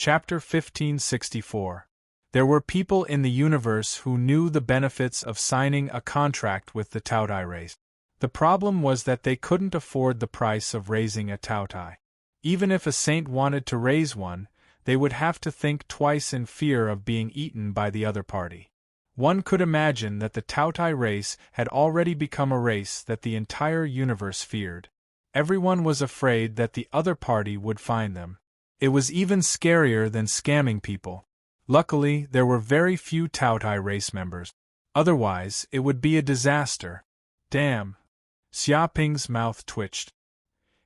Chapter 1564. There were people in the universe who knew the benefits of signing a contract with the Tautai race. The problem was that they couldn't afford the price of raising a Tautai. Even if a saint wanted to raise one, they would have to think twice in fear of being eaten by the other party. One could imagine that the Tautai race had already become a race that the entire universe feared. Everyone was afraid that the other party would find them. It was even scarier than scamming people. Luckily, there were very few Tautai race members. Otherwise, it would be a disaster. Damn. Xiaoping's mouth twitched.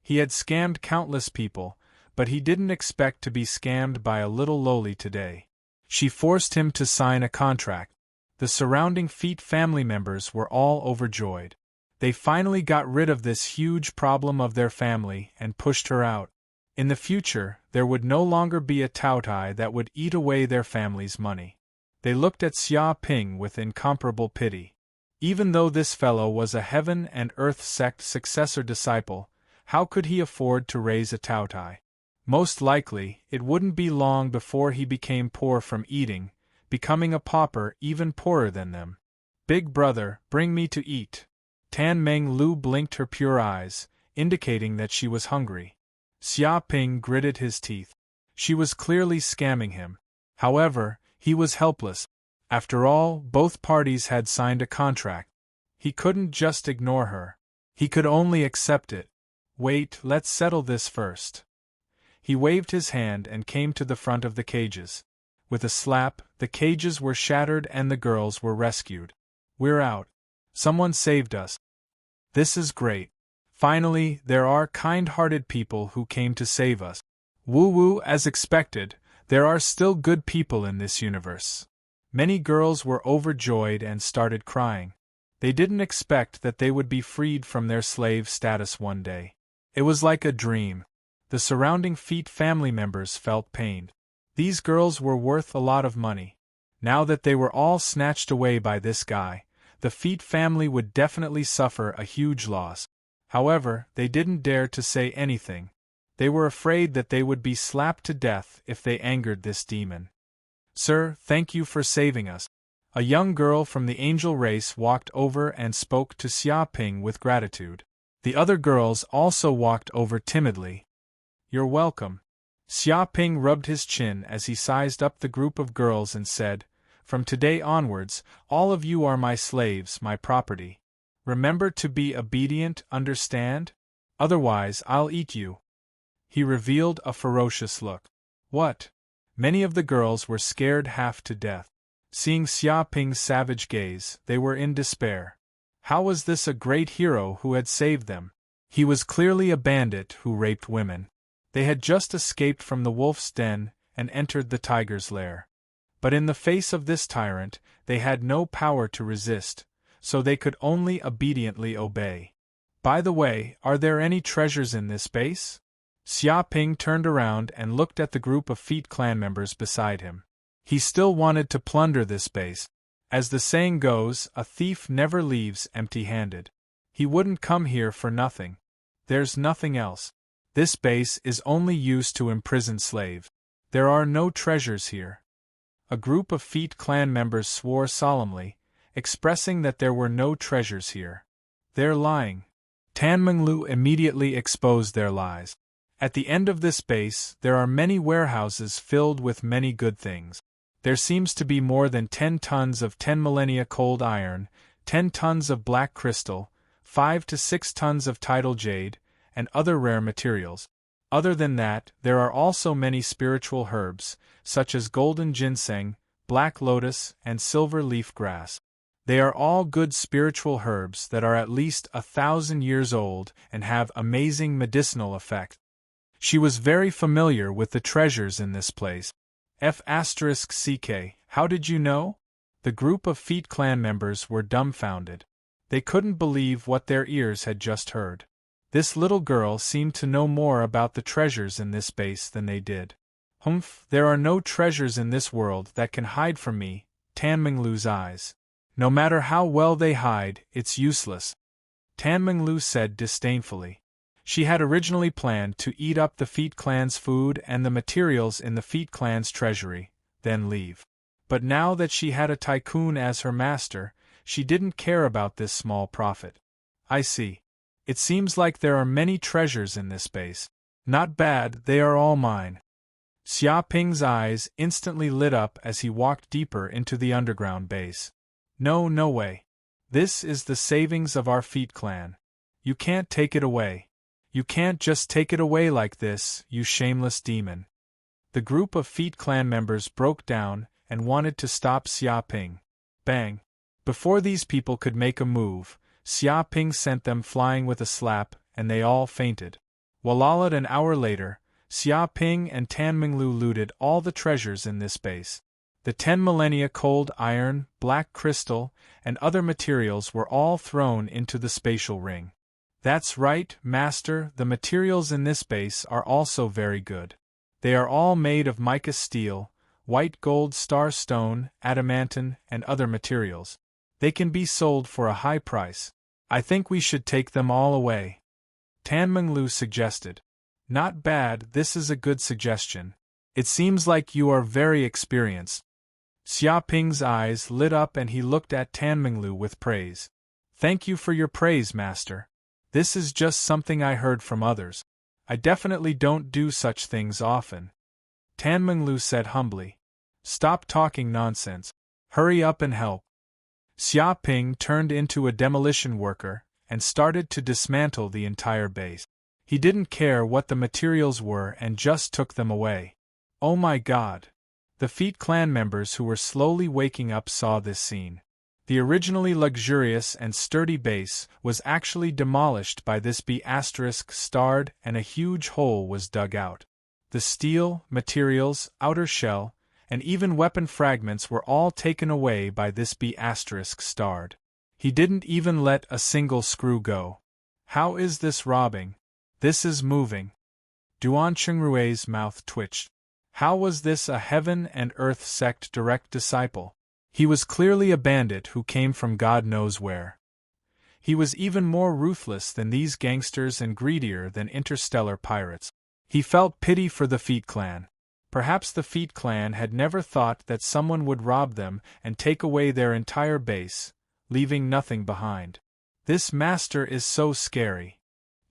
He had scammed countless people, but he didn't expect to be scammed by a little loli today. She forced him to sign a contract. The surrounding Feet family members were all overjoyed. They finally got rid of this huge problem of their family and pushed her out. In the future, there would no longer be a Tautai that would eat away their family's money. They looked at Xiaoping with incomparable pity. Even though this fellow was a heaven and earth sect successor disciple, how could he afford to raise a Tautai? Most likely, it wouldn't be long before he became poor from eating, becoming a pauper even poorer than them. Big brother, bring me to eat. Tan Meng Lu blinked her pure eyes, indicating that she was hungry. Xiaoping gritted his teeth. She was clearly scamming him. However, he was helpless. After all, both parties had signed a contract. He couldn't just ignore her. He could only accept it. Wait, let's settle this first. He waved his hand and came to the front of the cages. With a slap, the cages were shattered and the girls were rescued. We're out. Someone saved us. This is great. Finally, there are kind-hearted people who came to save us. Woo-woo, as expected, there are still good people in this universe. Many girls were overjoyed and started crying. They didn't expect that they would be freed from their slave status one day. It was like a dream. The surrounding Feet family members felt pained. These girls were worth a lot of money. Now that they were all snatched away by this guy, the Feet family would definitely suffer a huge loss. However, they didn't dare to say anything. They were afraid that they would be slapped to death if they angered this demon. Sir, thank you for saving us. A young girl from the angel race walked over and spoke to Xiaoping with gratitude. The other girls also walked over timidly. You're welcome. Xiaoping rubbed his chin as he sized up the group of girls and said, From today onwards, all of you are my slaves, my property. Remember to be obedient, understand? Otherwise I'll eat you. He revealed a ferocious look. What? Many of the girls were scared half to death. Seeing Xiaoping's savage gaze, they were in despair. How was this a great hero who had saved them? He was clearly a bandit who raped women. They had just escaped from the wolf's den and entered the tiger's lair. But in the face of this tyrant, they had no power to resist, so they could only obediently obey. By the way, are there any treasures in this base? Xiaoping turned around and looked at the group of Feet clan members beside him. He still wanted to plunder this base. As the saying goes, a thief never leaves empty-handed. He wouldn't come here for nothing. There's nothing else. This base is only used to imprison slaves. There are no treasures here. A group of Feet clan members swore solemnly, expressing that there were no treasures here. They're lying. Tan Menglu immediately exposed their lies. At the end of this base, there are many warehouses filled with many good things. There seems to be more than 10 tons of 10 millennia cold iron, 10 tons of black crystal, 5 to 6 tons of tidal jade, and other rare materials. Other than that, there are also many spiritual herbs, such as golden ginseng, black lotus, and silver leaf grass. They are all good spiritual herbs that are at least 1,000 years old and have amazing medicinal effects. She was very familiar with the treasures in this place. F***CK, how did you know? The group of Feet clan members were dumbfounded. They couldn't believe what their ears had just heard. This little girl seemed to know more about the treasures in this base than they did. Humph, there are no treasures in this world that can hide from me, Tan Menglu's eyes. No matter how well they hide, it's useless. Tan Menglu said disdainfully. She had originally planned to eat up the Feet Clan's food and the materials in the Feet Clan's treasury, then leave. But now that she had a tycoon as her master, she didn't care about this small profit. I see. It seems like there are many treasures in this base. Not bad, they are all mine. Xia Ping's eyes instantly lit up as he walked deeper into the underground base. No way. This is the savings of our Feet Clan. You can't take it away. You can't just take it away like this, you shameless demon. The group of Feet Clan members broke down and wanted to stop Xia Ping. Bang! Before these people could make a move, Xia Ping sent them flying with a slap, and they all fainted. Walala an hour later, Xia Ping and Tan Minglu looted all the treasures in this base. The 10 millennia cold iron, black crystal, and other materials were all thrown into the spatial ring. That's right, Master, the materials in this base are also very good. They are all made of mica steel, white gold star stone, adamantine, and other materials. They can be sold for a high price. I think we should take them all away. Tan Minglu suggested. Not bad, this is a good suggestion. It seems like you are very experienced. Xia Ping's eyes lit up and he looked at Tan Minglu with praise. Thank you for your praise, Master. This is just something I heard from others. I definitely don't do such things often. Tan Minglu said humbly. Stop talking nonsense. Hurry up and help. Xia Ping turned into a demolition worker and started to dismantle the entire base. He didn't care what the materials were and just took them away. Oh my God! The Feet Clan members who were slowly waking up saw this scene. The originally luxurious and sturdy base was actually demolished by this B***starred and a huge hole was dug out. The steel, materials, outer shell, and even weapon fragments were all taken away by this B***starred. He didn't even let a single screw go. How is this robbing? This is moving. Duan Chengrue's mouth twitched. How was this a heaven and earth sect direct disciple? He was clearly a bandit who came from God knows where. He was even more ruthless than these gangsters and greedier than interstellar pirates. He felt pity for the Feet Clan. Perhaps the Feet Clan had never thought that someone would rob them and take away their entire base, leaving nothing behind. This master is so scary.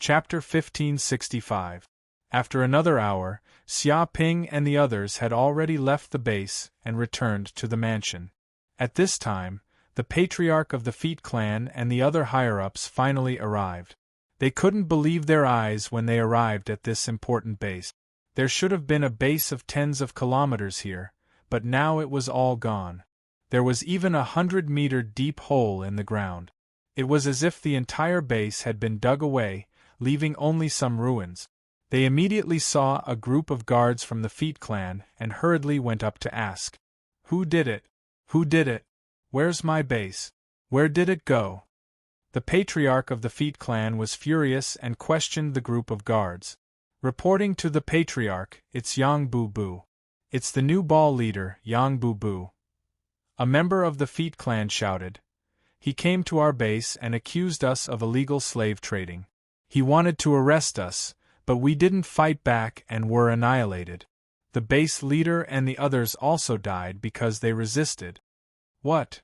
Chapter 1565. After another hour, Xia Ping and the others had already left the base and returned to the mansion. At this time, the patriarch of the Feet Clan and the other higher-ups finally arrived. They couldn't believe their eyes when they arrived at this important base. There should have been a base of tens of kilometers here, but now it was all gone. There was even a 100-meter deep hole in the ground. It was as if the entire base had been dug away, leaving only some ruins. They immediately saw a group of guards from the Feet Clan and hurriedly went up to ask. Who did it? Who did it? Where's my base? Where did it go? The patriarch of the Feet Clan was furious and questioned the group of guards. Reporting to the patriarch, it's Yang Bu Bu. It's the new ball leader, Yang Bu Bu. A member of the Feet Clan shouted. He came to our base and accused us of illegal slave trading. He wanted to arrest us, but we didn't fight back and were annihilated. The base leader and the others also died because they resisted. What?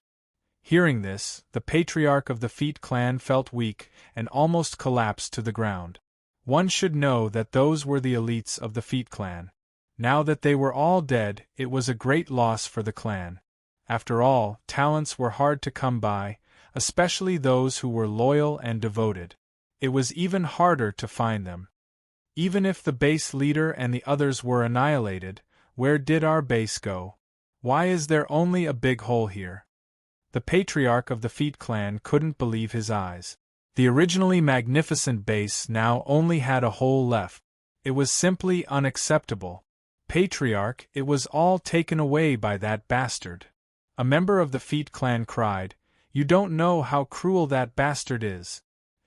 Hearing this, the patriarch of the Feet Clan felt weak and almost collapsed to the ground. One should know that those were the elites of the Feet Clan. Now that they were all dead, it was a great loss for the clan. After all, talents were hard to come by, especially those who were loyal and devoted. It was even harder to find them. Even if the base leader and the others were annihilated, where did our base go? Why is there only a big hole here? The patriarch of the Feet Clan couldn't believe his eyes. The originally magnificent base now only had a hole left. It was simply unacceptable. Patriarch, it was all taken away by that bastard. A member of the Feet Clan cried, You don't know how cruel that bastard is.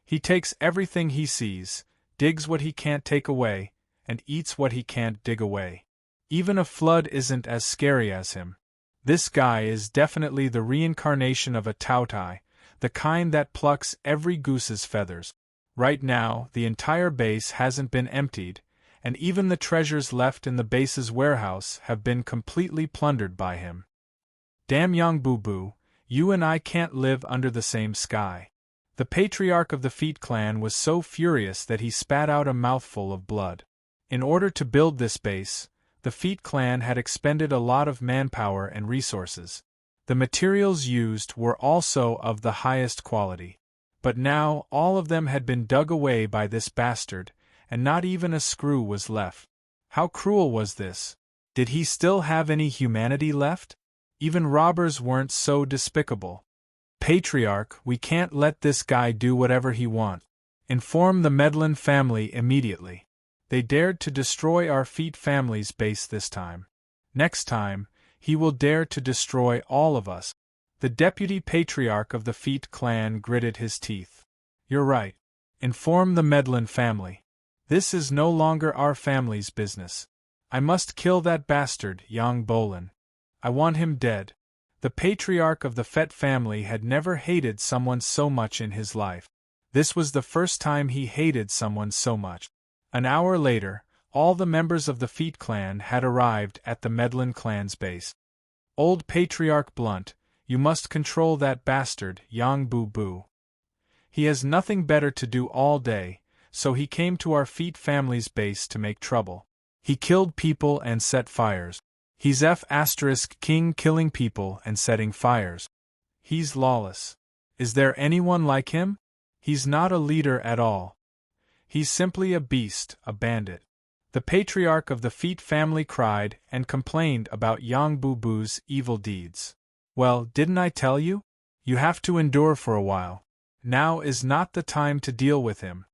He takes everything he sees, digs what he can't take away, and eats what he can't dig away. Even a flood isn't as scary as him. This guy is definitely the reincarnation of a Tautai, the kind that plucks every goose's feathers. Right now, the entire base hasn't been emptied, and even the treasures left in the base's warehouse have been completely plundered by him. Damn young boo-boo, you and I can't live under the same sky. The patriarch of the Feet clan was so furious that he spat out a mouthful of blood. In order to build this base, the Feet clan had expended a lot of manpower and resources. The materials used were also of the highest quality. But now all of them had been dug away by this bastard, and not even a screw was left. How cruel was this? Did he still have any humanity left? Even robbers weren't so despicable. Patriarch, we can't let this guy do whatever he wants. Inform the Medlin family immediately. They dared to destroy our Feet family's base this time. Next time, he will dare to destroy all of us. The deputy patriarch of the Feet clan gritted his teeth. You're right. Inform the Medlin family. This is no longer our family's business. I must kill that bastard, Yang Bolin. I want him dead. The patriarch of the Fett family had never hated someone so much in his life. This was the first time he hated someone so much. An hour later, all the members of the Feet clan had arrived at the Medlin clan's base. Old Patriarch Blunt, you must control that bastard, Yang Boo Boo. He has nothing better to do all day, so he came to our Feet family's base to make trouble. He killed people and set fires. He's F***king killing people and setting fires. He's lawless. Is there anyone like him? He's not a leader at all. He's simply a beast, a bandit. The patriarch of the Feet family cried and complained about Yang Boo Boo's evil deeds. Well, didn't I tell you? You have to endure for a while. Now is not the time to deal with him.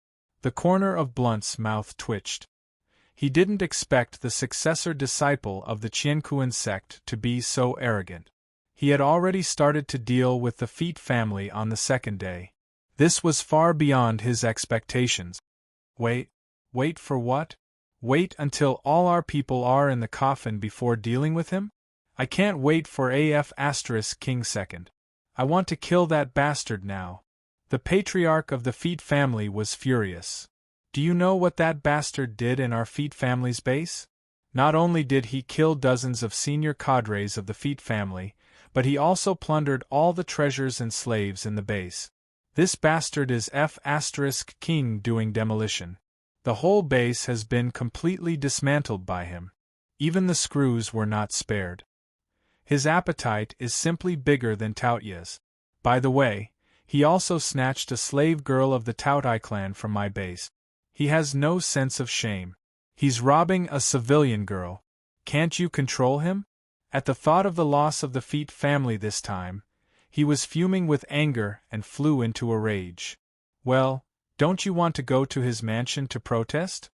The corner of Blunt's mouth twitched. He didn't expect the successor disciple of the Qiankuan sect to be so arrogant. He had already started to deal with the Feet family on the second day. This was far beyond his expectations. Wait for what? Wait until all our people are in the coffin before dealing with him? I can't wait for King second. I want to kill that bastard now. The patriarch of the Feet family was furious. Do you know what that bastard did in our Feet family's base? Not only did he kill dozens of senior cadres of the Feet family, but he also plundered all the treasures and slaves in the base. This bastard is King doing demolition. The whole base has been completely dismantled by him. Even the screws were not spared. His appetite is simply bigger than Taotia's. By the way, he also snatched a slave girl of the Taotai clan from my base. He has no sense of shame. He's robbing a civilian girl. Can't you control him? At the thought of the loss of the Feet family this time, he was fuming with anger and flew into a rage. Well, don't you want to go to his mansion to protest?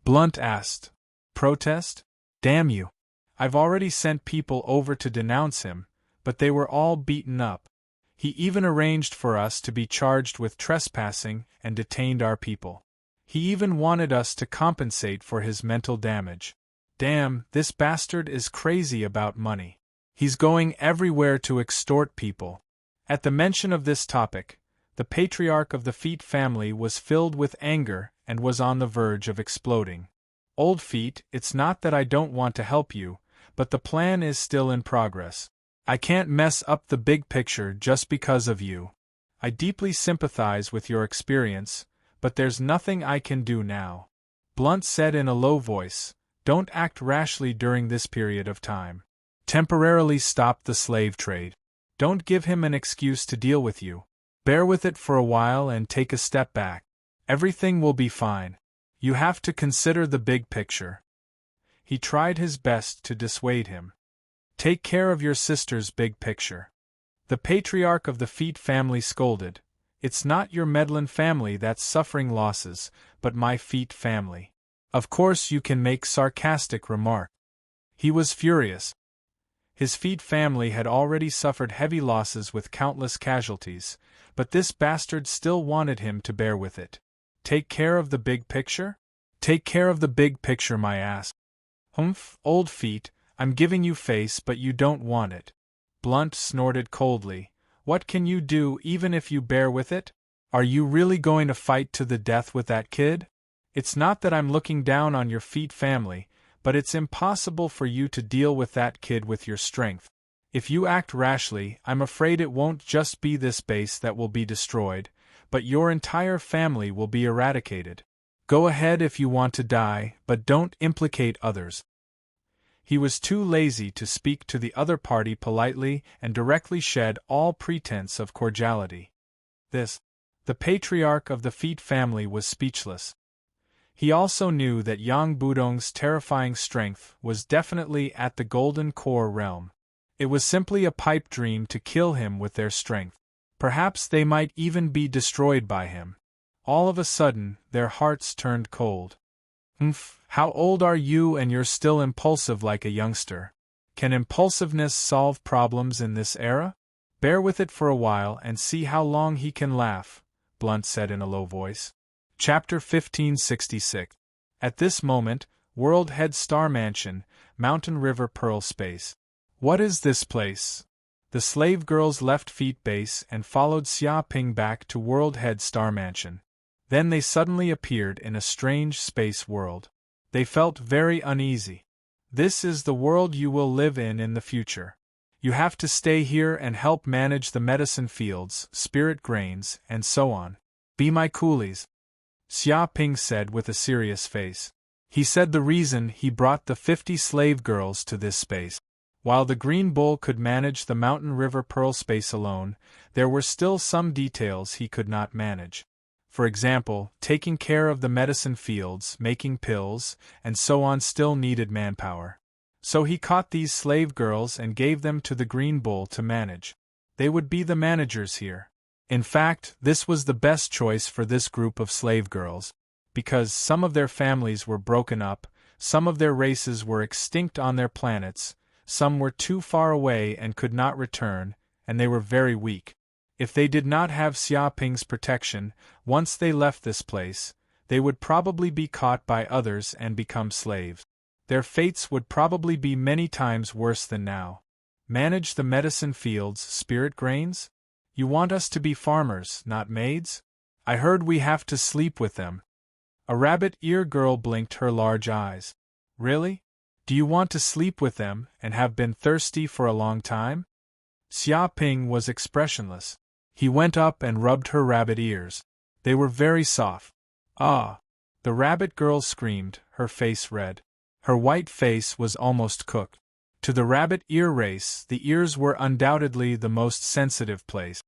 Blunt asked. Protest? Damn you. I've already sent people over to denounce him, but they were all beaten up. He even arranged for us to be charged with trespassing and detained our people. He even wanted us to compensate for his mental damage. Damn, this bastard is crazy about money. He's going everywhere to extort people. At the mention of this topic, the patriarch of the Feet family was filled with anger and was on the verge of exploding. Old Feet, it's not that I don't want to help you, but the plan is still in progress. I can't mess up the big picture just because of you. I deeply sympathize with your experience, but there's nothing I can do now. Blunt said in a low voice, don't act rashly during this period of time. Temporarily stop the slave trade. Don't give him an excuse to deal with you. Bear with it for a while and take a step back. Everything will be fine. You have to consider the big picture. He tried his best to dissuade him. Take care of your sister's big picture. The patriarch of the Feet family scolded. It's not your Medlin family that's suffering losses, but my Feet family. Of course you can make sarcastic remark. He was furious. His Feet family had already suffered heavy losses with countless casualties, but this bastard still wanted him to bear with it. Take care of the big picture? Take care of the big picture, my ass. Humph, Old Feet, I'm giving you face but you don't want it. Blunt snorted coldly. What can you do even if you bear with it? Are you really going to fight to the death with that kid? It's not that I'm looking down on your feet family, but it's impossible for you to deal with that kid with your strength. If you act rashly, I'm afraid it won't just be this base that will be destroyed, but your entire family will be eradicated. Go ahead if you want to die, but don't implicate others. He was too lazy to speak to the other party politely and directly shed all pretense of cordiality. The patriarch of the Feet family was speechless. He also knew that Yang Budong's terrifying strength was definitely at the Golden Core realm. It was simply a pipe dream to kill him with their strength. Perhaps they might even be destroyed by him. All of a sudden, their hearts turned cold. How old are you and you're still impulsive like a youngster? Can impulsiveness solve problems in this era? Bear with it for a while and see how long he can laugh, Blunt said in a low voice. Chapter 1566. At this moment, World Head Star Mansion, Mountain River Pearl Space. What is this place? The slave girls left Feet Base and followed Xia Ping back to World Head Star Mansion. Then they suddenly appeared in a strange space world. They felt very uneasy. This is the world you will live in the future. You have to stay here and help manage the medicine fields, spirit grains, and so on. Be my coolies. Xia Ping said with a serious face. He said the reason he brought the 50 slave girls to this space. While the Green Bull could manage the Mountain River Pearl Space alone, there were still some details he could not manage. For example, taking care of the medicine fields, making pills, and so on still needed manpower. So he caught these slave girls and gave them to the Green Bull to manage. They would be the managers here. In fact, this was the best choice for this group of slave girls, because some of their families were broken up, some of their races were extinct on their planets, some were too far away and could not return, and they were very weak. If they did not have Xia Ping's protection, once they left this place, they would probably be caught by others and become slaves. Their fates would probably be many times worse than now. Manage the medicine fields, spirit grains? You want us to be farmers, not maids? I heard we have to sleep with them. A rabbit-ear girl blinked her large eyes. Really? Do you want to sleep with them and have been thirsty for a long time? Xia Ping was expressionless. He went up and rubbed her rabbit ears. They were very soft. Ah! The rabbit girl screamed, her face red. Her white face was almost cooked. To the rabbit ear race, the ears were undoubtedly the most sensitive place.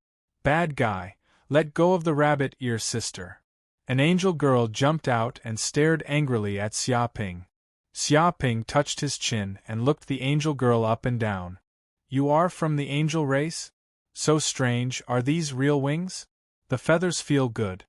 Bad guy, let go of the rabbit ear sister. An angel girl jumped out and stared angrily at Xia Ping. Xia Ping touched his chin and looked the angel girl up and down. You are from the angel race? So strange, are these real wings? The feathers feel good.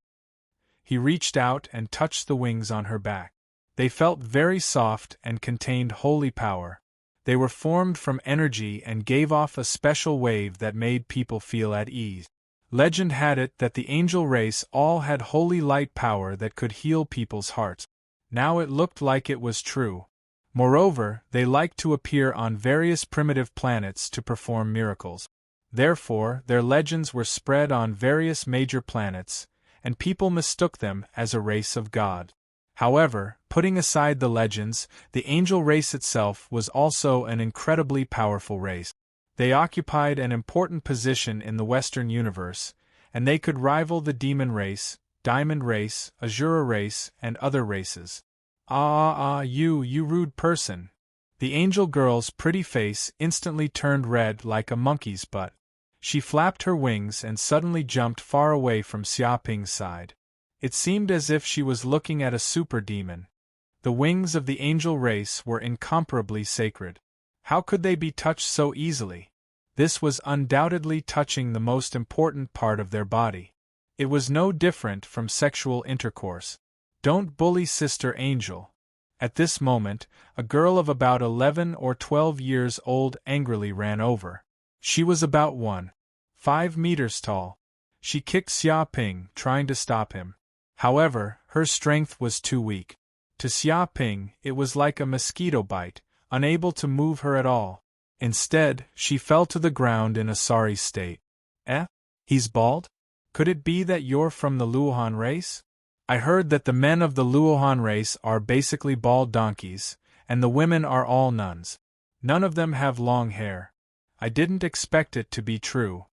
He reached out and touched the wings on her back. They felt very soft and contained holy power. They were formed from energy and gave off a special wave that made people feel at ease. Legend had it that the angel race all had holy light power that could heal people's hearts. Now it looked like it was true. Moreover, they liked to appear on various primitive planets to perform miracles. Therefore, their legends were spread on various major planets, and people mistook them as a race of God. However, putting aside the legends, the angel race itself was also an incredibly powerful race. They occupied an important position in the Western universe, and they could rival the demon race, diamond race, azura race, and other races. You rude person. The angel girl's pretty face instantly turned red like a monkey's butt. She flapped her wings and suddenly jumped far away from Xia Ping's side. It seemed as if she was looking at a super demon. The wings of the angel race were incomparably sacred. How could they be touched so easily? This was undoubtedly touching the most important part of their body. It was no different from sexual intercourse. Don't bully Sister Angel. At this moment, a girl of about 11 or 12 years old angrily ran over. She was about 1.5 meters tall. She kicked Xia Ping, trying to stop him. However, her strength was too weak. To Xia Ping, it was like a mosquito bite, unable to move her at all. Instead, she fell to the ground in a sorry state. He's bald? Could it be that you're from the Luohan race? I heard that the men of the Luohan race are basically bald donkeys, and the women are all nuns. None of them have long hair. I didn't expect it to be true.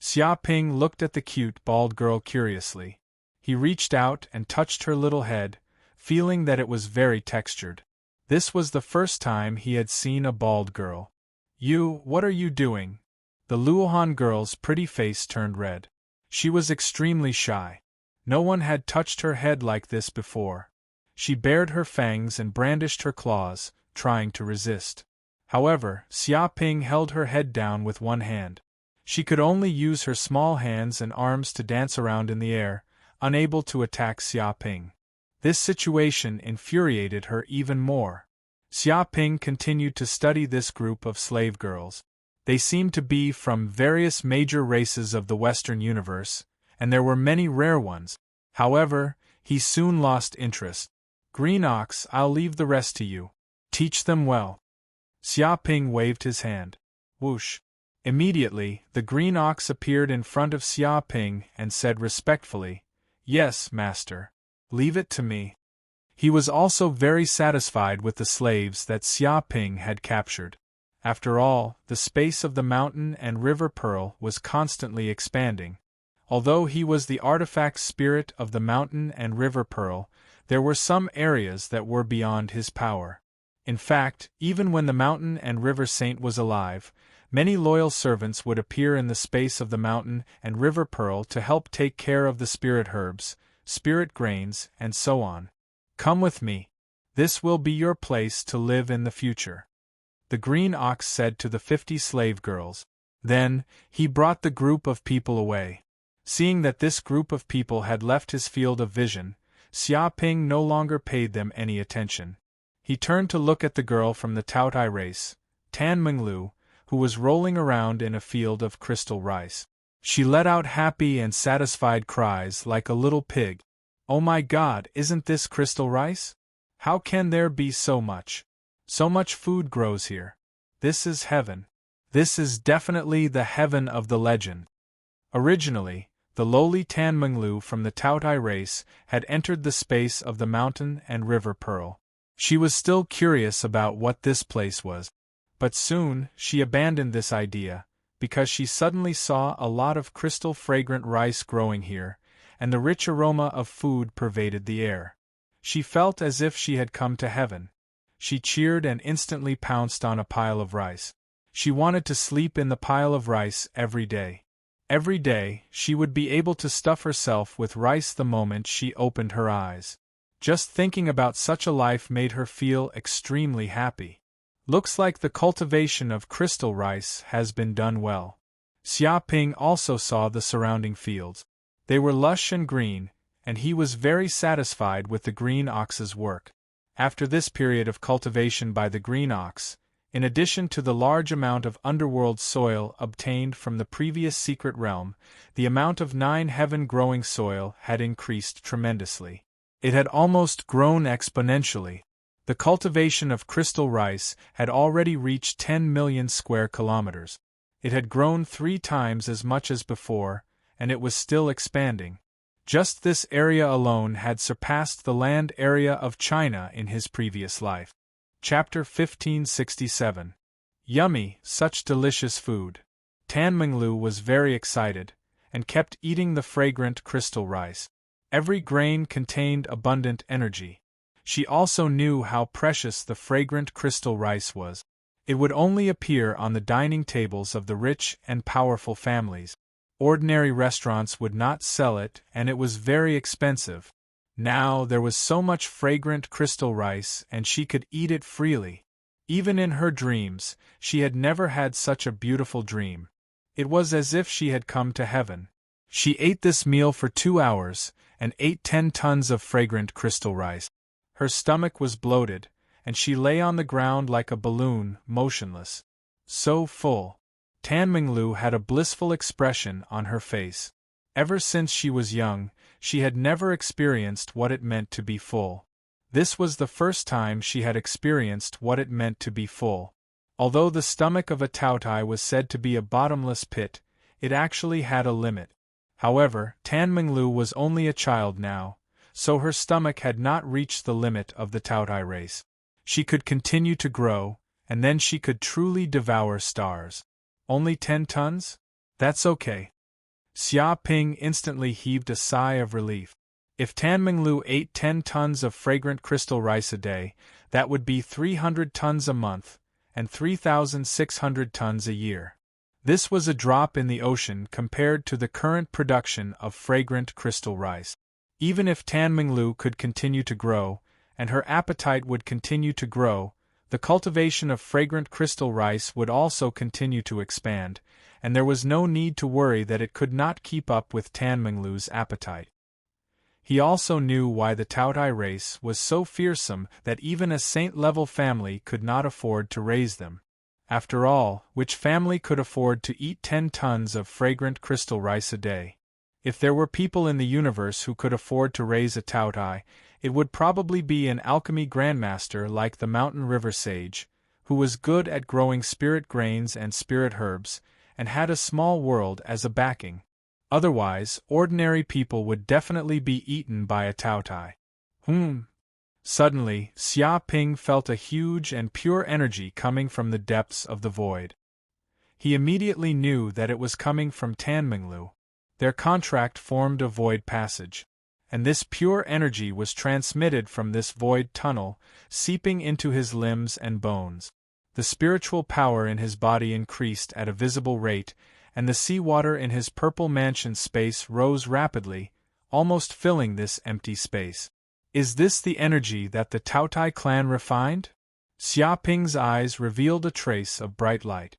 Xia Ping looked at the cute bald girl curiously. He reached out and touched her little head, feeling that it was very textured. This was the first time he had seen a bald girl. What are you doing? The Luohan girl's pretty face turned red. She was extremely shy. No one had touched her head like this before. She bared her fangs and brandished her claws, trying to resist. However, Xia Ping held her head down with one hand. She could only use her small hands and arms to dance around in the air, unable to attack Xia Ping. This situation infuriated her even more. Xia Ping continued to study this group of slave girls. They seemed to be from various major races of the Western universe, and there were many rare ones. However, he soon lost interest. Green Ox, I'll leave the rest to you. Teach them well. Xia Ping waved his hand. Whoosh! Immediately, the Green Ox appeared in front of Xia Ping and said respectfully, Yes, master. Leave it to me. He was also very satisfied with the slaves that Xia Ping had captured. After all, the space of the mountain and river pearl was constantly expanding. Although he was the artifact spirit of the mountain and river pearl, there were some areas that were beyond his power. In fact, even when the mountain and river saint was alive, many loyal servants would appear in the space of the mountain and river pearl to help take care of the spirit herbs, spirit grains, and so on. Come with me. This will be your place to live in the future. The Green Ox said to the 50 slave girls. Then, he brought the group of people away. Seeing that this group of people had left his field of vision, Xia Ping no longer paid them any attention. He turned to look at the girl from the Taotai race, Tan Minglu, who was rolling around in a field of crystal rice. She let out happy and satisfied cries like a little pig. Oh my God, isn't this crystal rice? How can there be so much? So much food grows here. This is heaven. This is definitely the heaven of the legend. Originally, the lowly Tan Minglu from the Taotai race had entered the space of the mountain and river pearl. She was still curious about what this place was. But soon, she abandoned this idea, because she suddenly saw a lot of crystal fragrant rice growing here, and the rich aroma of food pervaded the air. She felt as if she had come to heaven. She cheered and instantly pounced on a pile of rice. She wanted to sleep in the pile of rice every day. Every day, she would be able to stuff herself with rice the moment she opened her eyes. Just thinking about such a life made her feel extremely happy. Looks like the cultivation of crystal rice has been done well. Xia Ping also saw the surrounding fields. They were lush and green, and he was very satisfied with the Green Ox's work. After this period of cultivation by the Green Ox, in addition to the large amount of underworld soil obtained from the previous secret realm, the amount of 9 heaven-growing soil had increased tremendously. It had almost grown exponentially. The cultivation of crystal rice had already reached 10 million square kilometers. It had grown 3 times as much as before, and it was still expanding. Just this area alone had surpassed the land area of China in his previous life. Chapter 1567. Yummy, such delicious food. Tan Minglu was very excited, and kept eating the fragrant crystal rice. Every grain contained abundant energy. She also knew how precious the fragrant crystal rice was. It would only appear on the dining tables of the rich and powerful families. Ordinary restaurants would not sell it, and it was very expensive. Now there was so much fragrant crystal rice, and she could eat it freely. Even in her dreams, she had never had such a beautiful dream. It was as if she had come to heaven. She ate this meal for 2 hours, and ate 10 tons of fragrant crystal rice. Her stomach was bloated, and she lay on the ground like a balloon, motionless. So full. Tan Minglu had a blissful expression on her face. Ever since she was young, she had never experienced what it meant to be full. This was the first time she had experienced what it meant to be full. Although the stomach of a Taotai was said to be a bottomless pit, it actually had a limit. However, Tan Minglu was only a child now, so her stomach had not reached the limit of the Taotai race. She could continue to grow, and then she could truly devour stars. Only 10 tons? That's okay. Xia Ping instantly heaved a sigh of relief. If Tan Minglu ate 10 tons of fragrant crystal rice a day, that would be 300 tons a month, and 3,600 tons a year. This was a drop in the ocean compared to the current production of fragrant crystal rice. Even if Tan Minglu could continue to grow, and her appetite would continue to grow, the cultivation of fragrant crystal rice would also continue to expand, and there was no need to worry that it could not keep up with Tan Minglu's appetite. He also knew why the Taotai race was so fearsome that even a saint-level family could not afford to raise them. After all, which family could afford to eat 10 tons of fragrant crystal rice a day? If there were people in the universe who could afford to raise a Taotai, it would probably be an alchemy grandmaster like the mountain river sage, who was good at growing spirit grains and spirit herbs, and had a small world as a backing. Otherwise, ordinary people would definitely be eaten by a Taotai. Suddenly, Xia Ping felt a huge and pure energy coming from the depths of the void. He immediately knew that it was coming from Tan Minglu. Their contract formed a void passage, and this pure energy was transmitted from this void tunnel, seeping into his limbs and bones. The spiritual power in his body increased at a visible rate, and the seawater in his purple mansion space rose rapidly, almost filling this empty space. Is this the energy that the Taotai clan refined? Xia Ping's eyes revealed a trace of bright light.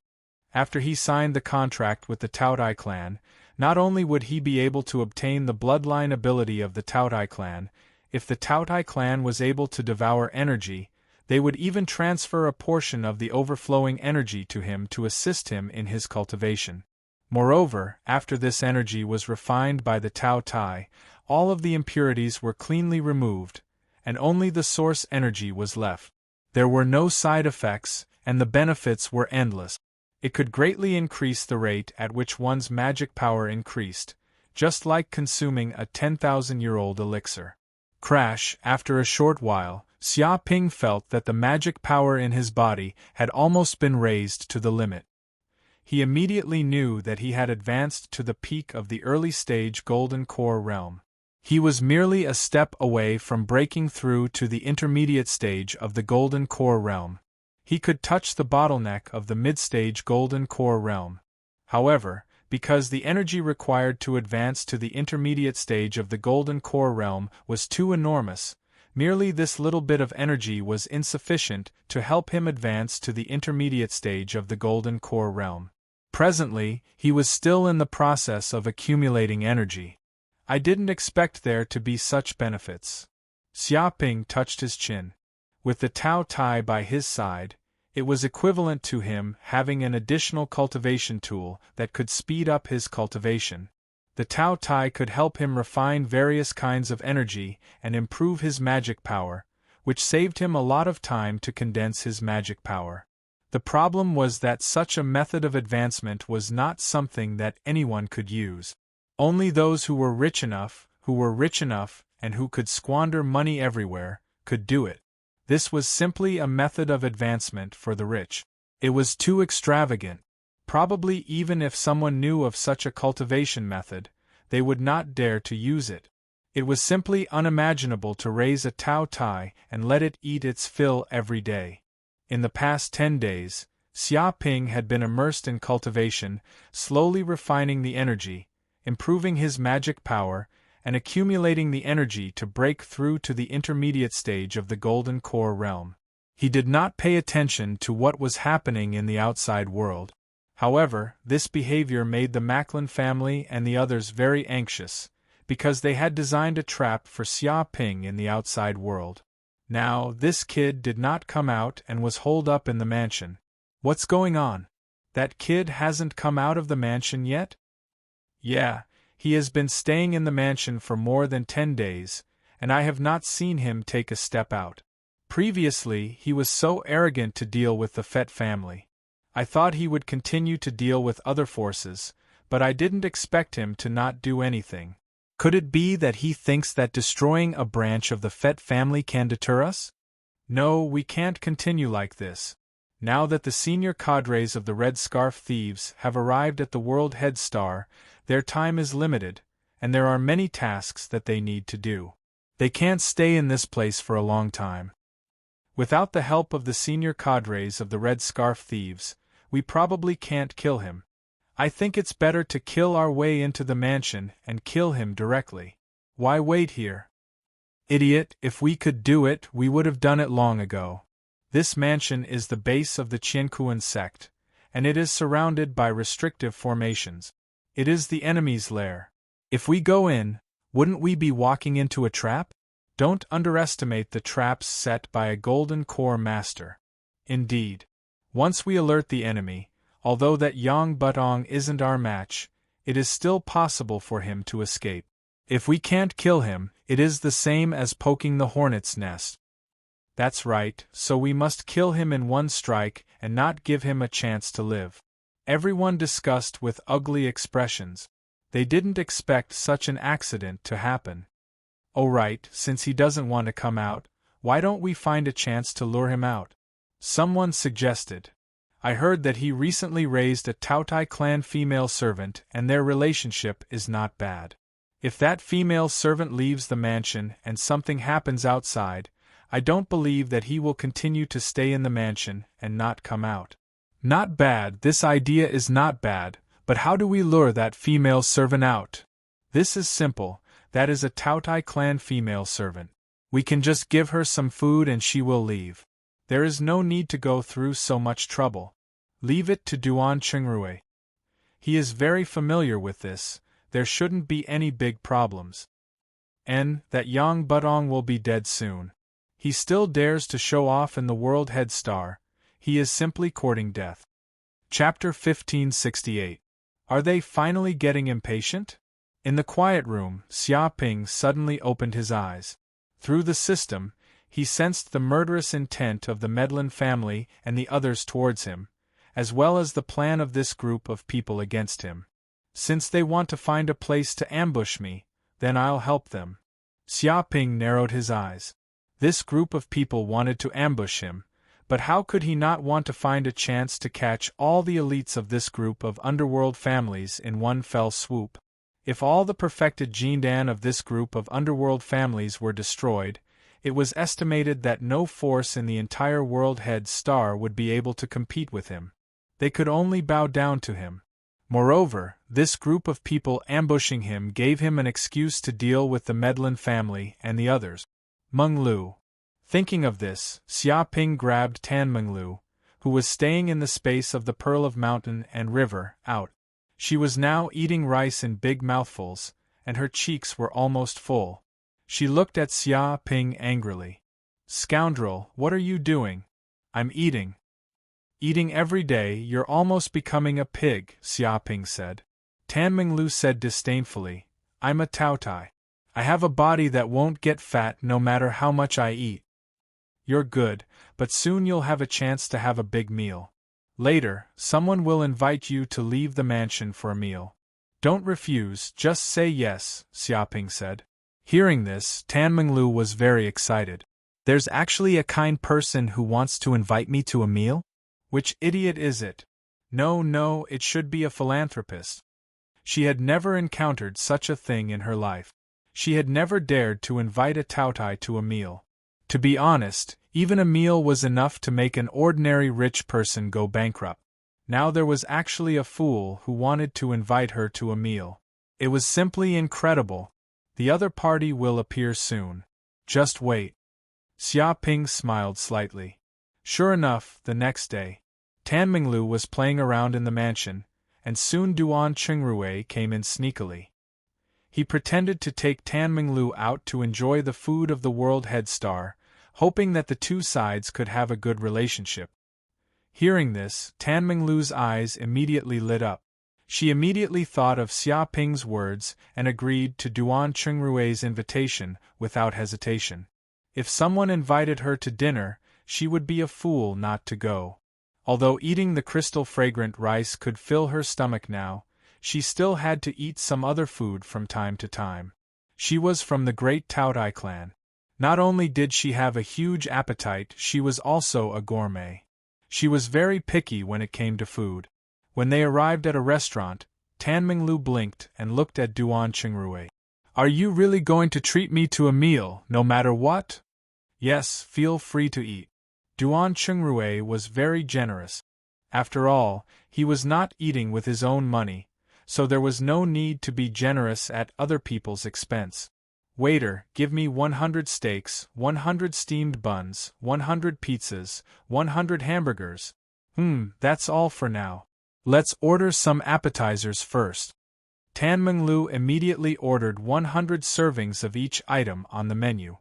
After he signed the contract with the Taotai clan, not only would he be able to obtain the bloodline ability of the Taotai clan, if the Taotai clan was able to devour energy, they would even transfer a portion of the overflowing energy to him to assist him in his cultivation. Moreover, after this energy was refined by the Taotai, all of the impurities were cleanly removed, and only the source energy was left. There were no side effects, and the benefits were endless. It could greatly increase the rate at which one's magic power increased, just like consuming a 10,000-year-old elixir. Crash, after a short while, Xia Ping felt that the magic power in his body had almost been raised to the limit. He immediately knew that he had advanced to the peak of the early-stage Golden Core realm. He was merely a step away from breaking through to the intermediate stage of the Golden Core realm. He could touch the bottleneck of the mid-stage Golden Core realm. However, because the energy required to advance to the intermediate stage of the Golden Core realm was too enormous, merely this little bit of energy was insufficient to help him advance to the intermediate stage of the Golden Core realm. Presently, he was still in the process of accumulating energy. I didn't expect there to be such benefits. Xia Ping touched his chin. With the Taotai by his side, it was equivalent to him having an additional cultivation tool that could speed up his cultivation. The Taotai could help him refine various kinds of energy and improve his magic power, which saved him a lot of time to condense his magic power. The problem was that such a method of advancement was not something that anyone could use. Only those who were rich enough, and who could squander money everywhere, could do it. This was simply a method of advancement for the rich. It was too extravagant. Probably even if someone knew of such a cultivation method, they would not dare to use it. It was simply unimaginable to raise a Taotai and let it eat its fill every day. In the past 10 days, Xia Ping had been immersed in cultivation, slowly refining the energy, improving his magic power, and accumulating the energy to break through to the intermediate stage of the Golden Core realm. He did not pay attention to what was happening in the outside world. However, this behavior made the Macklin family and the others very anxious, because they had designed a trap for Xia Ping in the outside world. Now, this kid did not come out and was holed up in the mansion. What's going on? That kid hasn't come out of the mansion yet? Yeah, he has been staying in the mansion for more than 10 days, and I have not seen him take a step out. Previously, he was so arrogant to deal with the Fett family. I thought he would continue to deal with other forces, but I didn't expect him to not do anything. Could it be that he thinks that destroying a branch of the Fett family can deter us? No, we can't continue like this. Now that the senior cadres of the Red Scarf Thieves have arrived at the World Head Star, their time is limited, and there are many tasks that they need to do. They can't stay in this place for a long time. Without the help of the senior cadres of the Red Scarf Thieves, we probably can't kill him. I think it's better to kill our way into the mansion and kill him directly. Why wait here? Idiot, if we could do it, we would have done it long ago. This mansion is the base of the Qiankuan sect, and it is surrounded by restrictive formations. It is the enemy's lair. If we go in, wouldn't we be walking into a trap? Don't underestimate the traps set by a Golden Core master. Indeed. Once we alert the enemy, although that Yang Butong isn't our match, it is still possible for him to escape. If we can't kill him, it is the same as poking the hornet's nest. That's right, so we must kill him in one strike and not give him a chance to live. Everyone discussed with ugly expressions. They didn't expect such an accident to happen. Oh right, since he doesn't want to come out, why don't we find a chance to lure him out? Someone suggested. I heard that he recently raised a Tautai clan female servant and their relationship is not bad. If that female servant leaves the mansion and something happens outside, I don't believe that he will continue to stay in the mansion and not come out. Not bad, this idea is not bad, but how do we lure that female servant out? This is simple, that is a Tautai clan female servant. We can just give her some food and she will leave. There is no need to go through so much trouble. Leave it to Duan Qingrui. He is very familiar with this, there shouldn't be any big problems. And that Yang Butong will be dead soon. He still dares to show off in the World Head Star, he is simply courting death. Chapter 1568. Are they finally getting impatient? In the quiet room, Xia Ping suddenly opened his eyes. Through the system, he sensed the murderous intent of the Medlin family and the others towards him, as well as the plan of this group of people against him. Since they want to find a place to ambush me, then I'll help them. Xia Ping narrowed his eyes. This group of people wanted to ambush him, but how could he not want to find a chance to catch all the elites of this group of underworld families in one fell swoop? If all the perfected Jindan of this group of underworld families were destroyed, it was estimated that no force in the entire World Head Star would be able to compete with him. They could only bow down to him. Moreover, this group of people ambushing him gave him an excuse to deal with the Medlin family and the others. Meng Lu. Thinking of this, Xia Ping grabbed Tan Meng Lu, who was staying in the space of the Pearl of Mountain and River, out. She was now eating rice in big mouthfuls, and her cheeks were almost full. She looked at Xia Ping angrily. Scoundrel, what are you doing? I'm eating. Eating every day, you're almost becoming a pig, Xia Ping said. Tan Meng Lu said disdainfully, I'm a Tautai. I have a body that won't get fat no matter how much I eat. You're good, but soon you'll have a chance to have a big meal. Later, someone will invite you to leave the mansion for a meal. Don't refuse, just say yes, Xia Ping said. Hearing this, Tan Meng Lu was very excited. There's actually a kind person who wants to invite me to a meal? Which idiot is it? No, it should be a philanthropist. She had never encountered such a thing in her life. She had never dared to invite a Tautai to a meal. To be honest, even a meal was enough to make an ordinary rich person go bankrupt. Now there was actually a fool who wanted to invite her to a meal. It was simply incredible. The other party will appear soon. Just wait. Xia Ping smiled slightly. Sure enough, the next day, Tan Meng Lu was playing around in the mansion, and soon Duan Qingrui came in sneakily. He pretended to take Tan Meng Lu out to enjoy the food of the World Head Star, hoping that the two sides could have a good relationship. Hearing this, Tan Meng Lu's eyes immediately lit up. She immediately thought of Xia Ping's words and agreed to Duan Qingrui's invitation without hesitation. If someone invited her to dinner, she would be a fool not to go. Although eating the crystal-fragrant rice could fill her stomach now, she still had to eat some other food from time to time. She was from the great Taudai clan. Not only did she have a huge appetite, she was also a gourmet. She was very picky when it came to food. When they arrived at a restaurant, Tan Minglu blinked and looked at Duan Qingrui. "Are you really going to treat me to a meal, no matter what?" "Yes, feel free to eat." Duan Qingrui was very generous. After all, he was not eating with his own money, so there was no need to be generous at other people's expense. "Waiter, give me 100 steaks, 100 steamed buns, 100 pizzas, 100 hamburgers." That's all for now. Let's order some appetizers first." Tan Minglu immediately ordered 100 servings of each item on the menu.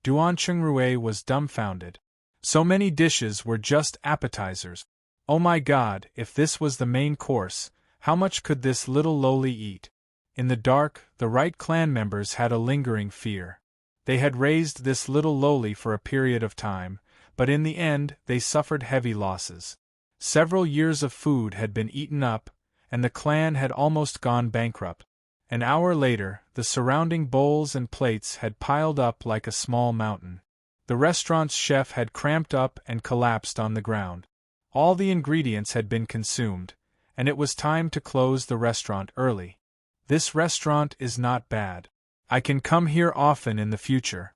Duan Qingrui was dumbfounded. So many dishes were just appetizers. Oh my god, if this was the main course, how much could this little lowly eat? In the dark, the right clan members had a lingering fear. They had raised this little lowly for a period of time, but in the end they suffered heavy losses. Several years of food had been eaten up, and the clan had almost gone bankrupt. An hour later, the surrounding bowls and plates had piled up like a small mountain. The restaurant's chef had cramped up and collapsed on the ground. All the ingredients had been consumed, and it was time to close the restaurant early. "This restaurant is not bad. I can come here often in the future."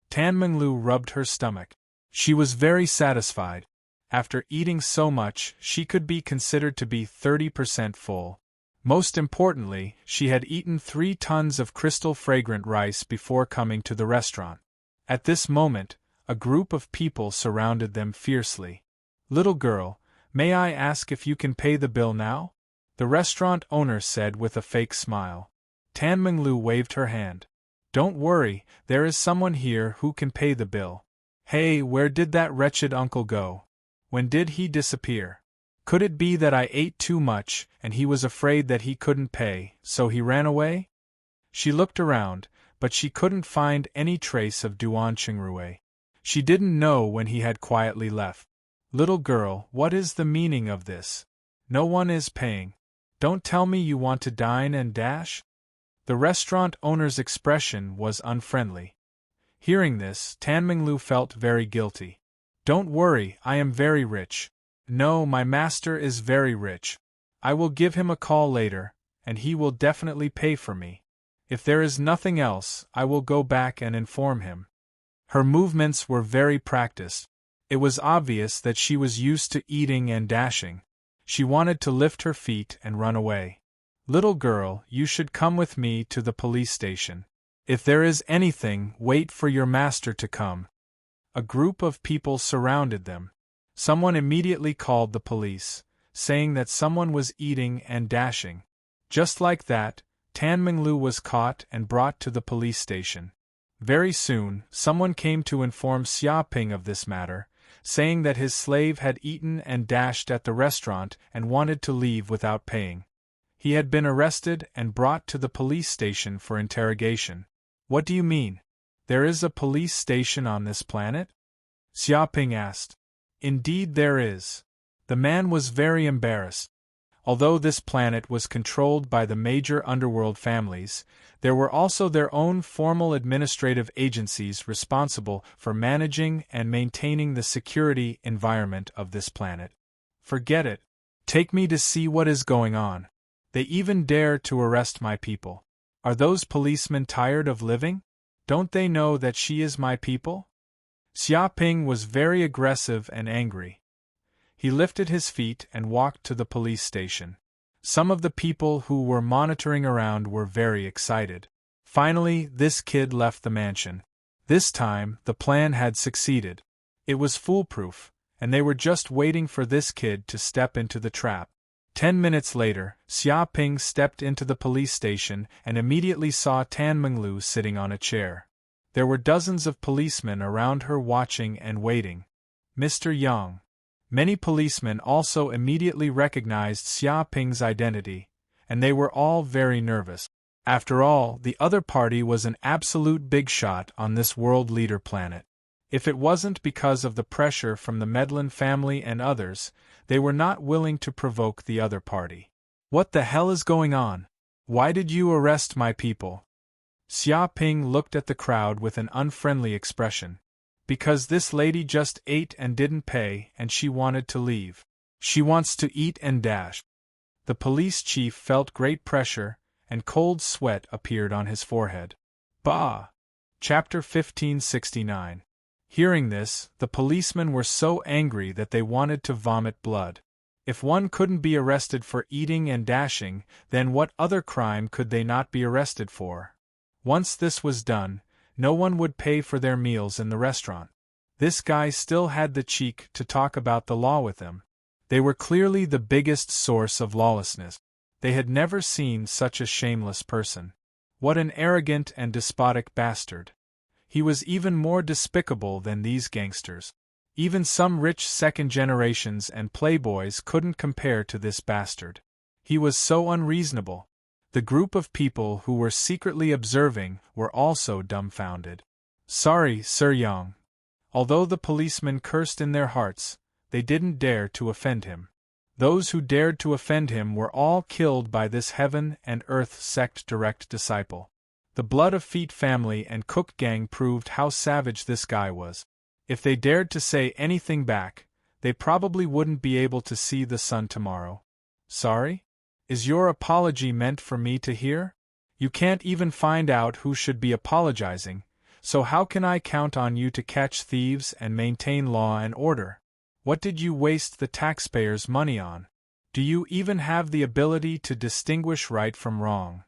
Tan Minglu rubbed her stomach. She was very satisfied. After eating so much, she could be considered to be 30% full. Most importantly, she had eaten 3 tons of crystal fragrant rice before coming to the restaurant. At this moment, a group of people surrounded them fiercely. "Little girl, may I ask if you can pay the bill now?" the restaurant owner said with a fake smile. Tan Minglu waved her hand. "Don't worry, there is someone here who can pay the bill." "Hey, where did that wretched uncle go? When did he disappear? Could it be that I ate too much, and he was afraid that he couldn't pay, so he ran away?" She looked around, but she couldn't find any trace of Duan Qingrui. She didn't know when he had quietly left. "Little girl, what is the meaning of this? No one is paying. Don't tell me you want to dine and dash?" The restaurant owner's expression was unfriendly. Hearing this, Tan Minglu felt very guilty. "Don't worry, I am very rich. No, my master is very rich. I will give him a call later, and he will definitely pay for me. If there is nothing else, I will go back and inform him." Her movements were very practiced. It was obvious that she was used to eating and dashing. She wanted to lift her feet and run away. "Little girl, you should come with me to the police station. If there is anything, wait for your master to come." A group of people surrounded them. Someone immediately called the police, saying that someone was eating and dashing. Just like that, Tan Minglu was caught and brought to the police station. Very soon, someone came to inform Xiaoping of this matter, saying that his slave had eaten and dashed at the restaurant and wanted to leave without paying. He had been arrested and brought to the police station for interrogation. "What do you mean? There is a police station on this planet?" Xiaoping asked. "Indeed there is." The man was very embarrassed. Although this planet was controlled by the major underworld families, there were also their own formal administrative agencies responsible for managing and maintaining the security environment of this planet. "Forget it. Take me to see what is going on. They even dare to arrest my people. Are those policemen tired of living? Don't they know that she is my people?" Xiaoping was very aggressive and angry. He lifted his feet and walked to the police station. Some of the people who were monitoring around were very excited. Finally, this kid left the mansion. This time, the plan had succeeded. It was foolproof, and they were just waiting for this kid to step into the trap. 10 minutes later, Xiaoping stepped into the police station and immediately saw Tan Minglu sitting on a chair. There were dozens of policemen around her watching and waiting. "Mr. Yang." Many policemen also immediately recognized Xiaoping's identity, and they were all very nervous. After all, the other party was an absolute big shot on this world leader planet. If it wasn't because of the pressure from the Medlin family and others, they were not willing to provoke the other party. What the hell is going on? Why did you arrest my people? Xia Ping looked at the crowd with an unfriendly expression. Because this lady just ate and didn't pay, and she wanted to leave. She wants to eat and dash. The police chief felt great pressure, and cold sweat appeared on his forehead. Bah! Chapter 1569. Hearing this, the policemen were so angry that they wanted to vomit blood. If one couldn't be arrested for eating and dashing, then what other crime could they not be arrested for? Once this was done, no one would pay for their meals in the restaurant. This guy still had the cheek to talk about the law with them. They were clearly the biggest source of lawlessness. They had never seen such a shameless person. What an arrogant and despotic bastard. He was even more despicable than these gangsters. Even some rich second generations and playboys couldn't compare to this bastard. He was so unreasonable. The group of people who were secretly observing were also dumbfounded. Sorry, Sir Yang. Although the policemen cursed in their hearts, they didn't dare to offend him. Those who dared to offend him were all killed by this heaven and earth sect direct disciple. The blood of Feet family and Cook gang proved how savage this guy was. If they dared to say anything back, they probably wouldn't be able to see the sun tomorrow. Sorry? Is your apology meant for me to hear? You can't even find out who should be apologizing, so how can I count on you to catch thieves and maintain law and order? What did you waste the taxpayers' money on? Do you even have the ability to distinguish right from wrong?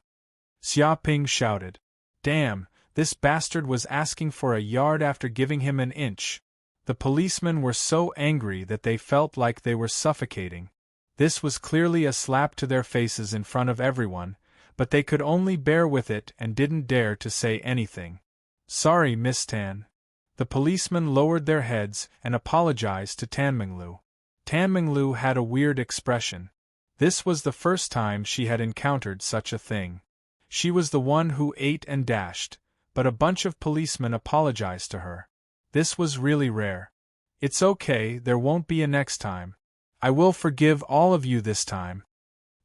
Xia Ping shouted. Damn, this bastard was asking for a yard after giving him an inch. The policemen were so angry that they felt like they were suffocating. This was clearly a slap to their faces in front of everyone, but they could only bear with it and didn't dare to say anything. Sorry, Miss Tan. The policemen lowered their heads and apologized to Tanminglu. Tanminglu had a weird expression. This was the first time she had encountered such a thing. She was the one who ate and dashed, but a bunch of policemen apologized to her. This was really rare. It's okay, there won't be a next time. I will forgive all of you this time.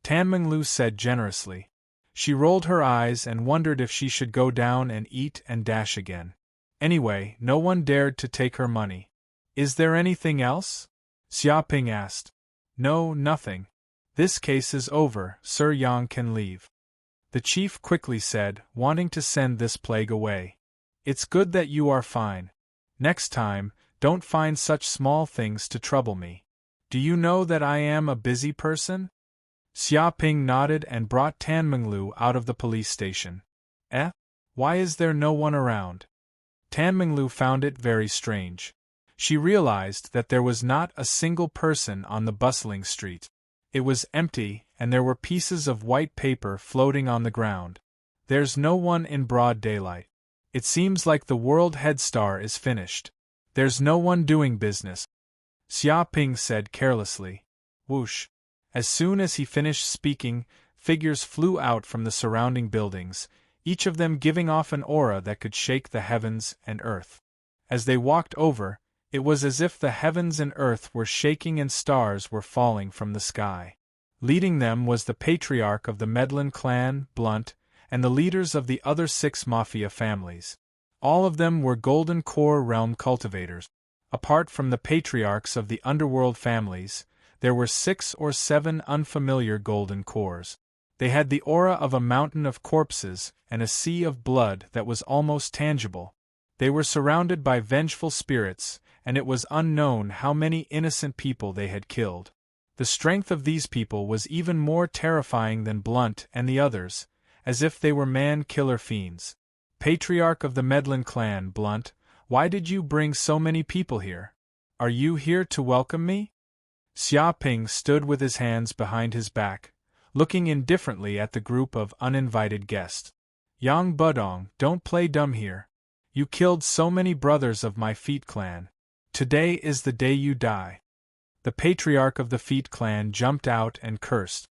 Tanminglu said generously. She rolled her eyes and wondered if she should go down and eat and dash again. Anyway, no one dared to take her money. Is there anything else? Xia Ping asked. No, nothing. This case is over, Sir Yang can leave. The chief quickly said, wanting to send this plague away. It's good that you are fine. Next time, don't find such small things to trouble me. Do you know that I am a busy person? Xia Ping nodded and brought Tanminglu out of the police station. Why is there no one around? Tanminglu found it very strange. She realized that there was not a single person on the bustling street. It was empty, and there were pieces of white paper floating on the ground. There's no one in broad daylight. It seems like the World Head Star is finished. There's no one doing business. Xia Ping said carelessly. Whoosh. As soon as he finished speaking, figures flew out from the surrounding buildings, each of them giving off an aura that could shake the heavens and earth. As they walked over, it was as if the heavens and earth were shaking and stars were falling from the sky. Leading them was the patriarch of the Medlin clan, Blunt, and the leaders of the other 6 mafia families. All of them were Golden Core realm cultivators. Apart from the patriarchs of the underworld families, there were 6 or 7 unfamiliar Golden Cores. They had the aura of a mountain of corpses and a sea of blood that was almost tangible. They were surrounded by vengeful spirits, and it was unknown how many innocent people they had killed. The strength of these people was even more terrifying than Blunt and the others, as if they were man-killer fiends. Patriarch of the Medlin clan, Blunt, why did you bring so many people here? Are you here to welcome me? Xia Ping stood with his hands behind his back, looking indifferently at the group of uninvited guests. Yang Budong, don't play dumb here. You killed so many brothers of my Feet clan. Today is the day you die. The patriarch of the Feet clan jumped out and cursed.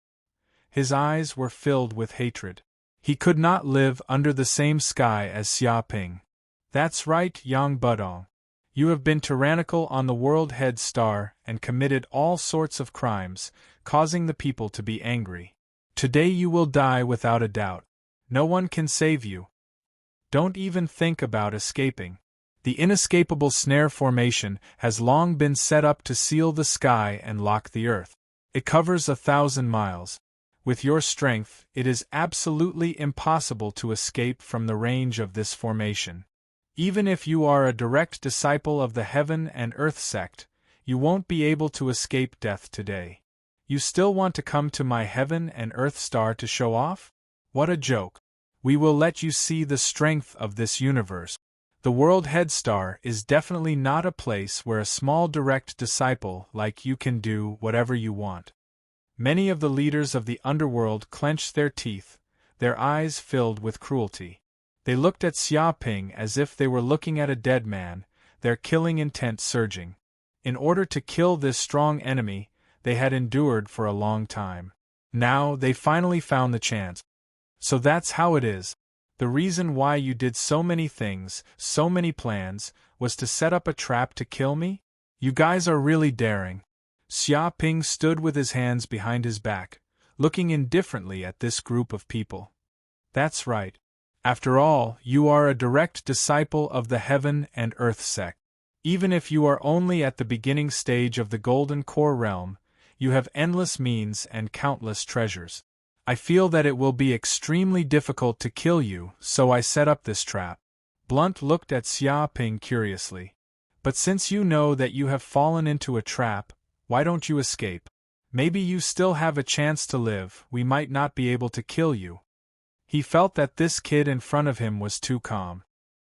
His eyes were filled with hatred. He could not live under the same sky as Xia Ping. That's right, Yang Budong. You have been tyrannical on the World Head Star and committed all sorts of crimes, causing the people to be angry. Today you will die without a doubt. No one can save you. Don't even think about escaping. The inescapable snare formation has long been set up to seal the sky and lock the earth. It covers 1,000 miles. With your strength, it is absolutely impossible to escape from the range of this formation. Even if you are a direct disciple of the Heaven and Earth sect, you won't be able to escape death today. You still want to come to my Heaven and Earth star to show off? What a joke. We will let you see the strength of this universe. The World Head Star is definitely not a place where a small direct disciple like you can do whatever you want. Many of the leaders of the underworld clenched their teeth, their eyes filled with cruelty. They looked at Xiaoping as if they were looking at a dead man, their killing intent surging. In order to kill this strong enemy, they had endured for a long time. Now they finally found the chance. So that's how it is. The reason why you did so many things, so many plans, was to set up a trap to kill me? You guys are really daring. Xia Ping stood with his hands behind his back, looking indifferently at this group of people. That's right. After all, you are a direct disciple of the Heaven and Earth sect. Even if you are only at the beginning stage of the Golden Core realm, you have endless means and countless treasures. I feel that it will be extremely difficult to kill you, so I set up this trap. Blunt looked at Xia Ping curiously. But since you know that you have fallen into a trap, why don't you escape? Maybe you still have a chance to live, we might not be able to kill you. He felt that this kid in front of him was too calm.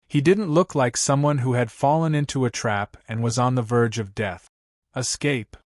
He didn't look like someone who had fallen into a trap and was on the verge of death. Escape.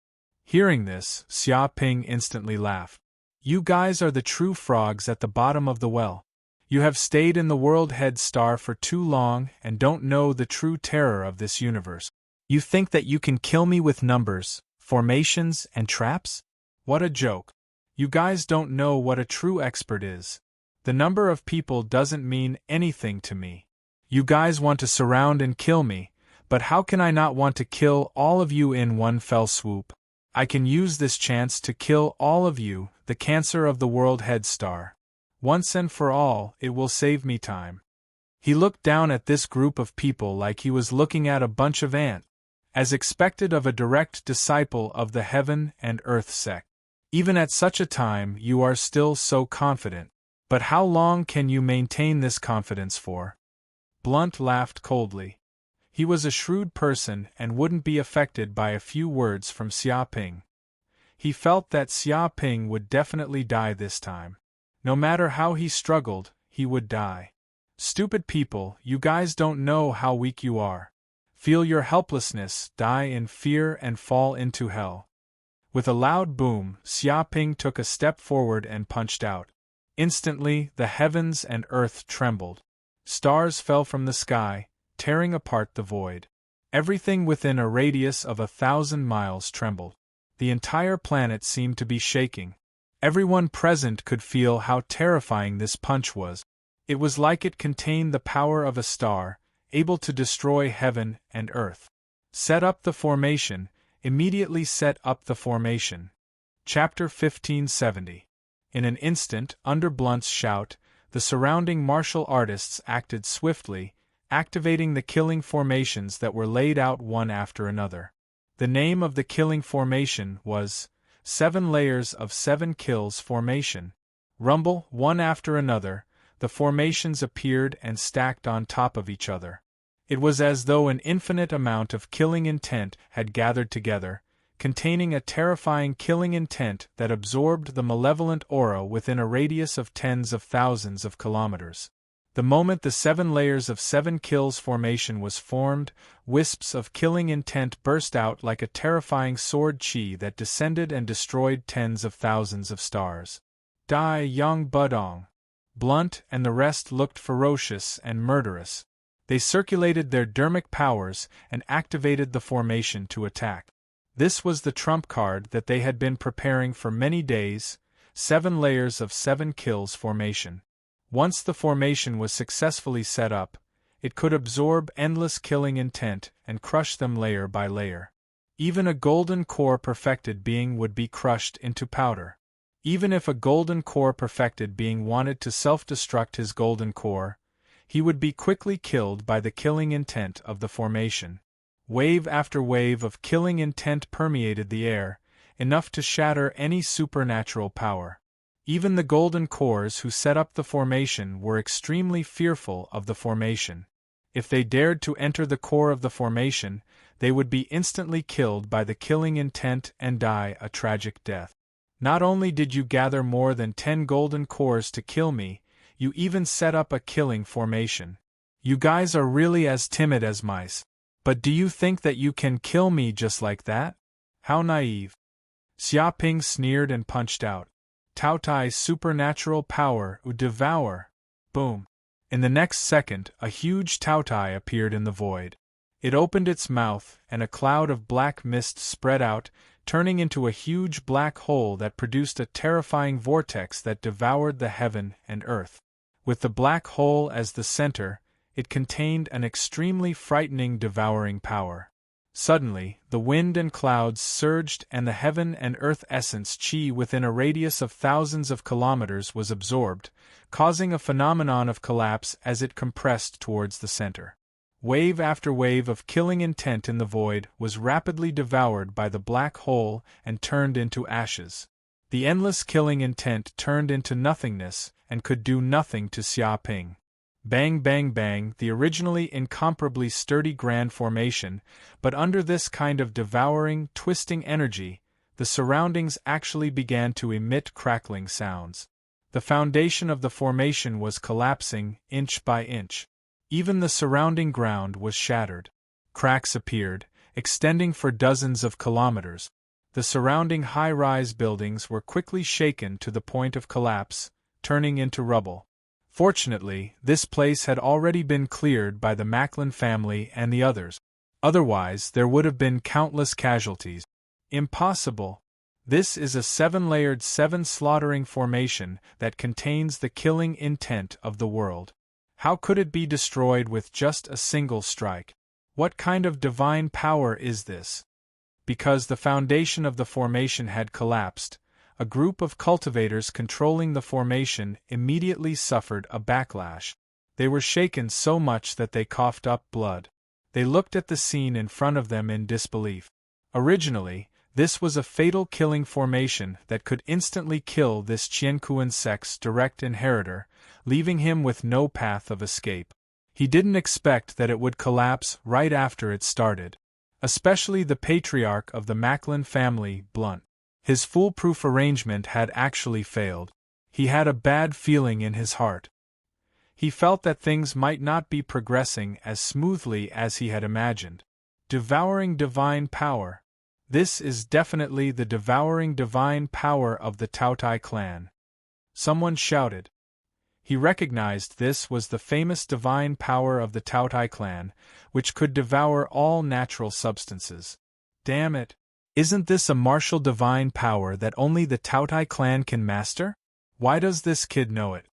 Hearing this, Xia Ping instantly laughed. You guys are the true frogs at the bottom of the well. You have stayed in the World Head Star for too long and don't know the true terror of this universe. You think that you can kill me with numbers, formations, and traps? What a joke. You guys don't know what a true expert is. The number of people doesn't mean anything to me. You guys want to surround and kill me, but how can I not want to kill all of you in one fell swoop? I can use this chance to kill all of you, the cancer of the World Head Star. Once and for all, it will save me time. He looked down at this group of people like he was looking at a bunch of ants, as expected of a direct disciple of the Heaven and Earth sect. Even at such a time, you are still so confident. But how long can you maintain this confidence for? Blunt laughed coldly. He was a shrewd person and wouldn't be affected by a few words from Xia Ping. He felt that Xia Ping would definitely die this time. No matter how he struggled, he would die. Stupid people, you guys don't know how weak you are. Feel your helplessness, die in fear and fall into hell. With a loud boom, Xia Ping took a step forward and punched out. Instantly, the heavens and earth trembled. Stars fell from the sky, tearing apart the void. Everything within a radius of 1,000 miles trembled. The entire planet seemed to be shaking. Everyone present could feel how terrifying this punch was. It was like it contained the power of a star, able to destroy heaven and earth. Set up the formation, immediately set up the formation. Chapter 1570. In an instant, under Blunt's shout, the surrounding martial artists acted swiftly, activating the killing formations that were laid out one after another. The name of the killing formation was 7 Layers of 7 Kills Formation. Rumble, one after another, the formations appeared and stacked on top of each other. It was as though an infinite amount of killing intent had gathered together, containing a terrifying killing intent that absorbed the malevolent aura within a radius of tens of thousands of kilometers. The moment the 7 Layers of 7 Kills formation was formed, wisps of killing intent burst out like a terrifying sword chi that descended and destroyed tens of thousands of stars. Dai Yang Budong. Blunt and the rest looked ferocious and murderous. They circulated their dermic powers and activated the formation to attack. This was the trump card that they had been preparing for many days, 7 Layers of 7 Kills formation. Once the formation was successfully set up, it could absorb endless killing intent and crush them layer by layer. Even a golden core perfected being would be crushed into powder. Even if a golden core perfected being wanted to self-destruct his golden core, he would be quickly killed by the killing intent of the formation. Wave after wave of killing intent permeated the air, enough to shatter any supernatural power. Even the golden cores who set up the formation were extremely fearful of the formation. If they dared to enter the core of the formation, they would be instantly killed by the killing intent and die a tragic death. Not only did you gather more than 10 golden cores to kill me, you even set up a killing formation. You guys are really as timid as mice. But do you think that you can kill me just like that? How naive. Xia Ping sneered and punched out. Tao Tai's supernatural power would devour. Boom. In the next second, a huge Tao Tai appeared in the void. It opened its mouth, and a cloud of black mist spread out, turning into a huge black hole that produced a terrifying vortex that devoured the heaven and earth. With the black hole as the center, it contained an extremely frightening devouring power. Suddenly, the wind and clouds surged and the heaven and earth essence chi within a radius of thousands of kilometers was absorbed, causing a phenomenon of collapse as it compressed towards the center. Wave after wave of killing intent in the void was rapidly devoured by the black hole and turned into ashes. The endless killing intent turned into nothingness and could do nothing to Xia Ping. Bang bang bang, the originally incomparably sturdy grand formation, but under this kind of devouring, twisting energy, the surroundings actually began to emit crackling sounds. The foundation of the formation was collapsing, inch by inch. Even the surrounding ground was shattered. Cracks appeared, extending for dozens of kilometers. The surrounding high-rise buildings were quickly shaken to the point of collapse, turning into rubble. Fortunately, this place had already been cleared by the Macklin family and the others. Otherwise, there would have been countless casualties. Impossible. This is a 7-layered 7-slaughtering formation that contains the killing intent of the world. How could it be destroyed with just a single strike? What kind of divine power is this? Because the foundation of the formation had collapsed, a group of cultivators controlling the formation immediately suffered a backlash. They were shaken so much that they coughed up blood. They looked at the scene in front of them in disbelief. Originally, this was a fatal killing formation that could instantly kill this Qiankuan sect's direct inheritor, leaving him with no path of escape. He didn't expect that it would collapse right after it started. Especially the patriarch of the Macklin family, Blunt. His foolproof arrangement had actually failed. He had a bad feeling in his heart. He felt that things might not be progressing as smoothly as he had imagined. Devouring divine power. This is definitely the devouring divine power of the Tao Tai clan. Someone shouted. He recognized this was the famous divine power of the Tao Tai clan, which could devour all natural substances. Damn it! Isn't this a martial divine power that only the Tao Tai clan can master? Why does this kid know it?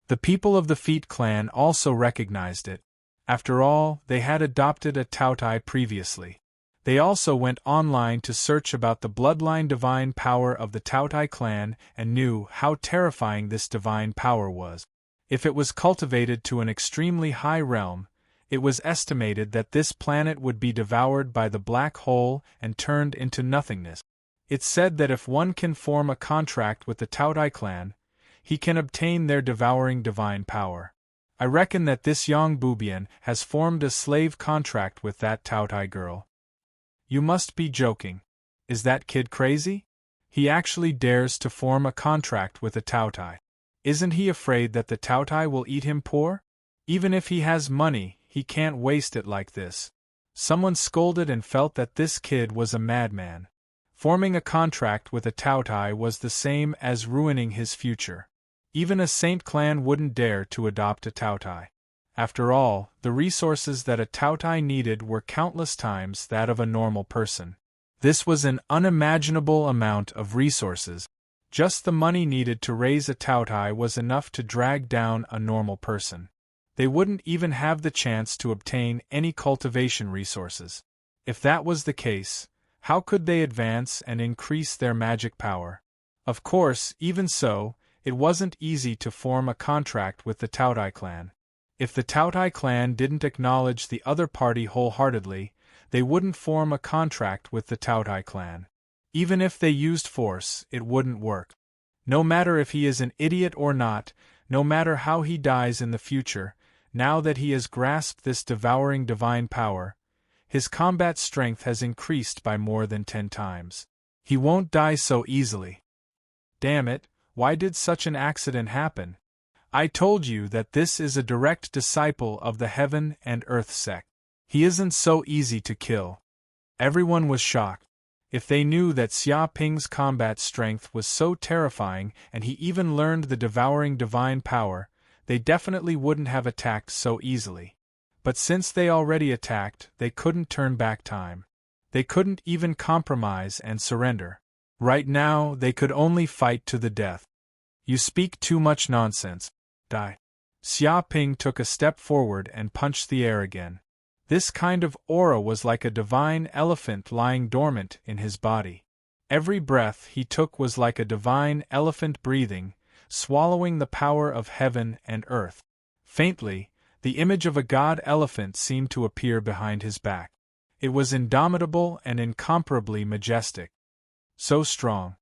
The people of the Feet clan also recognized it. After all, they had adopted a Tao Tai previously. They also went online to search about the bloodline divine power of the Tao Tai clan and knew how terrifying this divine power was. If it was cultivated to an extremely high realm, it was estimated that this planet would be devoured by the black hole and turned into nothingness. It's said that if one can form a contract with the Tao Tai clan, he can obtain their devouring divine power. I reckon that this Yang Bubian has formed a slave contract with that Tao Tai girl. You must be joking. Is that kid crazy? He actually dares to form a contract with a Tao Tai. Isn't he afraid that the Tao Tai will eat him poor? Even if he has money, he can't waste it like this. Someone scolded and felt that this kid was a madman. Forming a contract with a Tao Tai was the same as ruining his future. Even a Saint clan wouldn't dare to adopt a Tao Tai. After all, the resources that a Tao Tai needed were countless times that of a normal person. This was an unimaginable amount of resources. Just the money needed to raise a Tao Tai was enough to drag down a normal person. They wouldn't even have the chance to obtain any cultivation resources. If that was the case, how could they advance and increase their magic power? Of course, even so, it wasn't easy to form a contract with the Taotai clan. If the Taotai clan didn't acknowledge the other party wholeheartedly, they wouldn't form a contract with the Taotai clan. Even if they used force, it wouldn't work. No matter if he is an idiot or not, no matter how he dies in the future, now that he has grasped this devouring divine power, his combat strength has increased by more than 10 times. He won't die so easily. Damn it, why did such an accident happen? I told you that this is a direct disciple of the Heaven and Earth sect. He isn't so easy to kill. Everyone was shocked. If they knew that Xia Ping's combat strength was so terrifying and he even learned the devouring divine power, they definitely wouldn't have attacked so easily. But since they already attacked, they couldn't turn back time. They couldn't even compromise and surrender. Right now, they could only fight to the death. You speak too much nonsense. Die. Xia Ping took a step forward and punched the air again. This kind of aura was like a divine elephant lying dormant in his body. Every breath he took was like a divine elephant breathing, swallowing the power of heaven and earth. Faintly, the image of a god elephant seemed to appear behind his back. It was indomitable and incomparably majestic. So strong.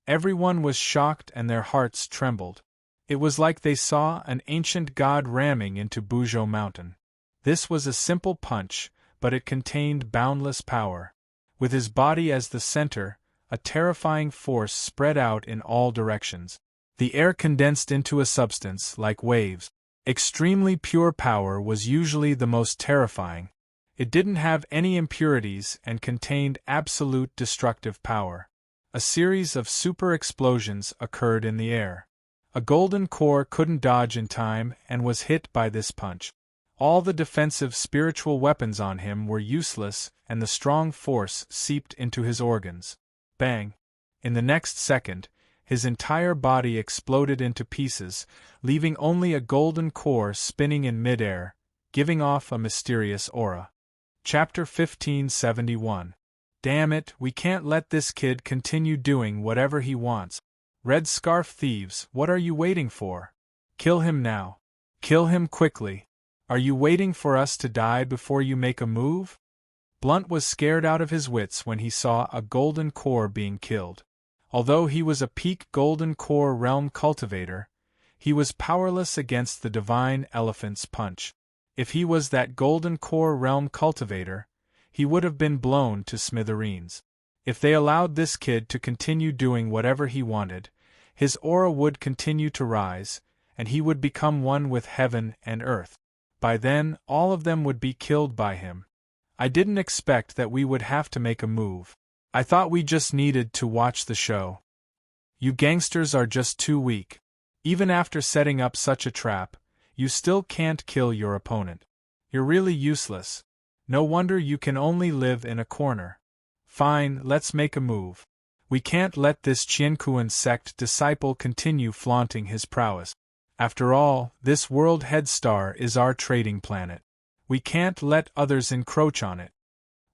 Everyone was shocked and their hearts trembled. It was like they saw an ancient god ramming into Buzhou Mountain. This was a simple punch, but it contained boundless power. With his body as the center, a terrifying force spread out in all directions. The air condensed into a substance like waves. Extremely pure power was usually the most terrifying. It didn't have any impurities and contained absolute destructive power. A series of super explosions occurred in the air. A golden core couldn't dodge in time and was hit by this punch. All the defensive spiritual weapons on him were useless and the strong force seeped into his organs. Bang! In the next second, his entire body exploded into pieces, leaving only a golden core spinning in midair, giving off a mysterious aura. Chapter 1571. Damn it, we can't let this kid continue doing whatever he wants. Red Scarf Thieves, what are you waiting for? Kill him now. Kill him quickly. Are you waiting for us to die before you make a move? Blunt was scared out of his wits when he saw a golden core being killed. Although he was a peak golden core realm cultivator, he was powerless against the divine elephant's punch. If he was that golden core realm cultivator, he would have been blown to smithereens. If they allowed this kid to continue doing whatever he wanted, his aura would continue to rise, and he would become one with heaven and earth. By then, all of them would be killed by him. I didn't expect that we would have to make a move. I thought we just needed to watch the show. You gangsters are just too weak. Even after setting up such a trap, you still can't kill your opponent. You're really useless. No wonder you can only live in a corner. Fine, let's make a move. We can't let this Qiankuan sect disciple continue flaunting his prowess. After all, this world headstar is our trading planet. We can't let others encroach on it.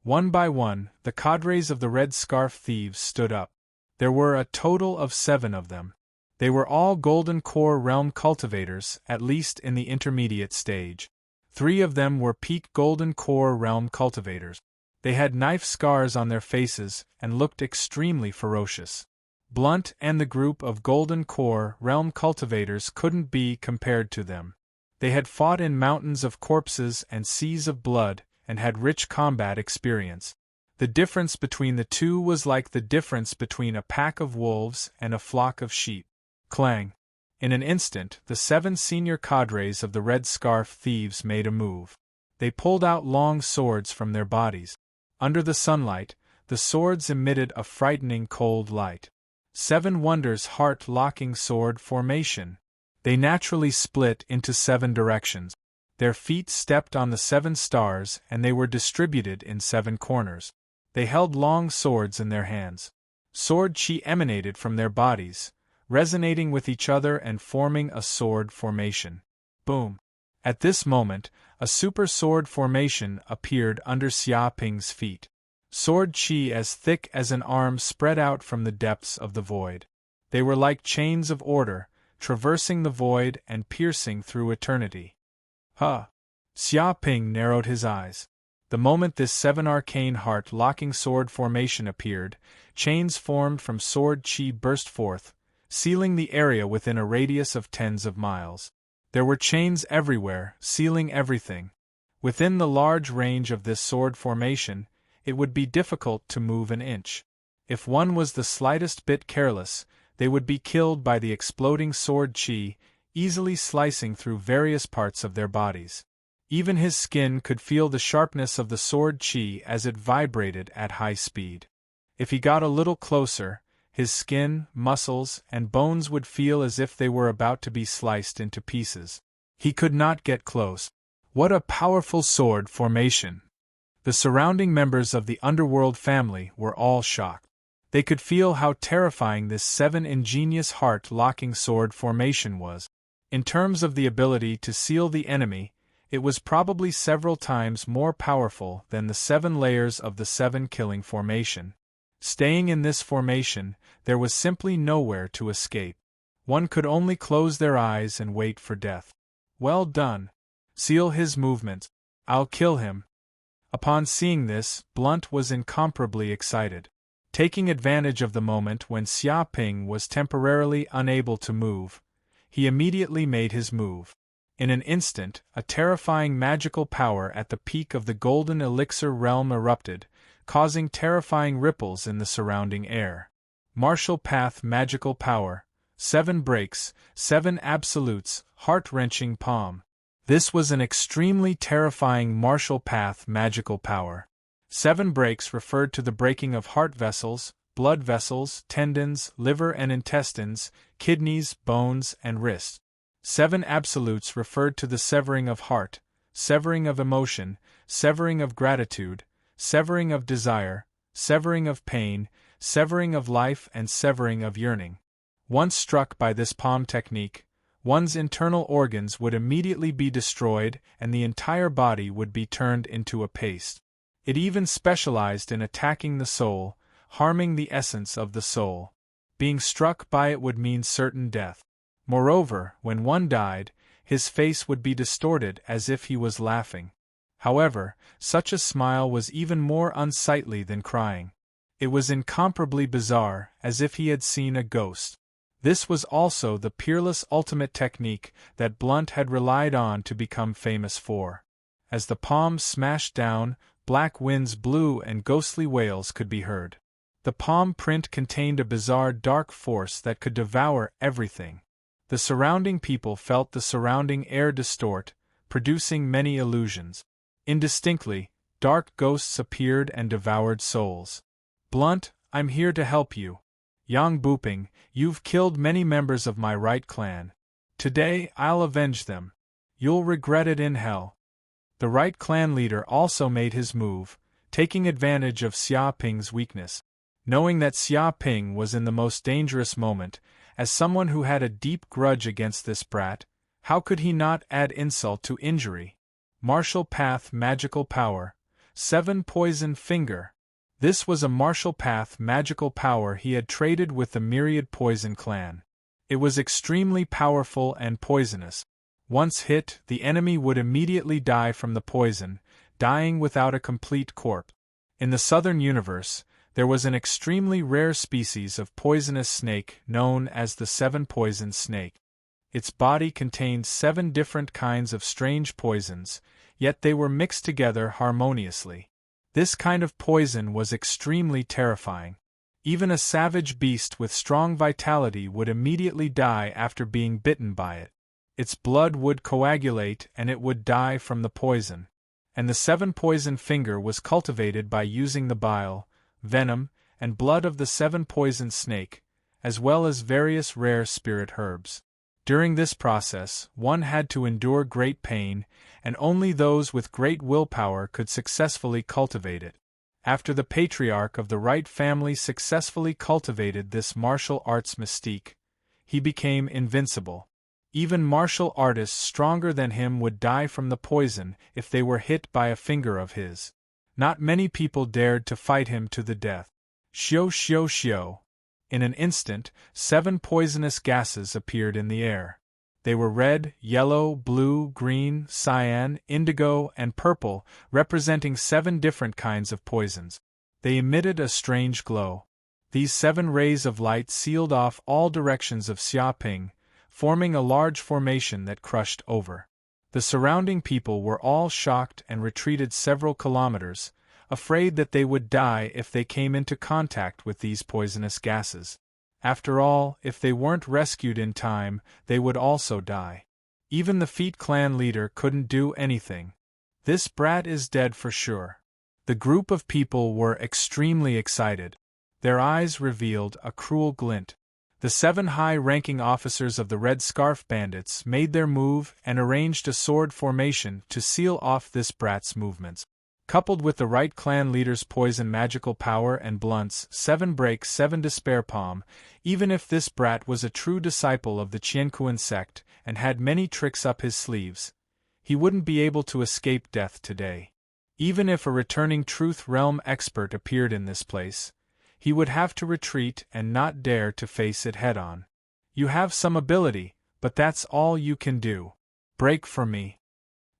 One by one, the cadres of the Red Scarf Thieves stood up. There were a total of 7 of them. They were all Golden Core Realm cultivators, at least in the intermediate stage. 3 of them were peak Golden Core Realm cultivators. They had knife scars on their faces and looked extremely ferocious. Blunt and the group of Golden Core Realm cultivators couldn't be compared to them. They had fought in mountains of corpses and seas of blood, and had rich combat experience. The difference between the two was like the difference between a pack of wolves and a flock of sheep. Clang! In an instant, the 7 senior cadres of the Red Scarf Thieves made a move. They pulled out long swords from their bodies. Under the sunlight, the swords emitted a frightening cold light. 7 Wonders heart-locking sword formation. They naturally split into 7 directions. Their feet stepped on the 7 stars and they were distributed in 7 corners. They held long swords in their hands. Sword chi emanated from their bodies, resonating with each other and forming a sword formation. Boom! At this moment, a super sword formation appeared under Xia Ping's feet. Sword chi as thick as an arm spread out from the depths of the void. They were like chains of order, traversing the void and piercing through eternity. Huh! Xia Ping narrowed his eyes. The moment this 7 arcane heart-locking sword formation appeared, chains formed from sword chi burst forth, sealing the area within a radius of tens of miles. There were chains everywhere, sealing everything. Within the large range of this sword formation, it would be difficult to move an inch. If one was the slightest bit careless, they would be killed by the exploding sword chi, easily slicing through various parts of their bodies. Even his skin could feel the sharpness of the sword chi as it vibrated at high speed. If he got a little closer, his skin, muscles, and bones would feel as if they were about to be sliced into pieces. He could not get close. What a powerful sword formation! The surrounding members of the underworld family were all shocked. They could feel how terrifying this 7 ingenious heart-locking sword formation was. In terms of the ability to seal the enemy, it was probably several times more powerful than the 7 layers of the 7 killing formation. Staying in this formation, there was simply nowhere to escape. One could only close their eyes and wait for death. Well done. Seal his movements. I'll kill him. Upon seeing this, Blunt was incomparably excited. Taking advantage of the moment when Xia Ping was temporarily unable to move, he immediately made his move. In an instant, a terrifying magical power at the peak of the golden elixir realm erupted, causing terrifying ripples in the surrounding air. Martial Path Magical Power. 7 breaks, 7 absolutes, heart-wrenching palm. This was an extremely terrifying martial path magical power. 7 breaks referred to the breaking of heart vessels, blood vessels, tendons, liver and intestines, kidneys, bones, and wrists. 7 absolutes referred to the severing of heart, severing of emotion, severing of gratitude, severing of desire, severing of pain, severing of life and severing of yearning. Once struck by this palm technique, one's internal organs would immediately be destroyed and the entire body would be turned into a paste. It even specialized in attacking the soul, harming the essence of the soul. Being struck by it would mean certain death. Moreover, when one died, his face would be distorted as if he was laughing. However, such a smile was even more unsightly than crying. It was incomparably bizarre, as if he had seen a ghost. This was also the peerless ultimate technique that Blunt had relied on to become famous for. As the palms smashed down, black winds blew and ghostly wails could be heard. The palm print contained a bizarre dark force that could devour everything. The surrounding people felt the surrounding air distort, producing many illusions. Indistinctly, dark ghosts appeared and devoured souls. Blunt, I'm here to help you. Yang Buping, you've killed many members of my right clan. Today, I'll avenge them. You'll regret it in hell. The right clan leader also made his move, taking advantage of Xia Ping's weakness. Knowing that Xia Ping was in the most dangerous moment, as someone who had a deep grudge against this brat, how could he not add insult to injury? Martial Path Magical Power. 7 Poison Finger. This was a martial path magical power he had traded with the Myriad Poison clan. It was extremely powerful and poisonous. Once hit, the enemy would immediately die from the poison, dying without a complete corpse. In the southern universe, there was an extremely rare species of poisonous snake known as the 7 poison snake. Its body contained 7 different kinds of strange poisons, yet they were mixed together harmoniously. This kind of poison was extremely terrifying. Even a savage beast with strong vitality would immediately die after being bitten by it. Its blood would coagulate and it would die from the poison. And the 7 poison finger was cultivated by using the bile, venom, and blood of the 7 poison snake, as well as various rare spirit herbs. During this process, one had to endure great pain, and only those with great willpower could successfully cultivate it. After the patriarch of the Wright family successfully cultivated this martial arts mystique, he became invincible. Even martial artists stronger than him would die from the poison if they were hit by a finger of his. Not many people dared to fight him to the death. Xiao xiao xiao. In an instant, 7 poisonous gases appeared in the air. They were red, yellow, blue, green, cyan, indigo, and purple, representing 7 different kinds of poisons. They emitted a strange glow. These 7 rays of light sealed off all directions of Xiaoping, forming a large formation that crushed over. The surrounding people were all shocked and retreated several kilometers, afraid that they would die if they came into contact with these poisonous gases. After all, if they weren't rescued in time, they would also die. Even the Feet clan leader couldn't do anything. This brat is dead for sure. The group of people were extremely excited. Their eyes revealed a cruel glint. The 7 high-ranking officers of the Red Scarf Bandits made their move and arranged a sword formation to seal off this brat's movements. Coupled with the right clan leader's poison magical power and blunts 7 break 7 despair palm, even if this brat was a true disciple of the Qiankuan sect and had many tricks up his sleeves, he wouldn't be able to escape death today. Even if a returning Truth Realm expert appeared in this place, he would have to retreat and not dare to face it head-on. You have some ability, but that's all you can do. Break for me.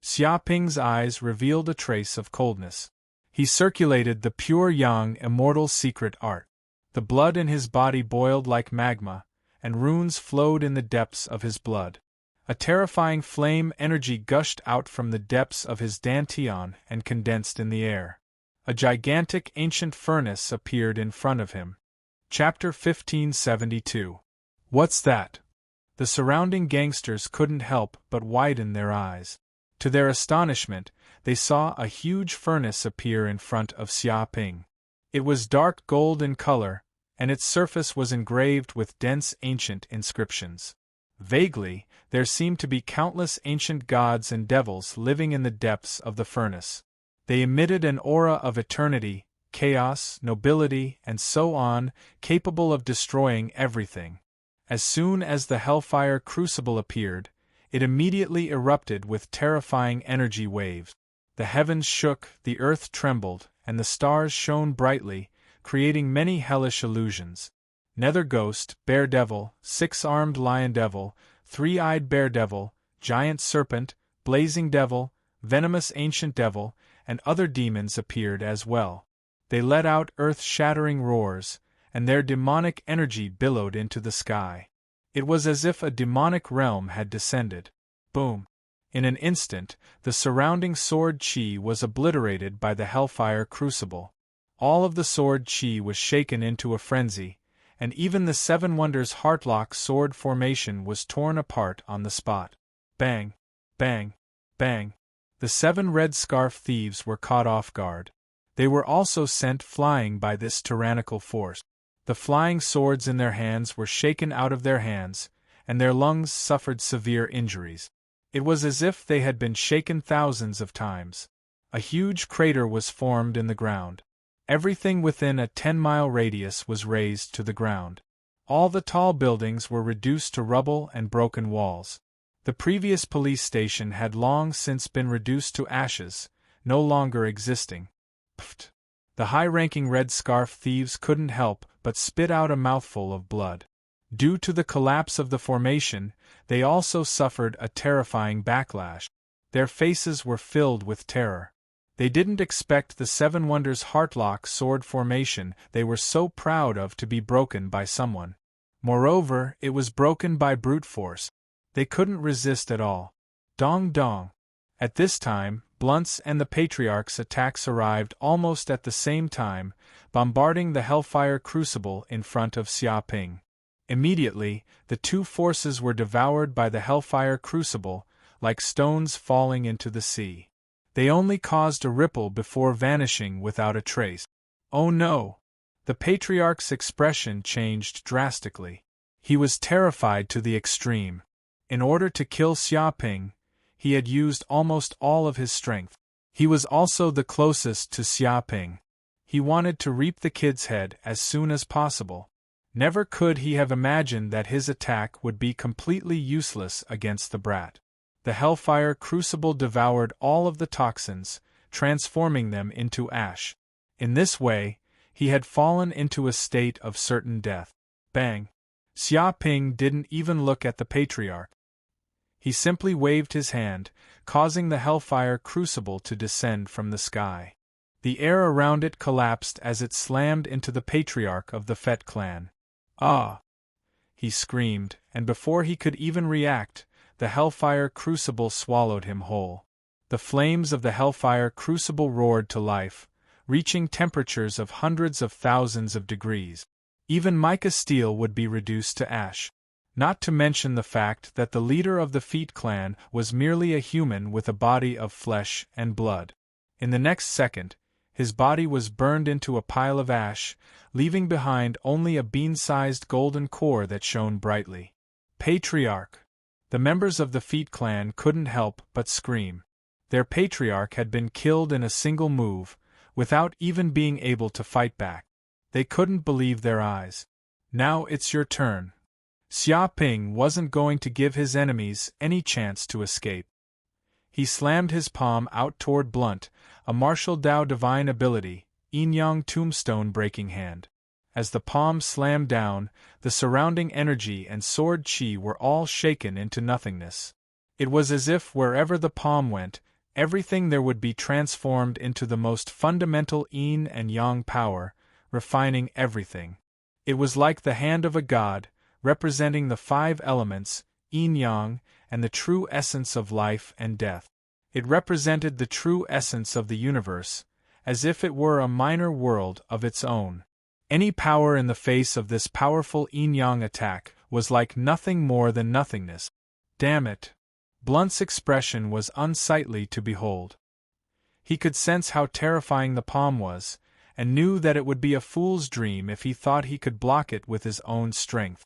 Xiaoping's eyes revealed a trace of coldness. He circulated the pure yang immortal secret art. The blood in his body boiled like magma, and runes flowed in the depths of his blood. A terrifying flame energy gushed out from the depths of his dantian and condensed in the air. A gigantic ancient furnace appeared in front of him. Chapter 1572. What's that? The surrounding gangsters couldn't help but widen their eyes. To their astonishment, they saw a huge furnace appear in front of Xiaoping. It was dark gold in color, and its surface was engraved with dense ancient inscriptions. Vaguely, there seemed to be countless ancient gods and devils living in the depths of the furnace. They emitted an aura of eternity, chaos, nobility, and so on, capable of destroying everything. As soon as the Hellfire Crucible appeared, it immediately erupted with terrifying energy waves. The heavens shook, the earth trembled, and the stars shone brightly, creating many hellish illusions. Nether Ghost, Bear Devil, 6-armed Lion Devil, 3-eyed Bear Devil, Giant Serpent, Blazing Devil, Venomous Ancient Devil, and other demons appeared as well. They let out earth-shattering roars, and their demonic energy billowed into the sky. It was as if a demonic realm had descended. Boom! In an instant, the surrounding sword chi was obliterated by the Hellfire Crucible. All of the sword chi was shaken into a frenzy, and even the 7 Wonders Heartlock sword formation was torn apart on the spot. Bang! Bang! Bang! The 7 Red Scarf thieves were caught off guard. They were also sent flying by this tyrannical force. The flying swords in their hands were shaken out of their hands, and their lungs suffered severe injuries. It was as if they had been shaken thousands of times. A huge crater was formed in the ground. Everything within a 10-mile radius was razed to the ground. All the tall buildings were reduced to rubble and broken walls. The previous police station had long since been reduced to ashes, no longer existing. Pfft! The high-ranking Red Scarf thieves couldn't help but spit out a mouthful of blood. Due to the collapse of the formation, they also suffered a terrifying backlash. Their faces were filled with terror. They didn't expect the 7 Wonders Heartlock sword formation they were so proud of to be broken by someone. Moreover, it was broken by brute force. They couldn't resist at all. Dong dong. At this time, Blunt's and the Patriarch's attacks arrived almost at the same time, bombarding the Hellfire Crucible in front of Xiaoping. Immediately, the 2 forces were devoured by the Hellfire Crucible, like stones falling into the sea. They only caused a ripple before vanishing without a trace. Oh no! The Patriarch's expression changed drastically. He was terrified to the extreme. In order to kill Xiaoping, he had used almost all of his strength. He was also the closest to Xiaoping. He wanted to reap the kid's head as soon as possible. Never could he have imagined that his attack would be completely useless against the brat. The Hellfire Crucible devoured all of the toxins, transforming them into ash. In this way, he had fallen into a state of certain death. Bang! Xia Ping didn't even look at the patriarch. He simply waved his hand, causing the hellfire crucible to descend from the sky. The air around it collapsed as it slammed into the patriarch of the Fett clan. Ah! He screamed, and before he could even react, the hellfire crucible swallowed him whole. The flames of the hellfire crucible roared to life, reaching temperatures of hundreds of thousands of degrees. Even mica steel would be reduced to ash. Not to mention the fact that the leader of the Fett clan was merely a human with a body of flesh and blood. In the next second, his body was burned into a pile of ash, leaving behind only a bean-sized golden core that shone brightly. Patriarch! The members of the Fett clan couldn't help but scream. Their patriarch had been killed in a single move, without even being able to fight back. They couldn't believe their eyes. Now it's your turn. Xia Ping wasn't going to give his enemies any chance to escape. He slammed his palm out toward Blunt, a martial Dao divine ability, yin-yang tombstone breaking hand. As the palm slammed down, the surrounding energy and sword chi were all shaken into nothingness. It was as if wherever the palm went, everything there would be transformed into the most fundamental yin and yang power, refining everything. It was like the hand of a god, representing the 5 elements, yin-yang, and the true essence of life and death. It represented the true essence of the universe, as if it were a minor world of its own. Any power in the face of this powerful yin-yang attack was like nothing more than nothingness. Damn it! Blunt's expression was unsightly to behold. He could sense how terrifying the palm was, and knew that it would be a fool's dream if he thought he could block it with his own strength.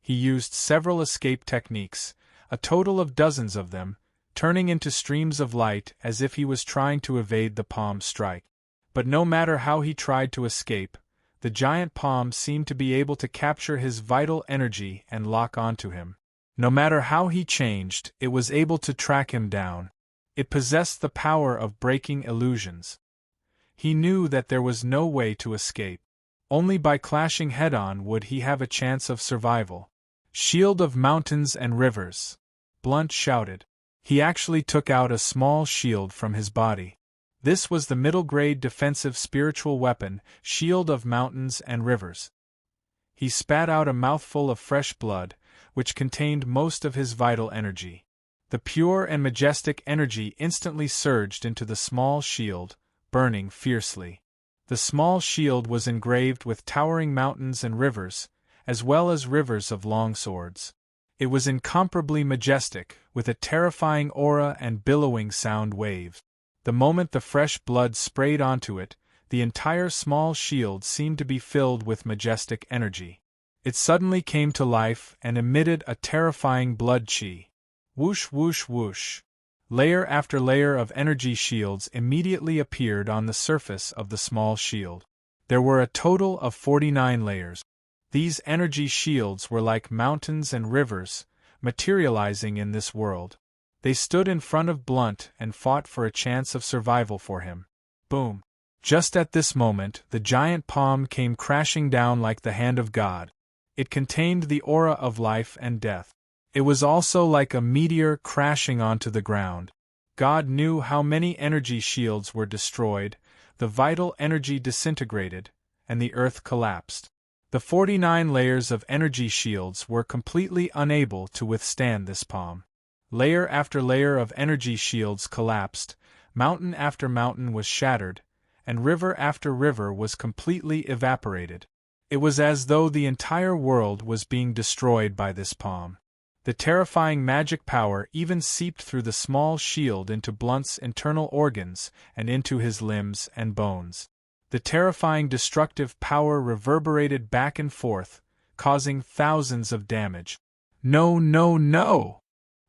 He used several escape techniques, a total of dozens of them, turning into streams of light as if he was trying to evade the palm's strike. But no matter how he tried to escape, the giant palm seemed to be able to capture his vital energy and lock onto him. No matter how he changed, it was able to track him down. It possessed the power of breaking illusions. He knew that there was no way to escape. Only by clashing head-on would he have a chance of survival. Shield of mountains and rivers! Blunt shouted. He actually took out a small shield from his body. This was the middle-grade defensive spiritual weapon, Shield of Mountains and Rivers. He spat out a mouthful of fresh blood, which contained most of his vital energy. The pure and majestic energy instantly surged into the small shield, burning fiercely. The small shield was engraved with towering mountains and rivers, as well as rivers of long swords. It was incomparably majestic, with a terrifying aura and billowing sound waves. The moment the fresh blood sprayed onto it, the entire small shield seemed to be filled with majestic energy. It suddenly came to life and emitted a terrifying blood chi. Whoosh whoosh whoosh. Layer after layer of energy shields immediately appeared on the surface of the small shield. There were a total of 49 layers. These energy shields were like mountains and rivers, materializing in this world. They stood in front of Blunt and fought for a chance of survival for him. Boom! Just at this moment, the giant palm came crashing down like the hand of God. It contained the aura of life and death. It was also like a meteor crashing onto the ground. God knew how many energy shields were destroyed, the vital energy disintegrated, and the earth collapsed. The 49 layers of energy shields were completely unable to withstand this palm. Layer after layer of energy shields collapsed, mountain after mountain was shattered, and river after river was completely evaporated. It was as though the entire world was being destroyed by this palm. The terrifying magic power even seeped through the small shield into Blunt's internal organs and into his limbs and bones. The terrifying destructive power reverberated back and forth, causing thousands of damage. No, no, no!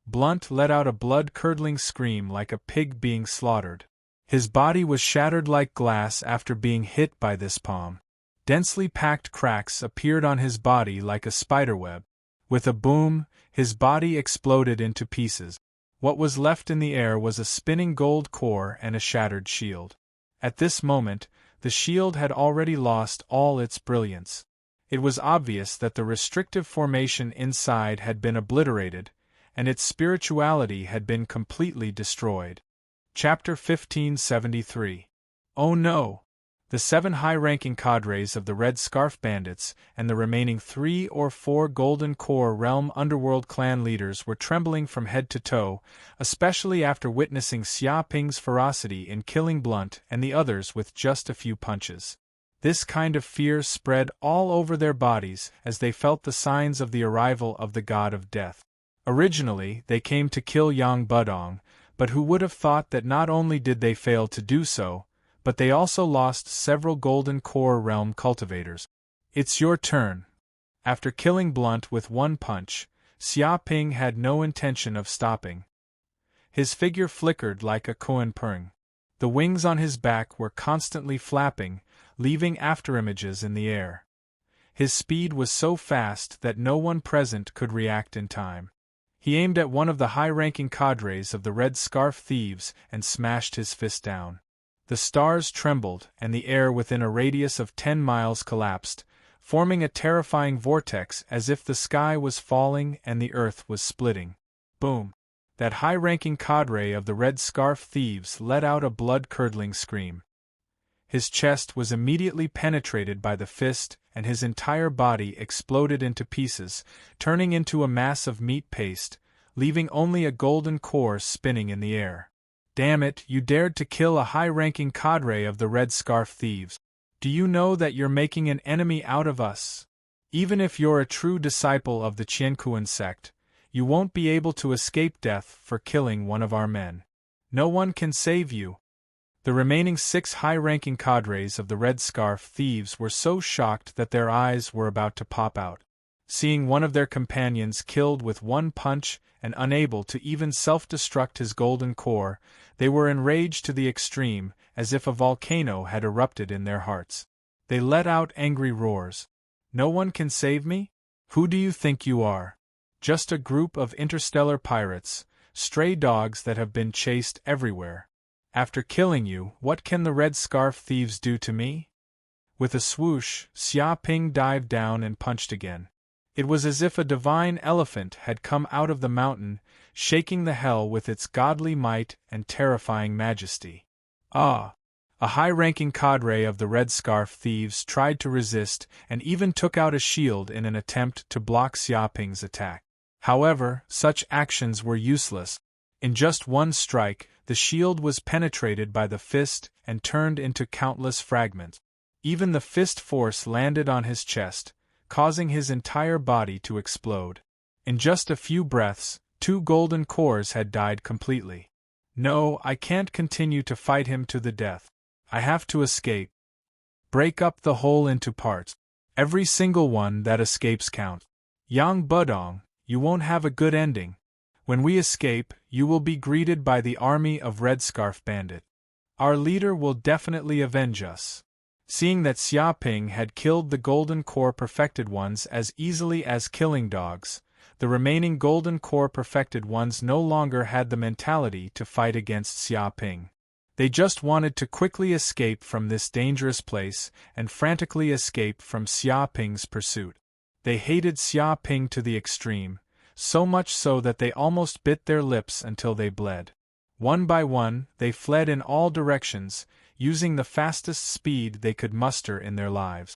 Blunt let out a blood-curdling scream like a pig being slaughtered. His body was shattered like glass after being hit by this palm. Densely packed cracks appeared on his body like a spiderweb. With a boom, his body exploded into pieces. What was left in the air was a spinning gold core and a shattered shield. At this moment, the shield had already lost all its brilliance. It was obvious that the restrictive formation inside had been obliterated, and its spirituality had been completely destroyed. Chapter 1573. Oh no! The 7 high-ranking cadres of the Red Scarf Bandits and the remaining 3 or 4 Golden Core Realm Underworld clan leaders were trembling from head to toe, especially after witnessing Xia Ping's ferocity in killing Blunt and the others with just a few punches. This kind of fear spread all over their bodies as they felt the signs of the arrival of the god of death. Originally, they came to kill Yang Budong, but who would have thought that not only did they fail to do so, but they also lost several Golden Core Realm cultivators. It's your turn. After killing Blunt with one punch, Xia Ping had no intention of stopping. His figure flickered like a koan purring. The wings on his back were constantly flapping, leaving afterimages in the air. His speed was so fast that no one present could react in time. He aimed at one of the high-ranking cadres of the Red Scarf Thieves and smashed his fist down. The stars trembled, and the air within a radius of 10 miles collapsed, forming a terrifying vortex as if the sky was falling and the earth was splitting. Boom! That high-ranking cadre of the Red Scarf Thieves let out a blood-curdling scream. His chest was immediately penetrated by the fist, and his entire body exploded into pieces, turning into a mass of meat paste, leaving only a golden core spinning in the air. Damn it, you dared to kill a high-ranking cadre of the Red Scarf Thieves. Do you know that you're making an enemy out of us? Even if you're a true disciple of the Qiankuan sect, you won't be able to escape death for killing one of our men. No one can save you. The remaining 6 high-ranking cadres of the Red Scarf Thieves were so shocked that their eyes were about to pop out. Seeing one of their companions killed with one punch and unable to even self-destruct his golden core, they were enraged to the extreme, as if a volcano had erupted in their hearts. They let out angry roars. No one can save me? Who do you think you are? Just a group of interstellar pirates, stray dogs that have been chased everywhere. After killing you, what can the Red Scarf Thieves do to me? With a swoosh, Xia Ping dived down and punched again. It was as if a divine elephant had come out of the mountain, shaking the hell with its godly might and terrifying majesty. Ah! A high-ranking cadre of the Red Scarf Thieves tried to resist and even took out a shield in an attempt to block Xia Ping's attack. However, such actions were useless. In just one strike, the shield was penetrated by the fist and turned into countless fragments. Even the fist force landed on his chest, causing his entire body to explode. In just a few breaths, 2 golden cores had died completely. No, I can't continue to fight him to the death. I have to escape. Break up the hole into parts. Every single one that escapes counts. Yang Budong, you won't have a good ending. When we escape, you will be greeted by the army of Red Scarf Bandit. Our leader will definitely avenge us. Seeing that Xia Ping had killed the Golden Core Perfected Ones as easily as killing dogs, the remaining Golden Core Perfected Ones no longer had the mentality to fight against Xia Ping. They just wanted to quickly escape from this dangerous place and frantically escape from Xia Ping's pursuit. They hated Xia Ping to the extreme, so much so that they almost bit their lips until they bled. One by one, they fled in all directions, using the fastest speed they could muster in their lives.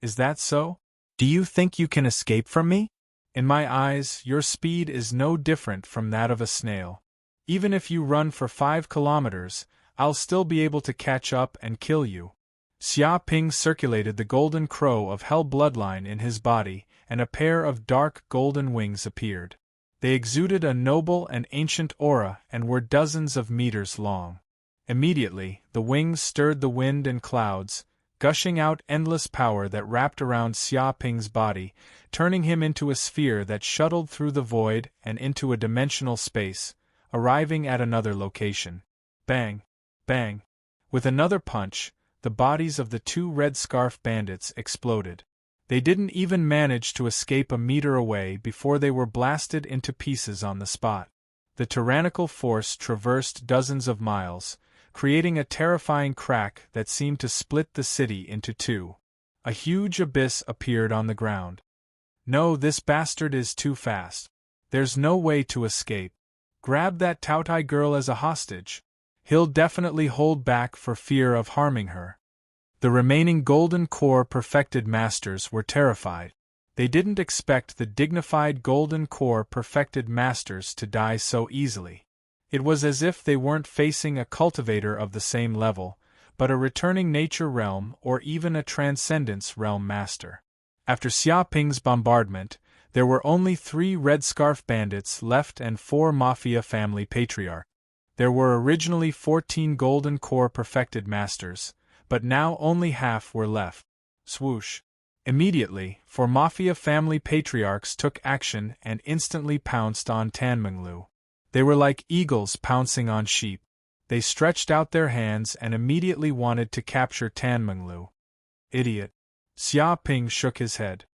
Is that so? Do you think you can escape from me? In my eyes, your speed is no different from that of a snail. Even if you run for 5 kilometers, I'll still be able to catch up and kill you. Xia Ping circulated the golden crow of hell bloodline in his body, and a pair of dark golden wings appeared. They exuded a noble and ancient aura and were dozens of meters long. Immediately, the wings stirred the wind and clouds, gushing out endless power that wrapped around Xia Ping's body, turning him into a sphere that shuttled through the void and into a dimensional space, arriving at another location. Bang! Bang! With another punch, the bodies of the 2 Red Scarf Bandits exploded. They didn't even manage to escape a meter away before they were blasted into pieces on the spot. The tyrannical force traversed dozens of miles, creating a terrifying crack that seemed to split the city into 2. A huge abyss appeared on the ground. No, this bastard is too fast. There's no way to escape. Grab that Tautai girl as a hostage. He'll definitely hold back for fear of harming her. The remaining Golden Core Perfected Masters were terrified. They didn't expect the dignified Golden Core Perfected Masters to die so easily. It was as if they weren't facing a cultivator of the same level, but a returning nature realm or even a transcendence realm master. After Xiaoping's bombardment, there were only 3 Red Scarf Bandits left and 4 Mafia family patriarchs. There were originally 14 Golden Core Perfected Masters, but now only half were left. Swoosh! Immediately, 4 Mafia family patriarchs took action and instantly pounced on Tanmenglu. They were like eagles pouncing on sheep. They stretched out their hands and immediately wanted to capture Tanmenglu. Idiot! Xia Ping shook his head.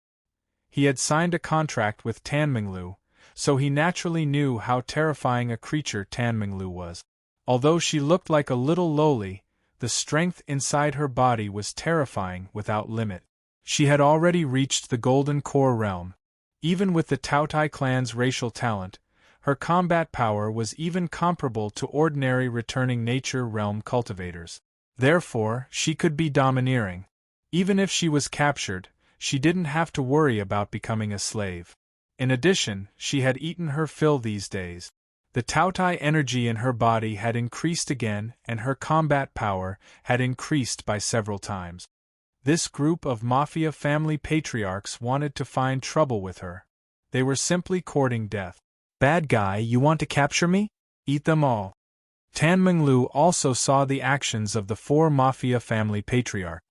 He had signed a contract with Tanmenglu, so he naturally knew how terrifying a creature Tanmenglu was. Although she looked like a little lowly, the strength inside her body was terrifying without limit. She had already reached the Golden Core realm. Even with the Tautai clan's racial talent, her combat power was even comparable to ordinary returning nature realm cultivators. Therefore, she could be domineering. Even if she was captured, she didn't have to worry about becoming a slave. In addition, she had eaten her fill these days. The Tautai energy in her body had increased again and her combat power had increased by several times. This group of Mafia family patriarchs wanted to find trouble with her. They were simply courting death. Bad guy, you want to capture me? Eat them all. Tanmenglu also saw the actions of the 4 Mafia family patriarchs.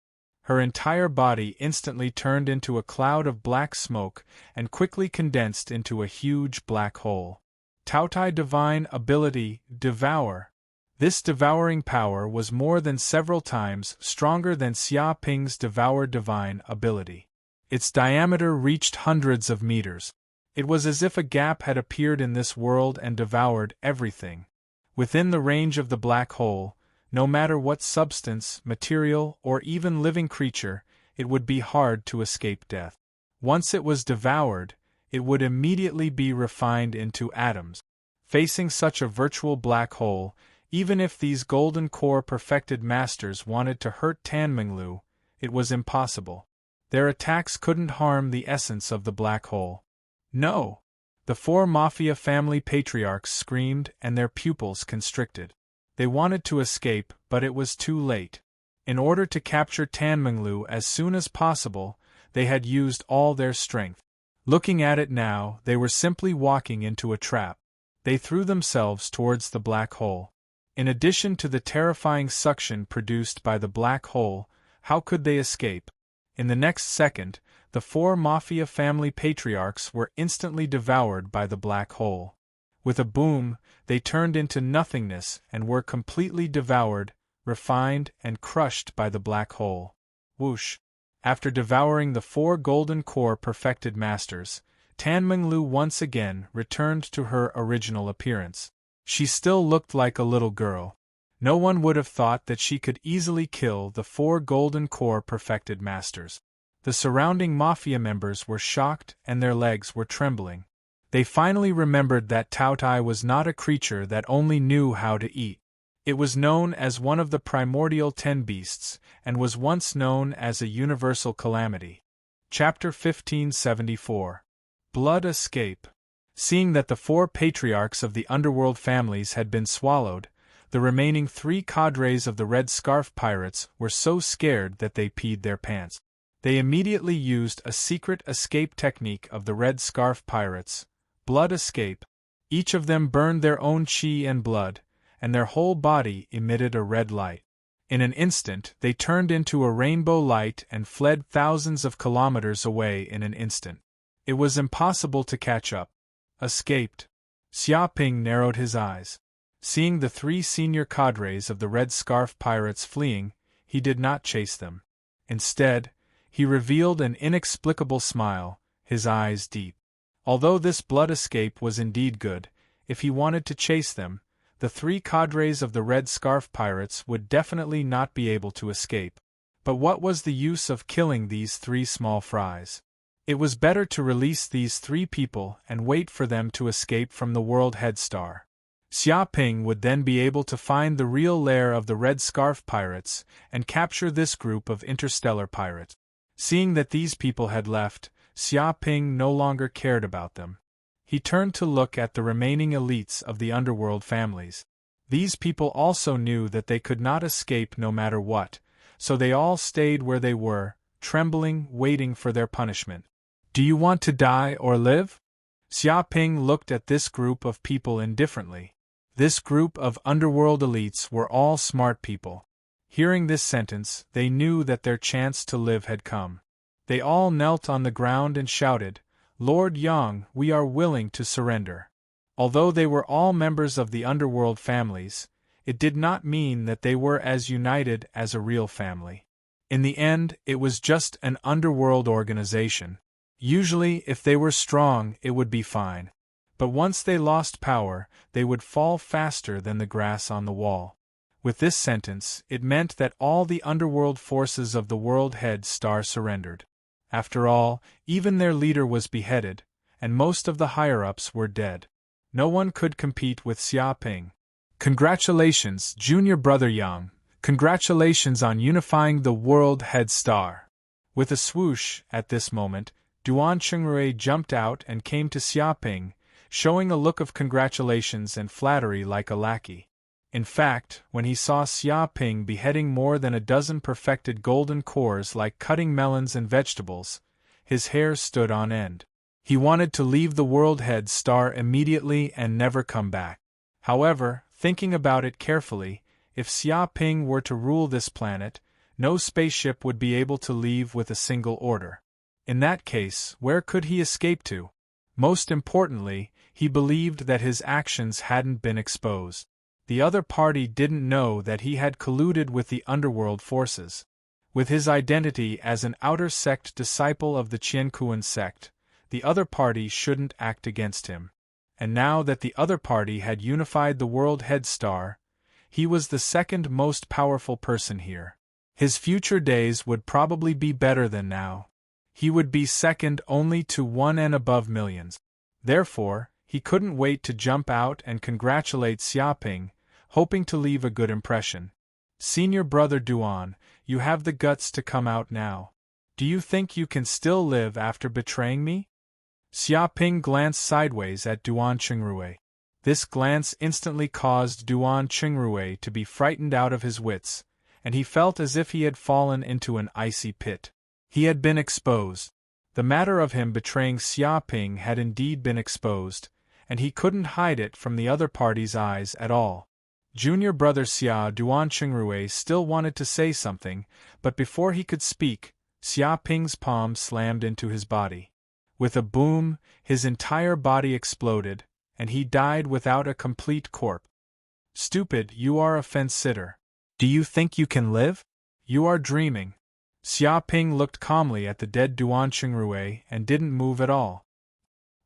Her entire body instantly turned into a cloud of black smoke and quickly condensed into a huge black hole. Tautai Divine Ability, Devour. This devouring power was more than several times stronger than Xia Ping's Devour Divine Ability. Its diameter reached hundreds of meters. It was as if a gap had appeared in this world and devoured everything. Within the range of the black hole, no matter what substance, material, or even living creature, it would be hard to escape death. Once it was devoured, it would immediately be refined into atoms. Facing such a virtual black hole, even if these Golden Core Perfected Masters wanted to hurt Tanmenglu, it was impossible. Their attacks couldn't harm the essence of the black hole. No! The 4 Mafia family patriarchs screamed and their pupils constricted. They wanted to escape, but it was too late. In order to capture Tanmenglu as soon as possible, they had used all their strength. Looking at it now, they were simply walking into a trap. They threw themselves towards the black hole. In addition to the terrifying suction produced by the black hole, how could they escape? In the next second, the 4 Mafia family patriarchs were instantly devoured by the black hole. With a boom, they turned into nothingness and were completely devoured, refined, and crushed by the black hole. Whoosh! After devouring the 4 Golden Core Perfected Masters, Tanmenglu once again returned to her original appearance. She still looked like a little girl. No one would have thought that she could easily kill the 4 Golden Core Perfected Masters. The surrounding Mafia members were shocked and their legs were trembling. They finally remembered that Tautai was not a creature that only knew how to eat. It was known as one of the primordial 10 beasts, and was once known as a universal calamity. Chapter 1574. Blood Escape. Seeing that the 4 patriarchs of the underworld families had been swallowed, the remaining 3 cadres of the Red Scarf Pirates were so scared that they peed their pants. They immediately used a secret escape technique of the Red Scarf Pirates, Blood Escape. Each of them burned their own chi and blood, and their whole body emitted a red light. In an instant, they turned into a rainbow light and fled thousands of kilometers away in an instant. It was impossible to catch up. Escaped. Xia Ping narrowed his eyes. Seeing the 3 senior cadres of the Red Scarf Pirates fleeing, he did not chase them. Instead, he revealed an inexplicable smile, his eyes deep. Although this blood escape was indeed good, if he wanted to chase them, the 3 cadres of the Red Scarf Pirates would definitely not be able to escape. But what was the use of killing these 3 small fries? It was better to release these 3 people and wait for them to escape from the World Head Star. Xia Ping would then be able to find the real lair of the Red Scarf Pirates and capture this group of interstellar pirates. Seeing that these people had left, Xia Ping no longer cared about them. He turned to look at the remaining elites of the underworld families. These people also knew that they could not escape no matter what, so they all stayed where they were, trembling, waiting for their punishment. Do you want to die or live? Xia Ping looked at this group of people indifferently. This group of underworld elites were all smart people. Hearing this sentence, they knew that their chance to live had come. They all knelt on the ground and shouted, "Lord Yang, we are willing to surrender." Although they were all members of the underworld families, it did not mean that they were as united as a real family. In the end, it was just an underworld organization. Usually, if they were strong, it would be fine. But once they lost power, they would fall faster than the grass on the wall. With this sentence, it meant that all the underworld forces of the World Head Star surrendered. After all, even their leader was beheaded, and most of the higher-ups were dead. No one could compete with Xia Ping. Congratulations, junior brother Yang. Congratulations on unifying the World Head Star. With a swoosh, at this moment, Duan Qingrui jumped out and came to Xia Ping, showing a look of congratulations and flattery like a lackey. In fact, when he saw Xia Ping beheading more than a dozen perfected golden cores like cutting melons and vegetables, his hair stood on end. He wanted to leave the World Head Star immediately and never come back. However, thinking about it carefully, if Xia Ping were to rule this planet, no spaceship would be able to leave with a single order. In that case, where could he escape to? Most importantly, he believed that his actions hadn't been exposed. The other party didn't know that he had colluded with the underworld forces. With his identity as an outer sect disciple of the Qiankuan sect, the other party shouldn't act against him. And now that the other party had unified the World Head Star, he was the second most powerful person here. His future days would probably be better than now. He would be second only to 1 and above millions. Therefore, he couldn't wait to jump out and congratulate Xia Ping, hoping to leave a good impression. Senior brother Duan, you have the guts to come out now. Do you think you can still live after betraying me? Xia Ping glanced sideways at Duan Qingrui. This glance instantly caused Duan Qingrui to be frightened out of his wits, and he felt as if he had fallen into an icy pit. He had been exposed. The matter of him betraying Xia Ping had indeed been exposed, and he couldn't hide it from the other party's eyes at all. Junior brother Xia Duan Qingrui still wanted to say something, but before he could speak, Xia Ping's palm slammed into his body. With a boom, his entire body exploded, and he died without a complete corpse. Stupid, you are a fence-sitter. Do you think you can live? You are dreaming. Xia Ping looked calmly at the dead Duan Qingrui and didn't move at all.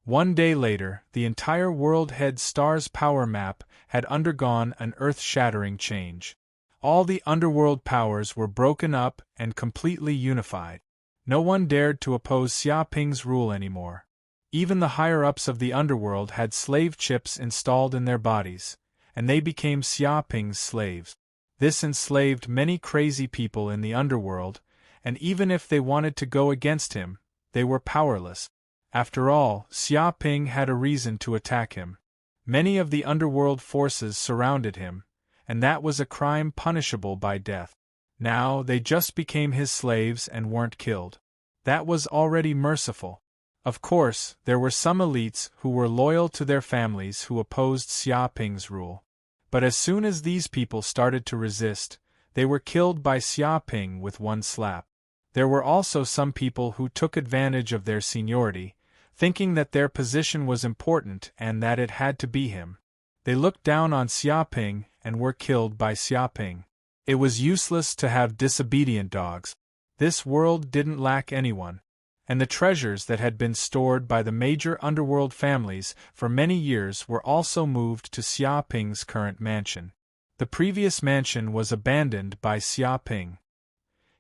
1 day later, the entire World Head Star's power map had undergone an earth-shattering change. All the underworld powers were broken up and completely unified. No one dared to oppose Xia Ping's rule anymore. Even the higher-ups of the underworld had slave chips installed in their bodies, and they became Xia Ping's slaves. This enslaved many crazy people in the underworld, and even if they wanted to go against him, they were powerless. After all, Xia Ping had a reason to attack him. Many of the underworld forces surrounded him, and that was a crime punishable by death. Now they just became his slaves and weren't killed. That was already merciful. Of course, there were some elites who were loyal to their families who opposed Xia Ping's rule. But as soon as these people started to resist, they were killed by Xia Ping with one slap. There were also some people who took advantage of their seniority, thinking that their position was important and that it had to be him. They looked down on Xia Ping and were killed by Xia Ping. It was useless to have disobedient dogs. This world didn't lack anyone, and the treasures that had been stored by the major underworld families for many years were also moved to Xia Ping's current mansion. The previous mansion was abandoned by Xia Ping.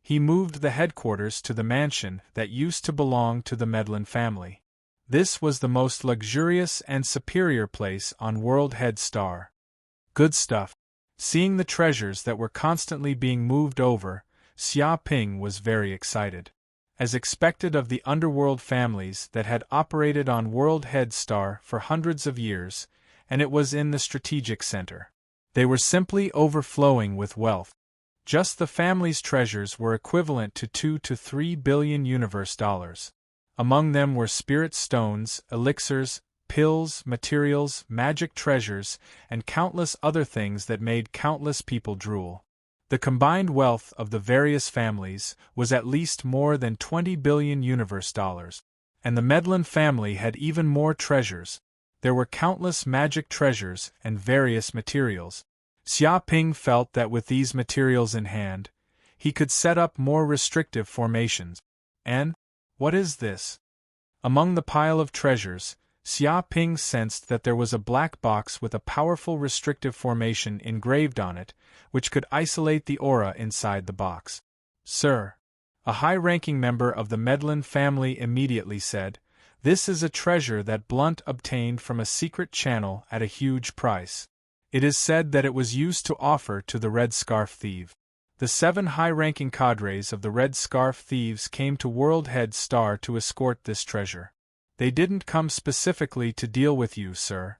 he moved the headquarters to the mansion that used to belong to the Medlin family. This was the most luxurious and superior place on World Head Star. Good stuff. Seeing the treasures that were constantly being moved over, Xia Ping was very excited. As expected of the underworld families that had operated on World Head Star for hundreds of years, and it was in the strategic center. They were simply overflowing with wealth. Just the family's treasures were equivalent to 2 to 3 billion universe dollars. Among them were spirit stones, elixirs, pills, materials, magic treasures, and countless other things that made countless people drool. The combined wealth of the various families was at least more than 20 billion universe dollars. And the Medlin family had even more treasures. There were countless magic treasures and various materials. Xia Ping felt that with these materials in hand, he could set up more restrictive formations. And what is this? Among the pile of treasures, Xia Ping sensed that there was a black box with a powerful restrictive formation engraved on it, which could isolate the aura inside the box. Sir, a high-ranking member of the Medlin family immediately said, "This is a treasure that Blunt obtained from a secret channel at a huge price. It is said that it was used to offer to the Red Scarf Thief." The 7 high-ranking cadres of the Red Scarf Thieves came to World Head Star to escort this treasure. They didn't come specifically to deal with you, sir.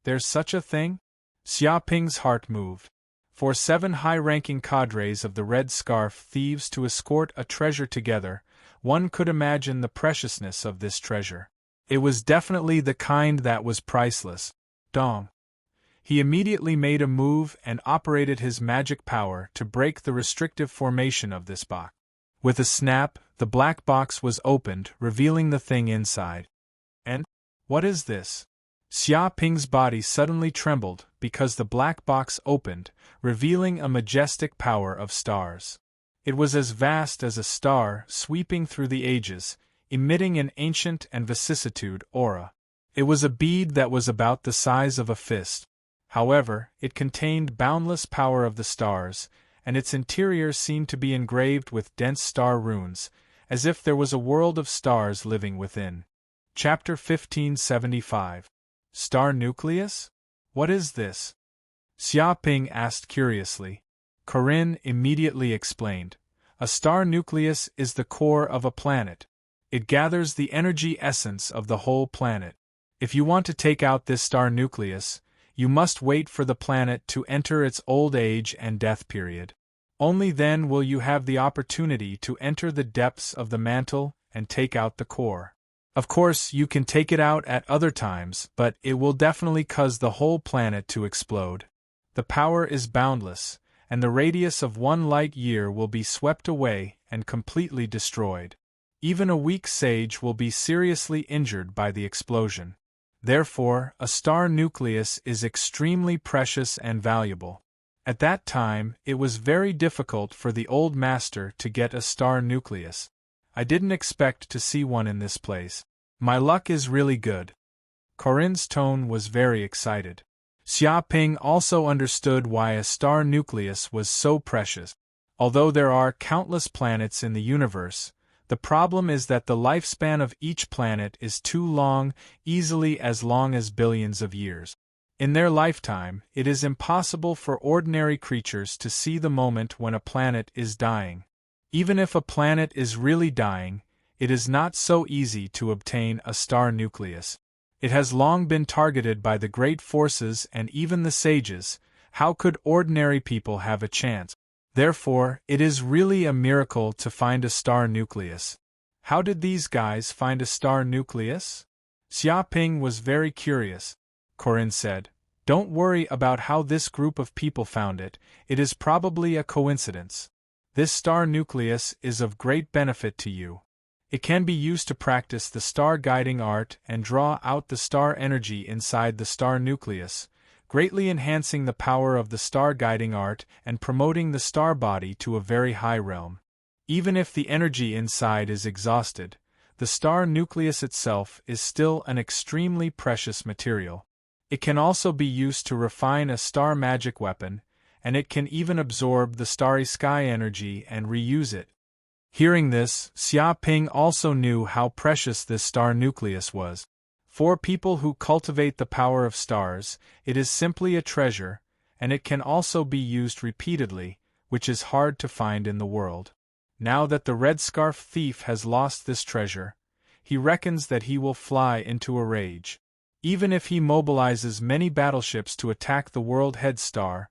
There's such a thing? Xia Ping's heart moved. For 7 high-ranking cadres of the Red Scarf Thieves to escort a treasure together, one could imagine the preciousness of this treasure. It was definitely the kind that was priceless. Dong. He immediately made a move and operated his magic power to break the restrictive formation of this box. With a snap, the black box was opened, revealing the thing inside. And what is this? Xia Ping's body suddenly trembled because the black box opened, revealing a majestic power of stars. It was as vast as a star sweeping through the ages, emitting an ancient and vicissitude aura. It was a bead that was about the size of a fist. However, it contained boundless power of the stars, and its interior seemed to be engraved with dense star runes, as if there was a world of stars living within. Chapter 1575. Star Nucleus? What is this? Xia Ping asked curiously. Corinne immediately explained. A star nucleus is the core of a planet. It gathers the energy essence of the whole planet. If you want to take out this star nucleus, you must wait for the planet to enter its old age and death period. Only then will you have the opportunity to enter the depths of the mantle and take out the core. Of course, you can take it out at other times, but it will definitely cause the whole planet to explode. The power is boundless, and the radius of 1 light year will be swept away and completely destroyed. Even a weak sage will be seriously injured by the explosion. Therefore, a star nucleus is extremely precious and valuable. At that time, it was very difficult for the old master to get a star nucleus. I didn't expect to see one in this place. My luck is really good. Corinne's tone was very excited. Xia Ping also understood why a star nucleus was so precious. Although there are countless planets in the universe, the problem is that the lifespan of each planet is too long, easily as long as billions of years. In their lifetime, it is impossible for ordinary creatures to see the moment when a planet is dying. Even if a planet is really dying, it is not so easy to obtain a star nucleus. It has long been targeted by the great forces and even the sages. How could ordinary people have a chance? Therefore, it is really a miracle to find a star nucleus. How did these guys find a star nucleus? Xia Ping was very curious. Corinne said, "Don't worry about how this group of people found it, it is probably a coincidence. This star nucleus is of great benefit to you. It can be used to practice the star guiding art and draw out the star energy inside the star nucleus, greatly enhancing the power of the star guiding art and promoting the star body to a very high realm. Even if the energy inside is exhausted, the star nucleus itself is still an extremely precious material. It can also be used to refine a star magic weapon, and it can even absorb the starry sky energy and reuse it. Hearing this, Xia Ping also knew how precious this star nucleus was. For people who cultivate the power of stars, it is simply a treasure, and it can also be used repeatedly, which is hard to find in the world. Now that the Red Scarf thief has lost this treasure, he reckons that he will fly into a rage. Even if he mobilizes many battleships to attack the world head star,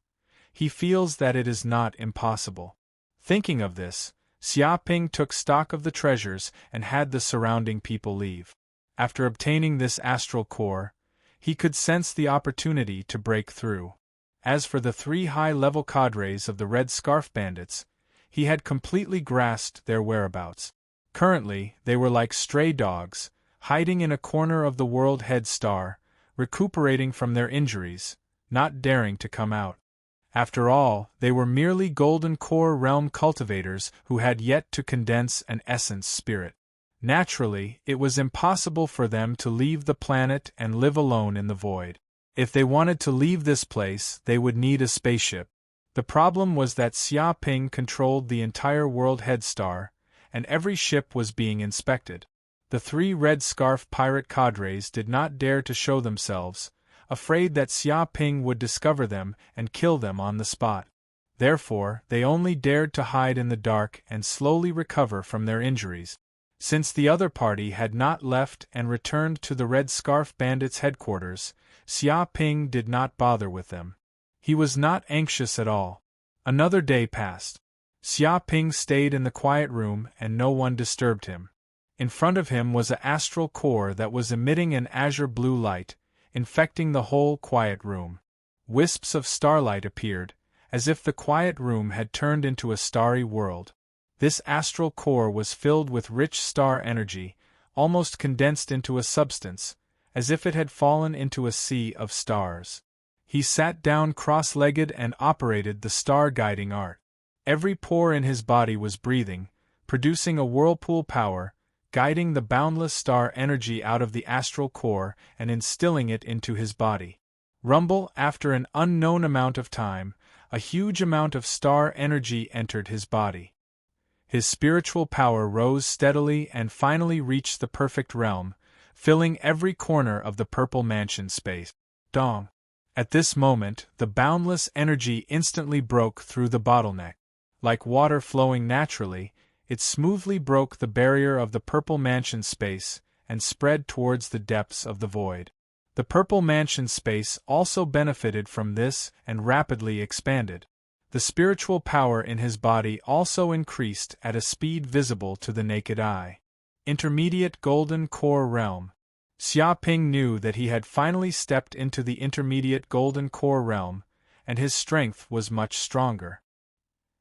he feels that it is not impossible. Thinking of this, Xia Ping took stock of the treasures and had the surrounding people leave. After obtaining this astral core, he could sense the opportunity to break through. As for the 3 high-level cadres of the Red Scarf Bandits, he had completely grasped their whereabouts. Currently, they were like stray dogs, hiding in a corner of the world head star, recuperating from their injuries, not daring to come out. After all, they were merely Golden Core realm cultivators who had yet to condense an essence spirit. Naturally, it was impossible for them to leave the planet and live alone in the void. If they wanted to leave this place, they would need a spaceship. The problem was that Xia Ping controlled the entire world head star, and every ship was being inspected. The 3 Red Scarf pirate cadres did not dare to show themselves, afraid that Xia Ping would discover them and kill them on the spot. Therefore, they only dared to hide in the dark and slowly recover from their injuries. Since the other party had not left and returned to the Red Scarf Bandits' headquarters, Xia Ping did not bother with them. He was not anxious at all. Another day passed. Xia Ping stayed in the quiet room and no one disturbed him. In front of him was an astral core that was emitting an azure blue light, infecting the whole quiet room. Wisps of starlight appeared, as if the quiet room had turned into a starry world. This astral core was filled with rich star energy, almost condensed into a substance, as if it had fallen into a sea of stars. He sat down cross-legged and operated the star-guiding art. Every pore in his body was breathing, producing a whirlpool power, guiding the boundless star energy out of the astral core and instilling it into his body. Rumble, after an unknown amount of time, a huge amount of star energy entered his body. His spiritual power rose steadily and finally reached the perfect realm, filling every corner of the purple mansion space. Dong. At this moment, the boundless energy instantly broke through the bottleneck. Like water flowing naturally, it smoothly broke the barrier of the purple mansion space and spread towards the depths of the void. The purple mansion space also benefited from this and rapidly expanded. The spiritual power in his body also increased at a speed visible to the naked eye. Intermediate Golden Core Realm. Xia Ping knew that he had finally stepped into the intermediate Golden Core Realm, and his strength was much stronger.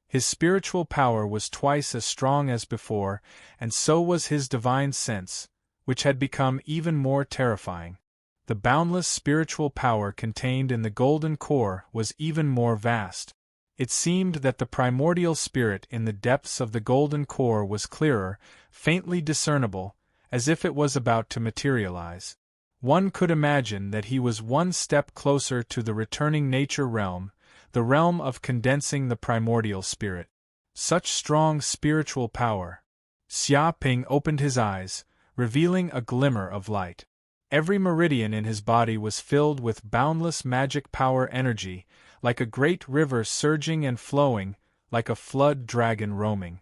His spiritual power was twice as strong as before, and so was his divine sense, which had become even more terrifying. The boundless spiritual power contained in the Golden Core was even more vast. It seemed that the primordial spirit in the depths of the Golden Core was clearer, faintly discernible, as if it was about to materialize. One could imagine that he was one step closer to the returning nature realm, the realm of condensing the primordial spirit. Such strong spiritual power. Xia Ping opened his eyes, revealing a glimmer of light. Every meridian in his body was filled with boundless magic power energy, like a great river surging and flowing, like a flood dragon roaming.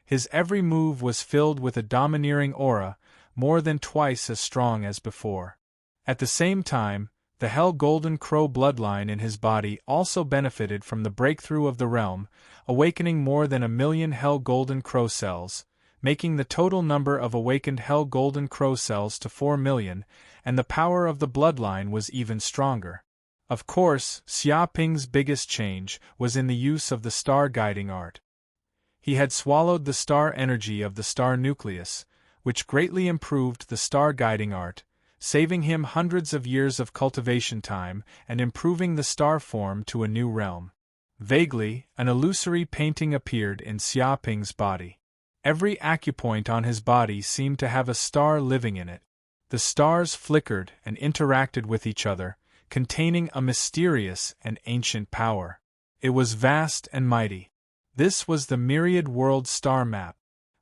His every move was filled with a domineering aura, more than twice as strong as before. At the same time, the Hell Golden Crow bloodline in his body also benefited from the breakthrough of the realm, awakening more than 1,000,000 Hell Golden Crow cells, making the total number of awakened Hell Golden Crow cells to 4,000,000, and the power of the bloodline was even stronger. Of course, Xia Ping's biggest change was in the use of the star-guiding art. He had swallowed the star energy of the star nucleus, which greatly improved the star-guiding art, saving him hundreds of years of cultivation time and improving the star form to a new realm. Vaguely, an illusory painting appeared in Xia Ping's body. Every acupoint on his body seemed to have a star living in it. The stars flickered and interacted with each other, containing a mysterious and ancient power. It was vast and mighty. This was the myriad world star map.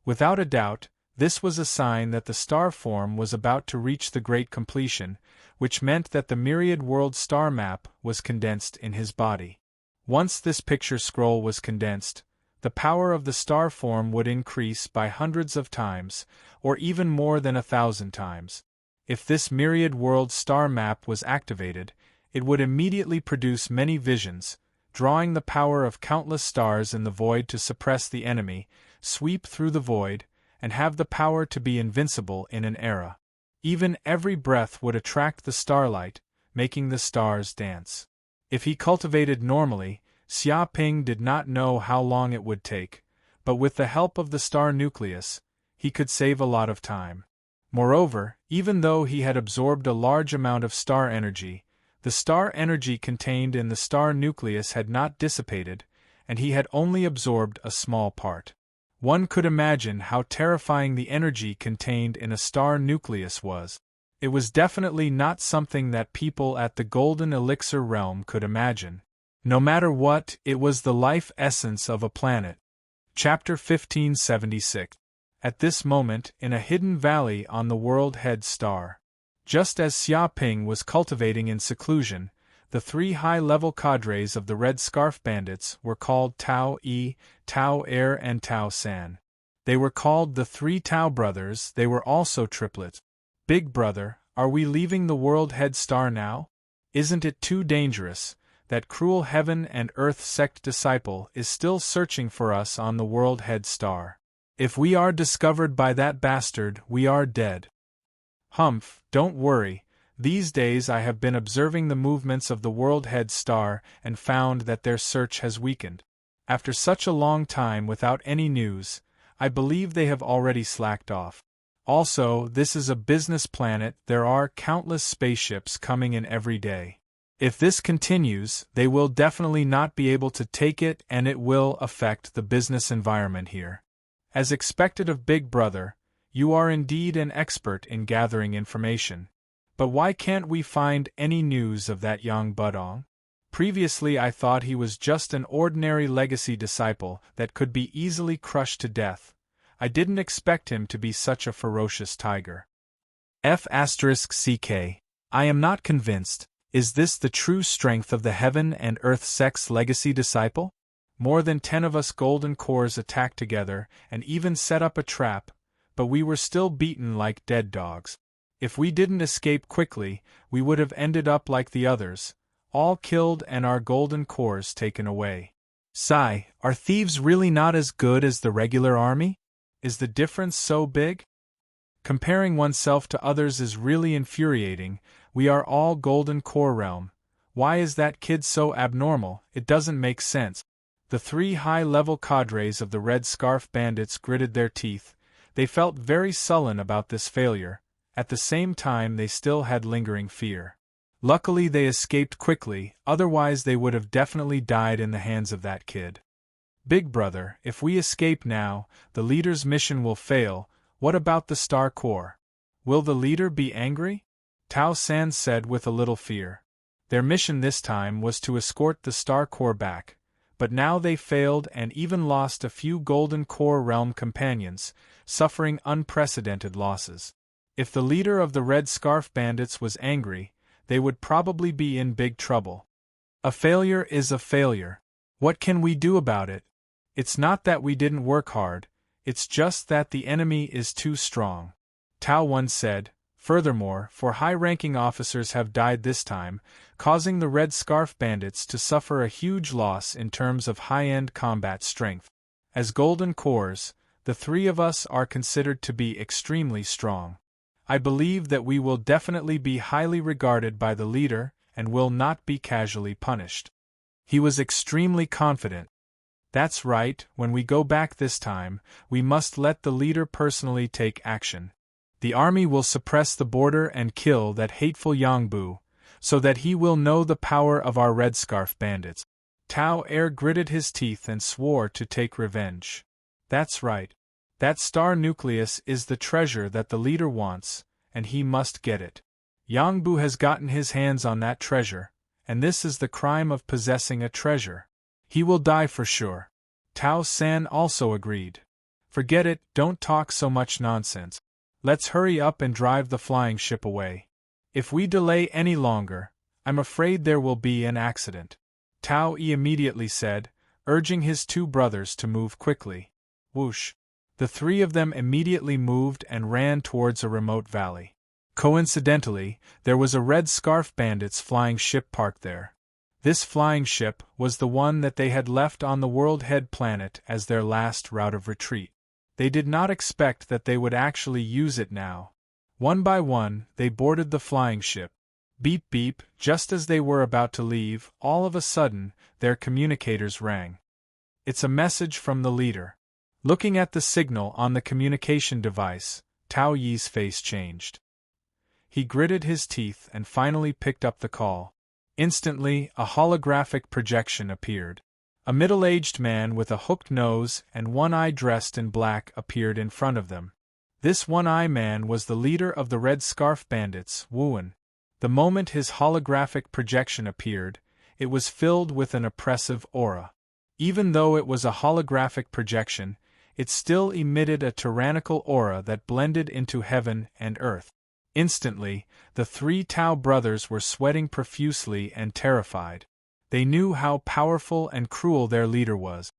Without a doubt, this was a sign that the star form was about to reach the great completion, which meant that the myriad world star map was condensed in his body. Once this picture scroll was condensed, the power of the star form would increase by hundreds of times, or even more than 1,000 times. If this myriad world star map was activated, it would immediately produce many visions, drawing the power of countless stars in the void to suppress the enemy, sweep through the void, and have the power to be invincible in an era. Even every breath would attract the starlight, making the stars dance. If he cultivated normally, Xia Ping did not know how long it would take, but with the help of the star nucleus, he could save a lot of time. Moreover, even though he had absorbed a large amount of star energy, the star energy contained in the star nucleus had not dissipated, and he had only absorbed a small part. One could imagine how terrifying the energy contained in a star nucleus was. It was definitely not something that people at the Golden Elixir realm could imagine. No matter what, it was the life essence of a planet. Chapter 1576. At this moment, in a hidden valley on the world head star. Just as Xia Ping was cultivating in seclusion, the three high-level cadres of the Red Scarf Bandits were called Tao Yi, Tao Er and Tao San. They were called the three Tao brothers. They were also triplets. Big brother, are we leaving the world head star now? Isn't it too dangerous? That cruel heaven and earth sect disciple is still searching for us on the world head star. If we are discovered by that bastard, we are dead. Humph, don't worry. These days I have been observing the movements of the world head star and found that their search has weakened. After such a long time without any news, I believe they have already slacked off. Also, this is a business planet. There are countless spaceships coming in every day. If this continues, they will definitely not be able to take it, and it will affect the business environment here. As expected of Big Brother, you are indeed an expert in gathering information. But why can't we find any news of that young Budong? Previously I thought he was just an ordinary legacy disciple that could be easily crushed to death. I didn't expect him to be such a ferocious tiger. F***CK. I am not convinced. Is this the true strength of the Heaven and Earth Sect's legacy disciple? More than 10 of us Golden Cores attacked together and even set up a trap, but we were still beaten like dead dogs. If we didn't escape quickly, we would have ended up like the others, all killed and our Golden Cores taken away. Sigh, are thieves really not as good as the regular army? Is the difference so big? Comparing oneself to others is really infuriating. We are all Golden Core realm. Why is that kid so abnormal? It doesn't make sense. The three high-level cadres of the Red Scarf Bandits gritted their teeth. They felt very sullen about this failure. At the same time they still had lingering fear. Luckily they escaped quickly, otherwise they would have definitely died in the hands of that kid. Big brother, if we escape now, the leader's mission will fail. What about the Star Corps? Will the leader be angry? Tao San said with a little fear. Their mission this time was to escort the Star Corps back, but now they failed and even lost a few Golden Core realm companions, suffering unprecedented losses. If the leader of the Red Scarf Bandits was angry, they would probably be in big trouble. A failure is a failure. What can we do about it? It's not that we didn't work hard, it's just that the enemy is too strong. Tao once said. Furthermore, high-ranking officers have died this time, causing the Red Scarf Bandits to suffer a huge loss in terms of high-end combat strength. As Golden Cores, the three of us are considered to be extremely strong. I believe that we will definitely be highly regarded by the leader and will not be casually punished. He was extremely confident. That's right, when we go back this time, we must let the leader personally take action. The army will suppress the border and kill that hateful Yangbu, so that he will know the power of our Red Scarf Bandits. Tao Er gritted his teeth and swore to take revenge. That's right. That star nucleus is the treasure that the leader wants, and he must get it. Yangbu has gotten his hands on that treasure, and this is the crime of possessing a treasure. He will die for sure. Tao San also agreed. Forget it, don't talk so much nonsense. Let's hurry up and drive the flying ship away. If we delay any longer, I'm afraid there will be an accident. Tao E immediately said, urging his two brothers to move quickly. Whoosh! The three of them immediately moved and ran towards a remote valley. Coincidentally, there was a Red Scarf Bandits flying ship parked there. This flying ship was the one that they had left on the World Head planet as their last route of retreat. They did not expect that they would actually use it now. One by one, they boarded the flying ship. Beep beep, just as they were about to leave, all of a sudden, their communicators rang. It's a message from the leader. Looking at the signal on the communication device, Tao Yi's face changed. He gritted his teeth and finally picked up the call. Instantly, a holographic projection appeared. A middle-aged man with a hooked nose and one eye dressed in black appeared in front of them. This one-eye man was the leader of the Red Scarf Bandits, Wuan. The moment his holographic projection appeared, it was filled with an oppressive aura. Even though it was a holographic projection, it still emitted a tyrannical aura that blended into heaven and earth. Instantly, the three Tao brothers were sweating profusely and terrified. They knew how powerful and cruel their leader was.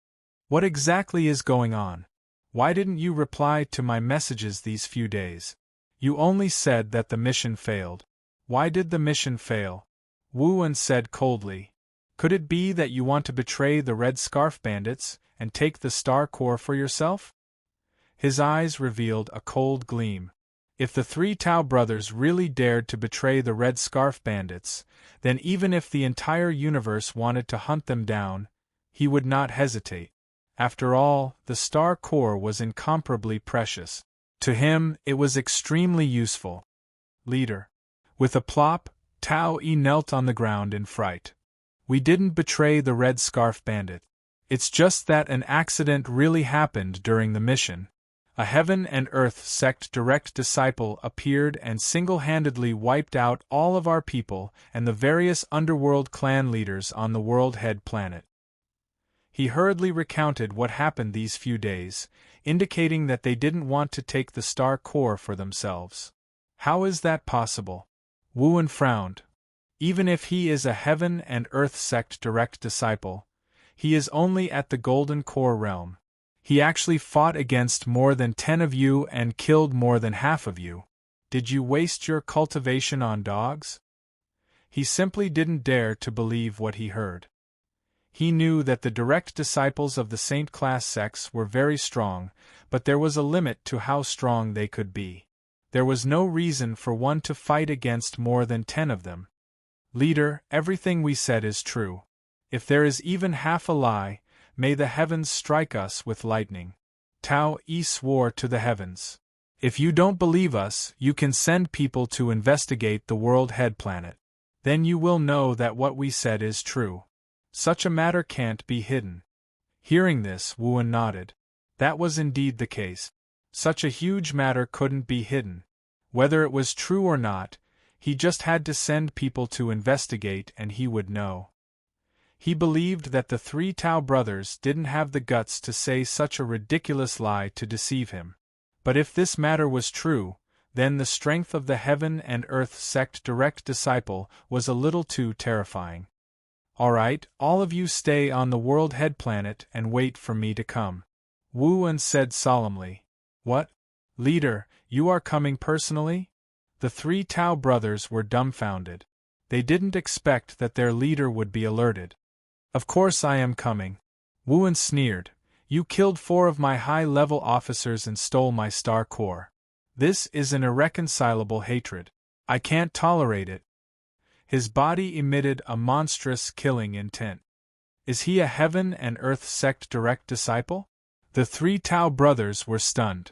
What exactly is going on? Why didn't you reply to my messages these few days? You only said that the mission failed. Why did the mission fail? Wuan said coldly. Could it be that you want to betray the Red Scarf Bandits and take the Star Core for yourself? His eyes revealed a cold gleam. If the three Tao brothers really dared to betray the Red Scarf Bandits, then even if the entire universe wanted to hunt them down, he would not hesitate. After all, the Star Core was incomparably precious. To him, it was extremely useful. Leader. With a plop, Tao E knelt on the ground in fright. We didn't betray the Red Scarf Bandit. It's just that an accident really happened during the mission. A Heaven and Earth sect direct disciple appeared and single-handedly wiped out all of our people and the various underworld clan leaders on the World Head planet. He hurriedly recounted what happened these few days, indicating that they didn't want to take the Star Core for themselves. How is that possible? Wuan frowned. Even if he is a Heaven and Earth sect direct disciple, he is only at the Golden Core realm. He actually fought against more than 10 of you and killed more than half of you. Did you waste your cultivation on dogs? He simply didn't dare to believe what he heard. He knew that the direct disciples of the Saint class sects were very strong, but there was a limit to how strong they could be. There was no reason for one to fight against more than 10 of them. Leader, everything we said is true. If there is even half a lie, may the heavens strike us with lightning. Tao E swore to the heavens. If you don't believe us, you can send people to investigate the World Head planet. Then you will know that what we said is true. Such a matter can't be hidden. Hearing this, Wuan nodded. That was indeed the case. Such a huge matter couldn't be hidden. Whether it was true or not, he just had to send people to investigate and he would know. He believed that the three Tao brothers didn't have the guts to say such a ridiculous lie to deceive him. But if this matter was true, then the strength of the Heaven and Earth sect direct disciple was a little too terrifying. All right, all of you stay on the World Head planet and wait for me to come. Wuan said solemnly. What? Leader, you are coming personally? The three Tao brothers were dumbfounded. They didn't expect that their leader would be alerted. Of course I am coming. Wuan sneered. You killed 4 of my high-level officers and stole my Star Core. This is an irreconcilable hatred. I can't tolerate it. His body emitted a monstrous killing intent. Is he a Heaven and Earth sect direct disciple? The three Tao brothers were stunned.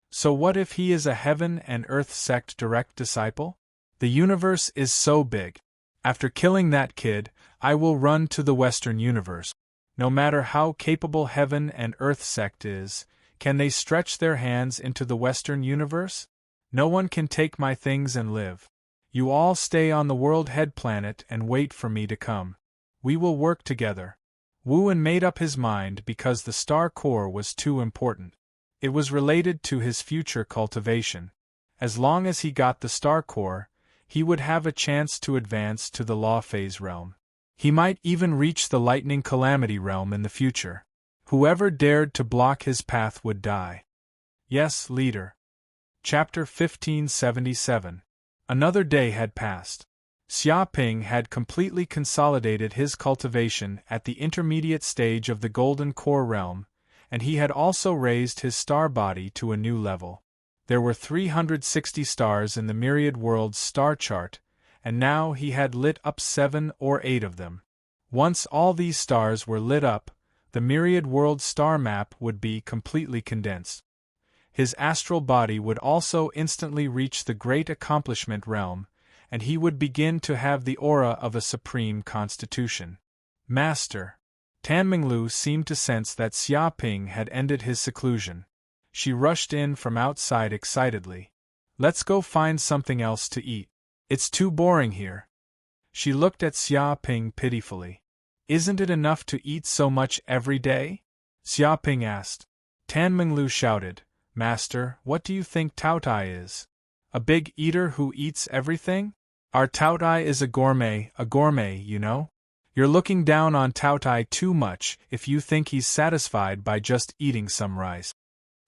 So what if he is a Heaven and Earth sect direct disciple? The universe is so big. After killing that kid, I will run to the Western universe. No matter how capable Heaven and Earth sect is, can they stretch their hands into the Western universe? No one can take my things and live. You all stay on the World Head planet and wait for me to come. We will work together. Wu made up his mind because the star core was too important. It was related to his future cultivation. As long as he got the star core, he would have a chance to advance to the law phase realm. He might even reach the lightning calamity realm in the future. Whoever dared to block his path would die. Yes, leader. Chapter 1577. Another day had passed. Xia Ping had completely consolidated his cultivation at the intermediate stage of the Golden Core realm, and he had also raised his star body to a new level. There were 360 stars in the Myriad Worlds star chart, and now he had lit up 7 or 8 of them. Once all these stars were lit up, the Myriad Worlds star map would be completely condensed. His astral body would also instantly reach the Great Accomplishment realm, and he would begin to have the aura of a supreme constitution. Master. Tanminglu seemed to sense that Xia Ping had ended his seclusion. She rushed in from outside excitedly. Let's go find something else to eat. It's too boring here. She looked at Xia Ping pitifully. Isn't it enough to eat so much every day? Xia Ping asked. Tanminglu shouted, Master, what do you think Taotai is? A big eater who eats everything? Our Taotai is a gourmet, you know? You're looking down on Taotai too much if you think he's satisfied by just eating some rice.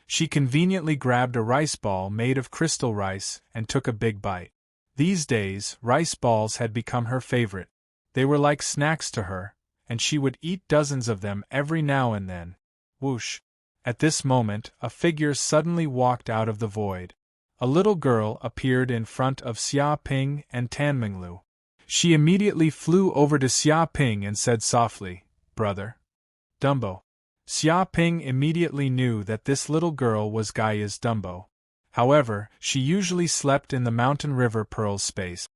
She conveniently grabbed a rice ball made of crystal rice and took a big bite. These days, rice balls had become her favorite. They were like snacks to her, and she would eat dozens of them every now and then. Whoosh! At this moment, a figure suddenly walked out of the void. A little girl appeared in front of Xia Ping and Tanminglu. She immediately flew over to Xia Ping and said softly, Brother. Dumbo. Xia Ping immediately knew that this little girl was Gaia's Dumbo. However, she usually slept in the Mountain River Pearl's space.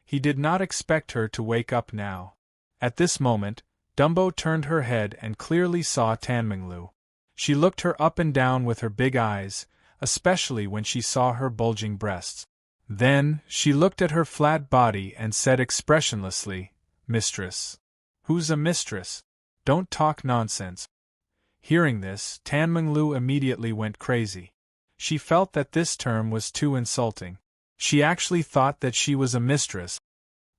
He did not expect her to wake up now. At this moment, Dumbo turned her head and clearly saw Tanminglu. She looked her up and down with her big eyes, especially when she saw her bulging breasts. Then, she looked at her flat body and said expressionlessly, Mistress. Who's a mistress? Don't talk nonsense. Hearing this, Tanminglu immediately went crazy. She felt that this term was too insulting. She actually thought that she was a mistress.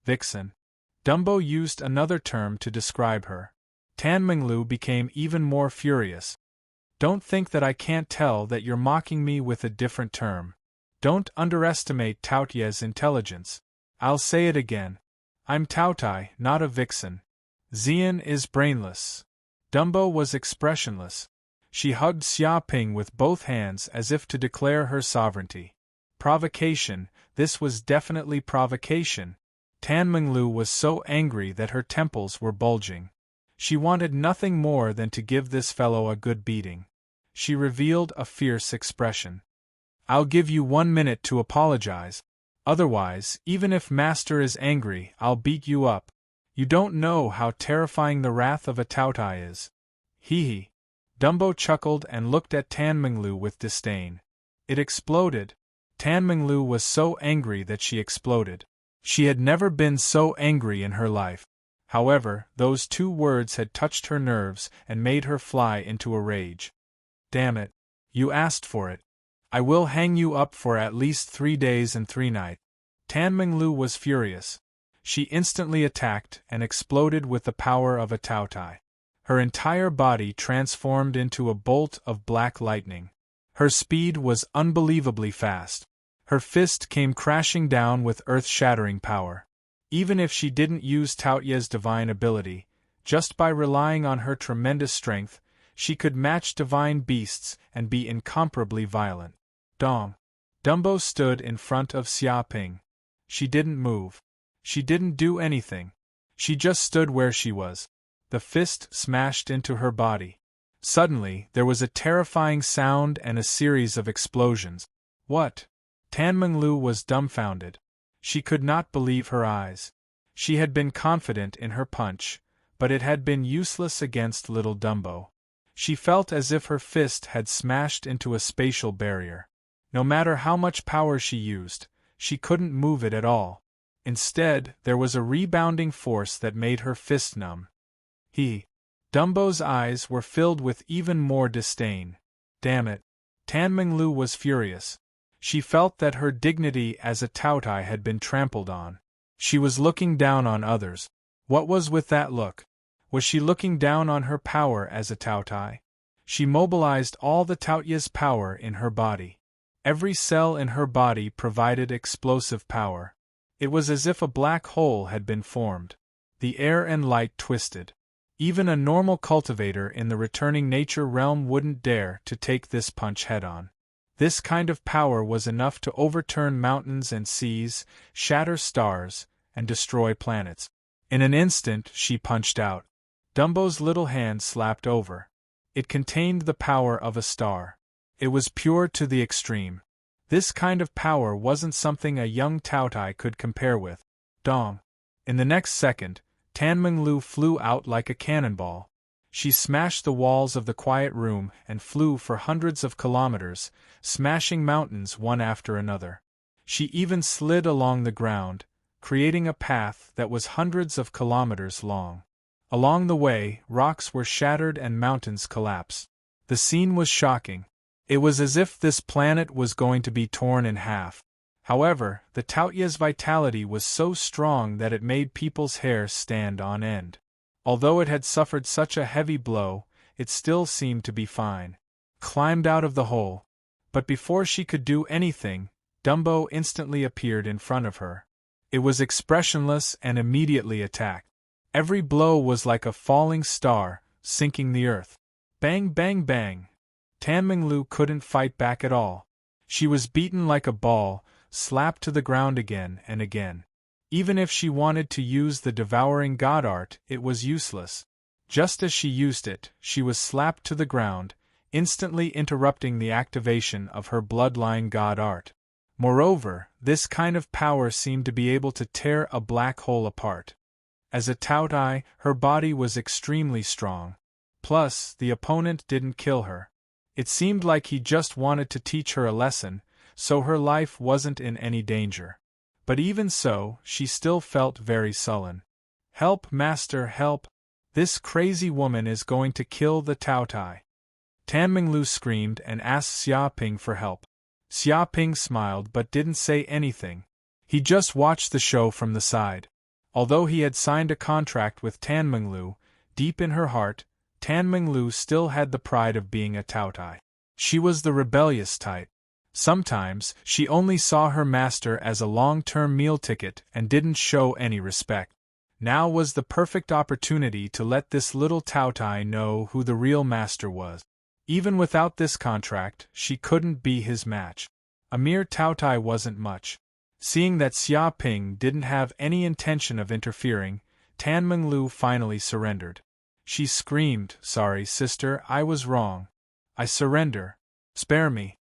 Vixen. Dumbo used another term to describe her. Tanminglu became even more furious. Don't think that I can't tell that you're mocking me with a different term. Don't underestimate Taotia's intelligence. I'll say it again. I'm Taotai, not a vixen. Xian is brainless. Dumbo was expressionless. She hugged Xia Ping with both hands as if to declare her sovereignty. Provocation, this was definitely provocation. Tanminglu was so angry that her temples were bulging. She wanted nothing more than to give this fellow a good beating. She revealed a fierce expression. I'll give you 1 minute to apologize. Otherwise, even if Master is angry, I'll beat you up. You don't know how terrifying the wrath of a Taotai is. Hee. Dumbo chuckled and looked at Tanminglu with disdain. It exploded. Tanminglu was so angry that she exploded. She had never been so angry in her life. However, those 2 words had touched her nerves and made her fly into a rage. Damn it. You asked for it. I will hang you up for at least 3 days and 3 nights. Tanminglu was furious. She instantly attacked and exploded with the power of a Taotai. Her entire body transformed into a bolt of black lightning. Her speed was unbelievably fast. Her fist came crashing down with earth-shattering power. Even if she didn't use Taotia's divine ability, just by relying on her tremendous strength, she could match divine beasts and be incomparably violent. Dong. Dumbo stood in front of Xia Ping. She didn't move. She didn't do anything. She just stood where she was. The fist smashed into her body. Suddenly, there was a terrifying sound and a series of explosions. What? Tanminglu was dumbfounded. She could not believe her eyes. She had been confident in her punch, but it had been useless against little Dumbo. She felt as if her fist had smashed into a spatial barrier. No matter how much power she used, she couldn't move it at all. Instead, there was a rebounding force that made her fist numb. Dumbo's eyes were filled with even more disdain. Damn it. Tan Menglu was furious. She felt that her dignity as a Taotai had been trampled on. She was looking down on others. What was with that look? Was she looking down on her power as a Taotai? She mobilized all the Taotia's power in her body. Every cell in her body provided explosive power. It was as if a black hole had been formed. The air and light twisted. Even a normal cultivator in the returning nature realm wouldn't dare to take this punch head-on. This kind of power was enough to overturn mountains and seas, shatter stars, and destroy planets. In an instant, she punched out. Dumbo's little hand slapped over. It contained the power of a star. It was pure to the extreme. This kind of power wasn't something a young Taotai could compare with. Dong! In the next second, Tan Menglu flew out like a cannonball. She smashed the walls of the quiet room and flew for hundreds of kilometers, smashing mountains one after another. She even slid along the ground, creating a path that was hundreds of kilometers long. Along the way, rocks were shattered and mountains collapsed. The scene was shocking. It was as if this planet was going to be torn in half. However, the Taotia's vitality was so strong that it made people's hair stand on end. Although it had suffered such a heavy blow, it still seemed to be fine. Climbed out of the hole. But before she could do anything, Dumbo instantly appeared in front of her. It was expressionless and immediately attacked. Every blow was like a falling star, sinking the earth. Bang, bang, bang. Tan Menglu couldn't fight back at all. She was beaten like a ball, slapped to the ground again and again. Even if she wanted to use the devouring god art, it was useless. Just as she used it, she was slapped to the ground, instantly interrupting the activation of her bloodline god art. Moreover, this kind of power seemed to be able to tear a black hole apart. As a Taotai, her body was extremely strong. Plus, the opponent didn't kill her. It seemed like he just wanted to teach her a lesson, so her life wasn't in any danger. But even so, she still felt very sullen. Help, master, help! This crazy woman is going to kill the Taotai. Tan Menglu screamed and asked Xia Ping for help. Xia Ping smiled but didn't say anything. He just watched the show from the side. Although he had signed a contract with Tan Menglu, deep in her heart, Tan Menglu still had the pride of being a Taotai. She was the rebellious type. Sometimes, she only saw her master as a long-term meal ticket and didn't show any respect. Now was the perfect opportunity to let this little Taotai know who the real master was. Even without this contract, she couldn't be his match. A mere Taotai wasn't much. Seeing that Xia Ping didn't have any intention of interfering, Tan Menglu finally surrendered. She screamed, "Sorry, sister, I was wrong. I surrender. Spare me."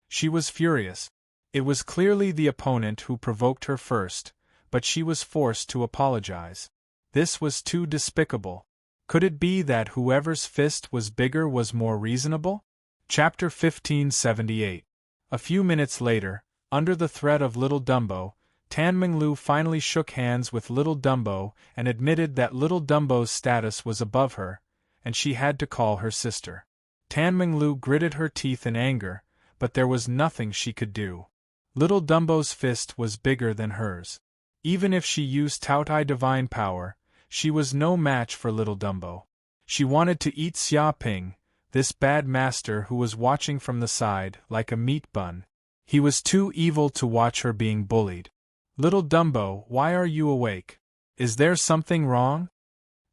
She was furious. It was clearly the opponent who provoked her first, but she was forced to apologize. This was too despicable. Could it be that whoever's fist was bigger was more reasonable? Chapter 1578. A few minutes later, under the threat of Little Dumbo, Tan Menglu finally shook hands with Little Dumbo and admitted that Little Dumbo's status was above her, and she had to call her sister. Tan Menglu gritted her teeth in anger, but there was nothing she could do. Little Dumbo's fist was bigger than hers. Even if she used Taotai divine power, she was no match for Little Dumbo. She wanted to eat Xia Ping, this bad master who was watching from the side like a meat bun. He was too evil to watch her being bullied. "Little Dumbo, why are you awake? Is there something wrong?"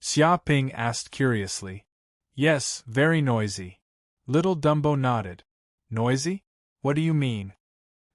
Xia Ping asked curiously. "Yes, very noisy." Little Dumbo nodded. "Noisy? What do you mean?"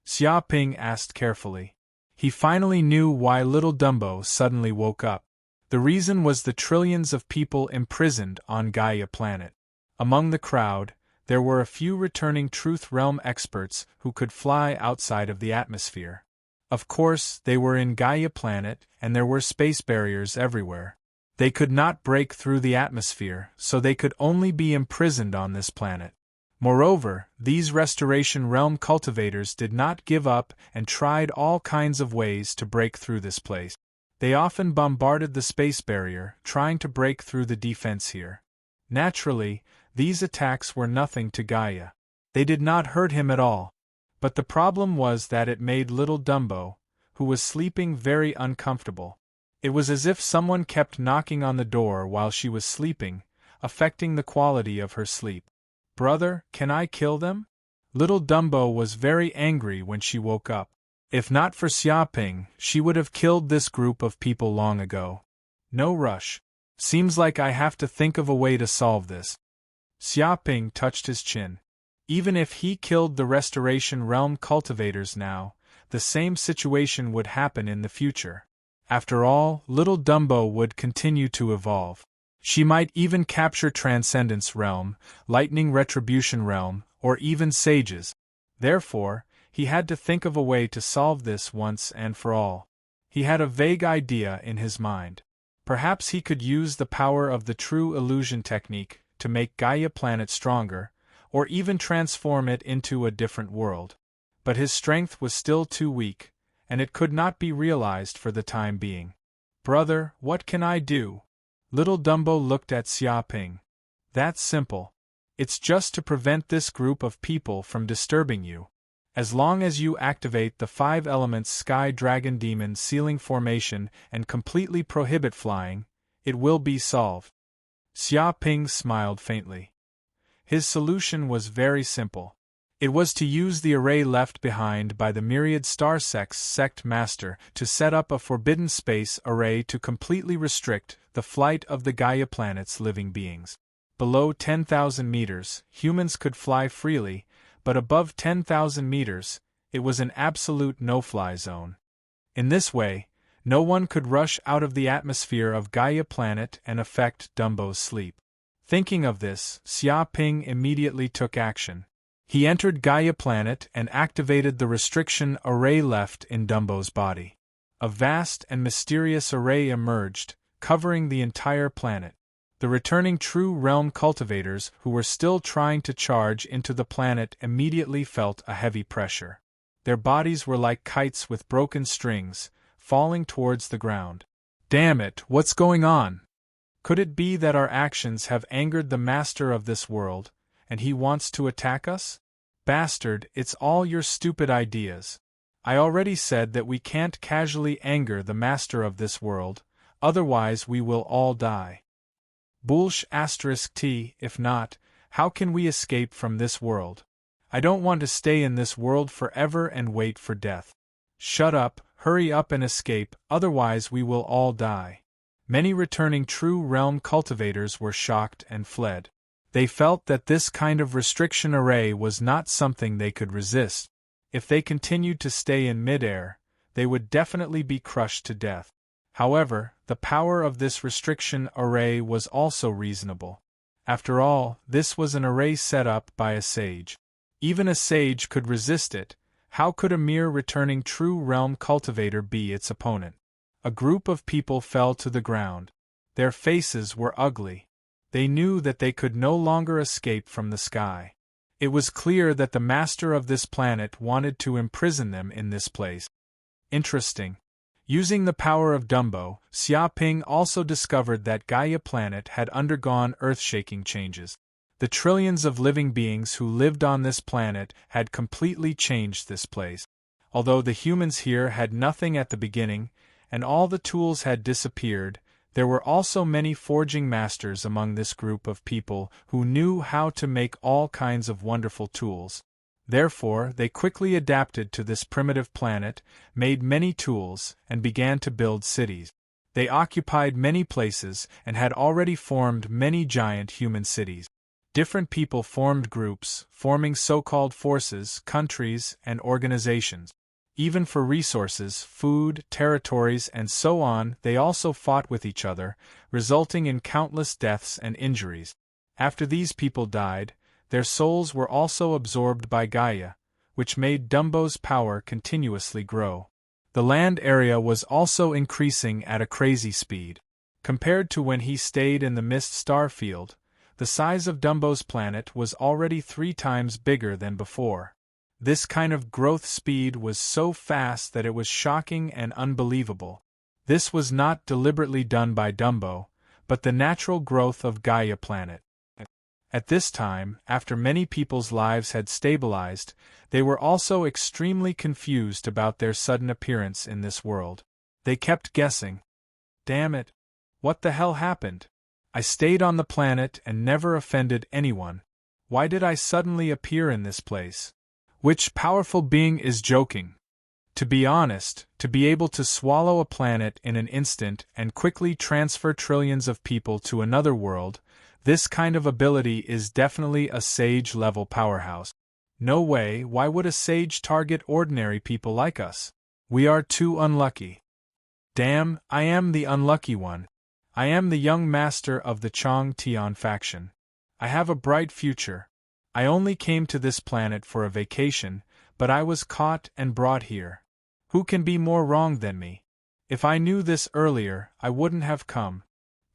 Xia Ping asked carefully. He finally knew why Little Dumbo suddenly woke up. The reason was the trillions of people imprisoned on Gaia planet. Among the crowd, there were a few returning Truth Realm experts who could fly outside of the atmosphere. Of course, they were in Gaia planet, and there were space barriers everywhere. They could not break through the atmosphere, so they could only be imprisoned on this planet. Moreover, these Restoration Realm cultivators did not give up and tried all kinds of ways to break through this place. They often bombarded the space barrier, trying to break through the defense here. Naturally, these attacks were nothing to Gaia. They did not hurt him at all. But the problem was that it made little Dumbo, who was sleeping, very uncomfortable. It was as if someone kept knocking on the door while she was sleeping, affecting the quality of her sleep. "Brother, can I kill them?" Little Dumbo was very angry when she woke up. If not for Xiaoping, she would have killed this group of people long ago. "No rush. Seems like I have to think of a way to solve this." Xiaoping touched his chin. Even if he killed the Restoration Realm cultivators now, the same situation would happen in the future. After all, little Dumbo would continue to evolve. She might even capture Transcendence Realm, Lightning Retribution Realm, or even Sages. Therefore, he had to think of a way to solve this once and for all. He had a vague idea in his mind. Perhaps he could use the power of the true illusion technique to make Gaia Planet stronger, or even transform it into a different world. But his strength was still too weak, and it could not be realized for the time being. "Brother, what can I do?" Little Dumbo looked at Xiaoping. "That's simple. It's just to prevent this group of people from disturbing you. As long as you activate the 5 elements Sky Dragon Demon Ceiling Formation and completely prohibit flying, it will be solved." Xiaoping smiled faintly. His solution was very simple. It was to use the array left behind by the myriad star sect master to set up a forbidden space array to completely restrict the flight of the Gaia planet's living beings. Below 10,000 meters, humans could fly freely, but above 10,000 meters, it was an absolute no-fly zone. In this way, no one could rush out of the atmosphere of Gaia planet and affect Dumbo's sleep. Thinking of this, Xiaoping immediately took action. He entered Gaia planet and activated the restriction array left in Dumbo's body. A vast and mysterious array emerged, covering the entire planet. The returning True Realm cultivators who were still trying to charge into the planet immediately felt a heavy pressure. Their bodies were like kites with broken strings, falling towards the ground. "Damn it, what's going on? Could it be that our actions have angered the master of this world, and he wants to attack us? Bastard, it's all your stupid ideas. I already said that we can't casually anger the master of this world, otherwise we will all die. Bullsh *t, if not, how can we escape from this world? I don't want to stay in this world forever and wait for death. Shut up, hurry up and escape, otherwise we will all die." Many returning True Realm cultivators were shocked and fled. They felt that this kind of restriction array was not something they could resist. If they continued to stay in midair, they would definitely be crushed to death. However, the power of this restriction array was also reasonable. After all, this was an array set up by a sage. Even a sage could resist it. How could a mere returning True Realm cultivator be its opponent? A group of people fell to the ground. Their faces were ugly. They knew that they could no longer escape from the sky. It was clear that the master of this planet wanted to imprison them in this place. Interesting. Using the power of Dumbo, Xiaoping also discovered that Gaia planet had undergone earth-shaking changes. The trillions of living beings who lived on this planet had completely changed this place. Although the humans here had nothing at the beginning, and all the tools had disappeared, there were also many forging masters among this group of people who knew how to make all kinds of wonderful tools. Therefore, they quickly adapted to this primitive planet, made many tools, and began to build cities. They occupied many places and had already formed many giant human cities. Different people formed groups, forming so-called forces, countries, and organizations. Even for resources, food, territories, and so on, they also fought with each other, resulting in countless deaths and injuries. After these people died, their souls were also absorbed by Gaia, which made Dumbo's power continuously grow. The land area was also increasing at a crazy speed. Compared to when he stayed in the Mist Star Field, the size of Dumbo's planet was already 3 times bigger than before. This kind of growth speed was so fast that it was shocking and unbelievable. This was not deliberately done by Dumbo, but the natural growth of Gaia planet. At this time, after many people's lives had stabilized, they were also extremely confused about their sudden appearance in this world. They kept guessing. Damn it! What the hell happened? I stayed on the planet and never offended anyone. Why did I suddenly appear in this place? Which powerful being is joking? To be honest, to be able to swallow a planet in an instant and quickly transfer trillions of people to another world, this kind of ability is definitely a sage-level powerhouse. No way, why would a sage target ordinary people like us? We are too unlucky. Damn, I am the unlucky one. I am the young master of the Chong Tian faction. I have a bright future. I only came to this planet for a vacation, but I was caught and brought here. Who can be more wrong than me? If I knew this earlier, I wouldn't have come.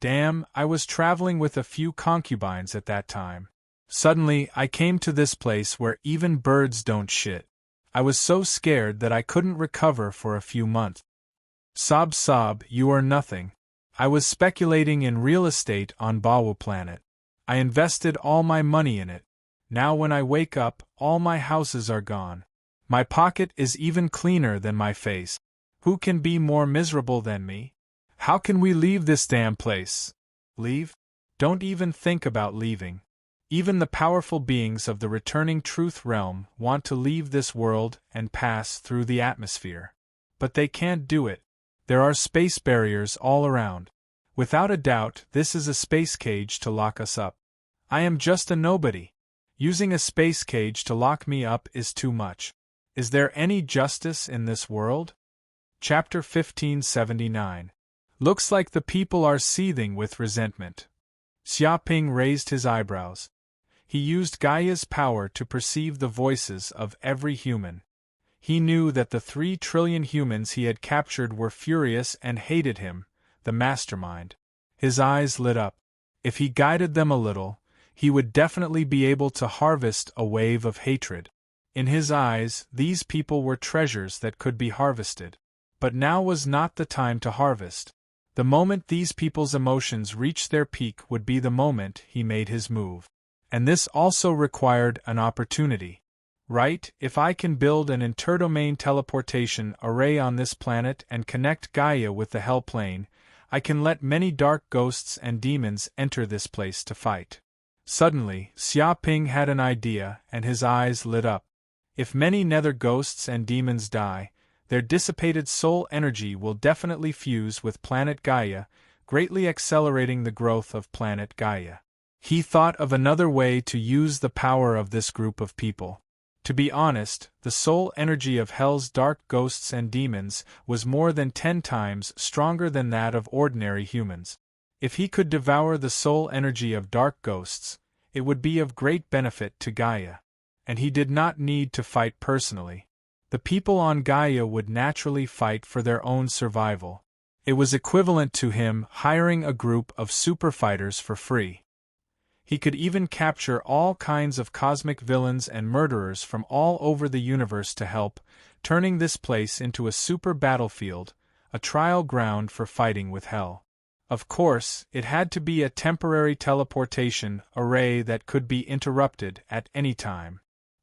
Damn, I was traveling with a few concubines at that time. Suddenly, I came to this place where even birds don't shit. I was so scared that I couldn't recover for a few months. Sob sob, you are nothing. I was speculating in real estate on Bawu planet. I invested all my money in it. Now when I wake up, all my houses are gone. My pocket is even cleaner than my face. Who can be more miserable than me? How can we leave this damn place? Leave? Don't even think about leaving. Even the powerful beings of the returning truth realm want to leave this world and pass through the atmosphere. But they can't do it. There are space barriers all around. Without a doubt, this is a space cage to lock us up. I am just a nobody. Using a space cage to lock me up is too much. Is there any justice in this world? Chapter 1579. Looks like the people are seething with resentment. Xiaoping raised his eyebrows. He used Gaia's power to perceive the voices of every human. He knew that the 3 trillion humans he had captured were furious and hated him, the mastermind. His eyes lit up. If he guided them a little, he would definitely be able to harvest a wave of hatred. In his eyes, these people were treasures that could be harvested. But now was not the time to harvest. The moment these people's emotions reached their peak would be the moment he made his move. And this also required an opportunity. Right, if I can build an interdomain teleportation array on this planet and connect Gaia with the Hell Plane, I can let many dark ghosts and demons enter this place to fight. Suddenly, Xiaoping had an idea and his eyes lit up. If many nether ghosts and demons die, their dissipated soul energy will definitely fuse with planet Gaia, greatly accelerating the growth of planet Gaia. He thought of another way to use the power of this group of people. To be honest, the soul energy of Hell's dark ghosts and demons was more than 10 times stronger than that of ordinary humans. If he could devour the soul energy of dark ghosts, it would be of great benefit to Gaia. And he did not need to fight personally. The people on Gaia would naturally fight for their own survival. It was equivalent to him hiring a group of superfighters for free. He could even capture all kinds of cosmic villains and murderers from all over the universe to help, turning this place into a super battlefield, a trial ground for fighting with Hell. Of course, it had to be a temporary teleportation array that could be interrupted at any time.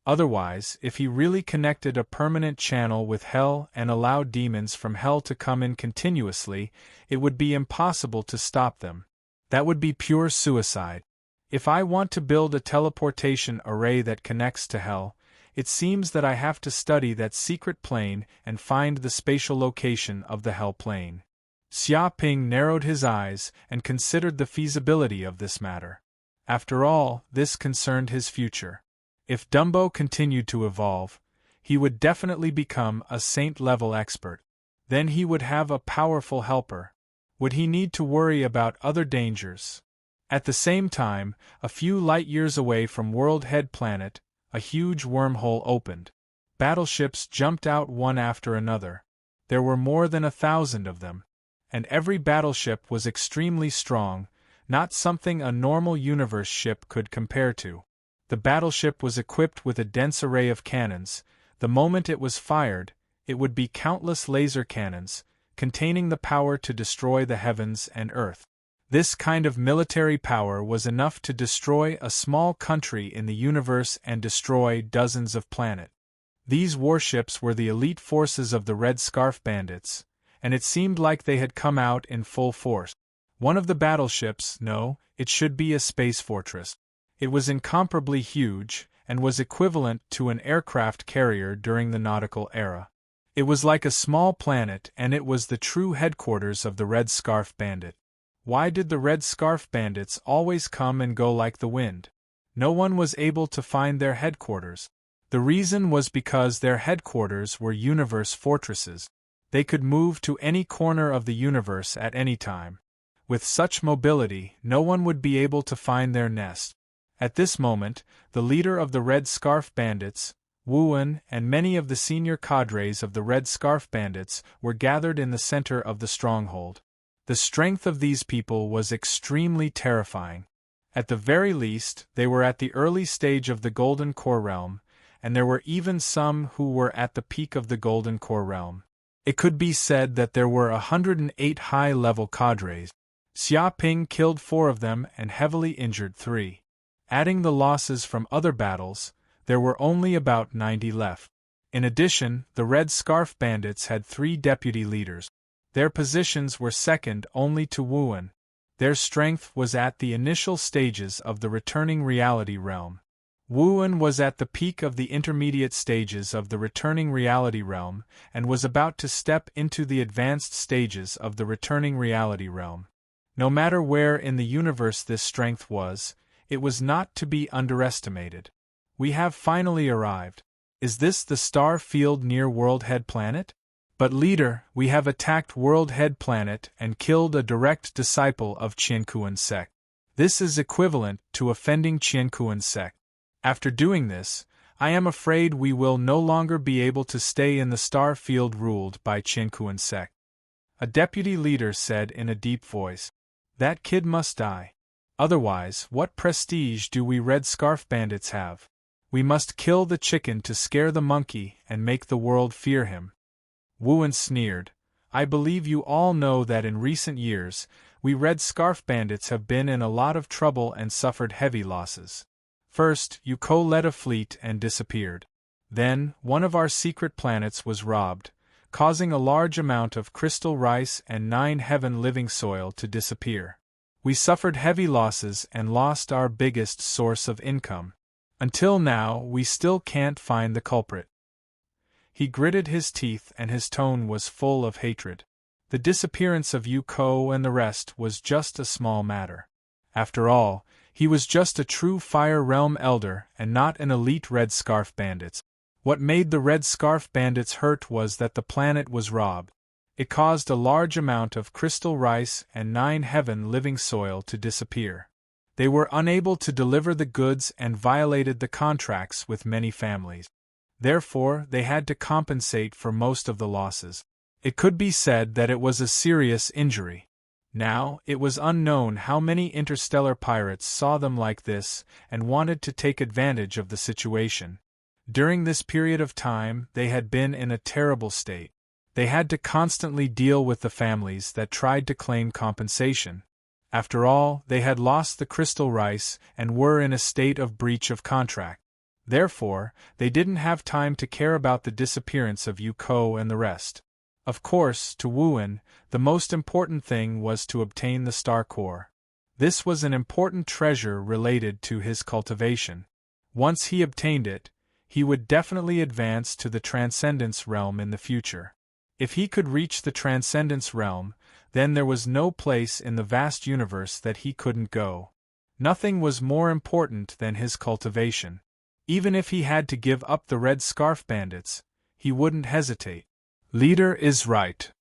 Otherwise, if he really connected a permanent channel with Hell and allowed demons from Hell to come in continuously, it would be impossible to stop them. That would be pure suicide. If I want to build a teleportation array that connects to Hell, it seems that I have to study that secret plane and find the spatial location of the Hell plane. Xiaoping narrowed his eyes and considered the feasibility of this matter. After all, this concerned his future. If Dumbo continued to evolve, he would definitely become a saint-level expert. Then he would have a powerful helper. Would he need to worry about other dangers? At the same time, a few light years away from World Head Planet, a huge wormhole opened. Battleships jumped out one after another. There were more than 1,000 of them. And every battleship was extremely strong, not something a normal universe ship could compare to. The battleship was equipped with a dense array of cannons. The moment it was fired, it would be countless laser cannons, containing the power to destroy the heavens and earth. This kind of military power was enough to destroy a small country in the universe and destroy dozens of planets. These warships were the elite forces of the Red Scarf Bandits, and it seemed like they had come out in full force. One of the battleships, no, it should be a space fortress. It was incomparably huge, and was equivalent to an aircraft carrier during the nautical era. It was like a small planet, and it was the true headquarters of the Red Scarf Bandit. Why did the Red Scarf Bandits always come and go like the wind? No one was able to find their headquarters. The reason was because their headquarters were universe fortresses. They could move to any corner of the universe at any time. With such mobility, no one would be able to find their nest. At this moment, the leader of the Red Scarf Bandits, Wuan, and many of the senior cadres of the Red Scarf Bandits were gathered in the center of the stronghold. The strength of these people was extremely terrifying. At the very least, they were at the early stage of the Golden Core Realm, and there were even some who were at the peak of the Golden Core Realm. It could be said that there were 108 high-level cadres. Xia Ping killed 4 of them and heavily injured 3. Adding the losses from other battles, there were only about 90 left. In addition, the Red Scarf Bandits had 3 deputy leaders. Their positions were second only to Wuan. Their strength was at the initial stages of the returning reality realm. Wuan was at the peak of the intermediate stages of the returning reality realm, and was about to step into the advanced stages of the returning reality realm. No matter where in the universe this strength was, it was not to be underestimated. We have finally arrived. Is this the star field near World Head Planet? But leader, we have attacked World Head Planet and killed a direct disciple of Qiankuan's sect. This is equivalent to offending Qiankuan's sect. After doing this, I am afraid we will no longer be able to stay in the star field ruled by Qiankuan's sect. A deputy leader said in a deep voice. That kid must die. Otherwise, what prestige do we Red Scarf Bandits have? We must kill the chicken to scare the monkey and make the world fear him. Wuan sneered. I believe you all know that in recent years, we Red Scarf Bandits have been in a lot of trouble and suffered heavy losses. First, Yuko led a fleet and disappeared. Then, one of our secret planets was robbed, causing a large amount of crystal rice and 9 heaven living soil to disappear. We suffered heavy losses and lost our biggest source of income. Until now, we still can't find the culprit. He gritted his teeth and his tone was full of hatred. The disappearance of Yuko and the rest was just a small matter. After all, he was just a true Fire Realm Elder and not an elite Red Scarf Bandits. What made the Red Scarf Bandits hurt was that the planet was robbed. It caused a large amount of crystal rice and 9 heaven living soil to disappear. They were unable to deliver the goods and violated the contracts with many families. Therefore, they had to compensate for most of the losses. It could be said that it was a serious injury. Now, it was unknown how many interstellar pirates saw them like this and wanted to take advantage of the situation. During this period of time, they had been in a terrible state. They had to constantly deal with the families that tried to claim compensation. After all, they had lost the crystal rice and were in a state of breach of contract. Therefore, they didn't have time to care about the disappearance of Yuko and the rest. Of course, to Wuan, the most important thing was to obtain the star core. This was an important treasure related to his cultivation. Once he obtained it, he would definitely advance to the Transcendence Realm in the future. If he could reach the Transcendence Realm, then there was no place in the vast universe that he couldn't go. Nothing was more important than his cultivation. Even if he had to give up the Red Scarf Bandits, he wouldn't hesitate. Leader is right.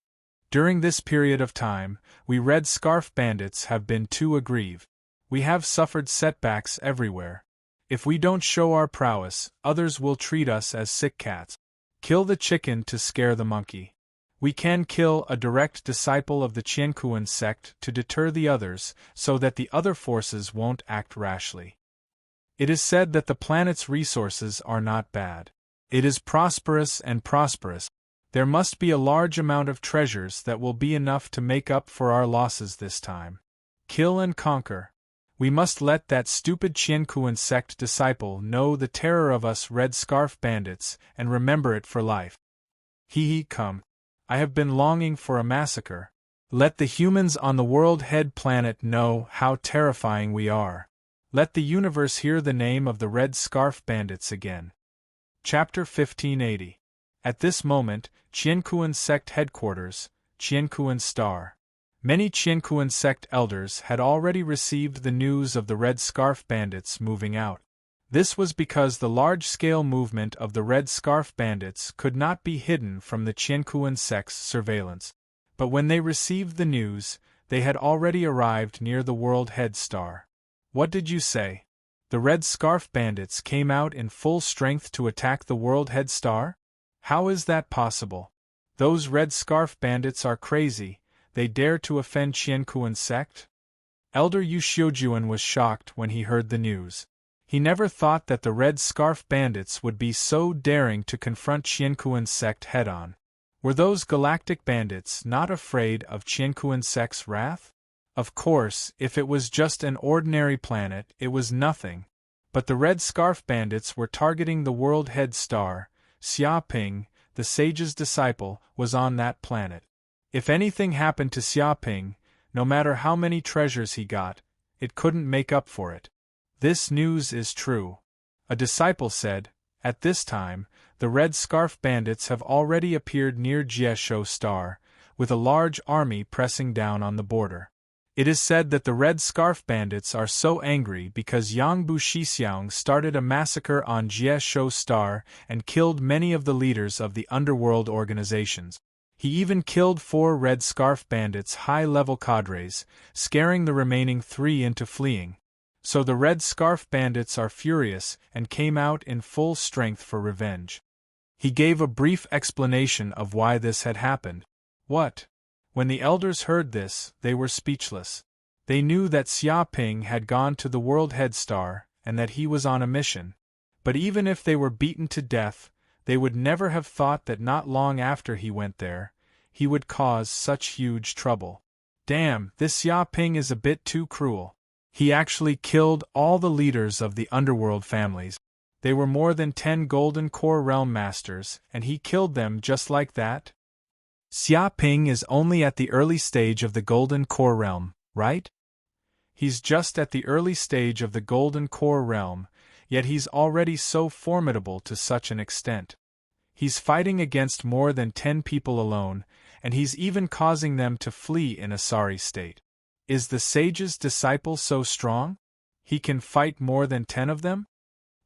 During this period of time, we Red Scarf Bandits have been too aggrieved. We have suffered setbacks everywhere. If we don't show our prowess, others will treat us as sick cats. Kill the chicken to scare the monkey. We can kill a direct disciple of the Qiankuan sect to deter the others so that the other forces won't act rashly. It is said that the planet's resources are not bad. It is prosperous and prosperous. There must be a large amount of treasures that will be enough to make up for our losses this time. Kill and conquer. We must let that stupid Qiankuan sect disciple know the terror of us Red Scarf bandits and remember it for life. Come. I have been longing for a massacre. Let the humans on the World Head planet know how terrifying we are. Let the universe hear the name of the Red Scarf bandits again. Chapter 1580. At this moment, Qiankuan sect headquarters, Qiankuan Star. Many Qiankuan sect elders had already received the news of the Red Scarf bandits moving out. This was because the large-scale movement of the Red Scarf bandits could not be hidden from the Qiankuan sect's surveillance. But when they received the news, they had already arrived near the World Head Star. What did you say? The Red Scarf bandits came out in full strength to attack the World Head Star? How is that possible? Those Red Scarf bandits are crazy. They dare to offend Qiankuan sect? Elder Yu Xiujuan was shocked when he heard the news. He never thought that the Red Scarf bandits would be so daring to confront Qiankuan sect head-on. Were those galactic bandits not afraid of Qiankuan sect's wrath? Of course, if it was just an ordinary planet, it was nothing. But the Red Scarf bandits were targeting the World Head Star. Xia Ping, the sage's disciple, was on that planet. If anything happened to Xia Ping, no matter how many treasures he got, it couldn't make up for it. This news is true. A disciple said, at this time, the Red Scarf bandits have already appeared near Jieshou Star, with a large army pressing down on the border. It is said that the Red Scarf bandits are so angry because Yang Bu Shixiang started a massacre on Jieshou Star and killed many of the leaders of the underworld organizations. He even killed 4 Red Scarf bandits' high-level cadres, scaring the remaining 3 into fleeing. So the Red Scarf bandits are furious and came out in full strength for revenge. He gave a brief explanation of why this had happened. What? When the elders heard this, they were speechless. They knew that Xia Ping had gone to the World Head Star and that he was on a mission. But even if they were beaten to death, they would never have thought that not long after he went there, he would cause such huge trouble. Damn, this Xia Ping is a bit too cruel. He actually killed all the leaders of the underworld families. They were more than 10 Golden Core Realm Masters, and he killed them just like that? Xia Ping is only at the early stage of the Golden Core Realm, right? He's just at the early stage of the Golden Core Realm, yet he's already so formidable to such an extent. He's fighting against more than 10 people alone, and he's even causing them to flee in a sorry state. Is the sage's disciple so strong? He can fight more than 10 of them?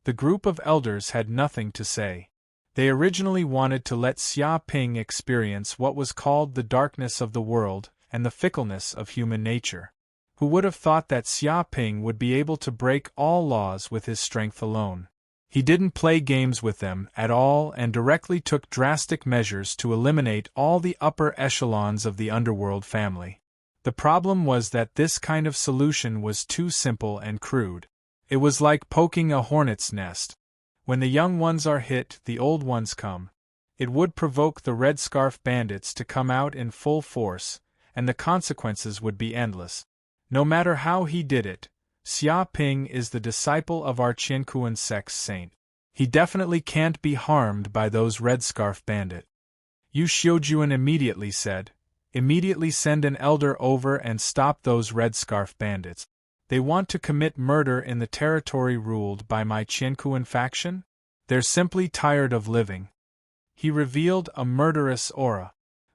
The group of elders had nothing to say. They originally wanted to let Xia Ping experience what was called the darkness of the world and the fickleness of human nature. Who would have thought that Xia Ping would be able to break all laws with his strength alone? He didn't play games with them at all and directly took drastic measures to eliminate all the upper echelons of the underworld family. The problem was that this kind of solution was too simple and crude. It was like poking a hornet's nest. When the young ones are hit, the old ones come. It would provoke the Red Scarf bandits to come out in full force, and the consequences would be endless. No matter how he did it, Xia Ping is the disciple of our Qiankuan sect's saint. He definitely can't be harmed by those Red Scarf bandits. Yu Xiujuan immediately said, "Immediately send an elder over and stop those Red Scarf bandits. They want to commit murder in the territory ruled by my Qiankuan faction? They're simply tired of living." He revealed a murderous aura.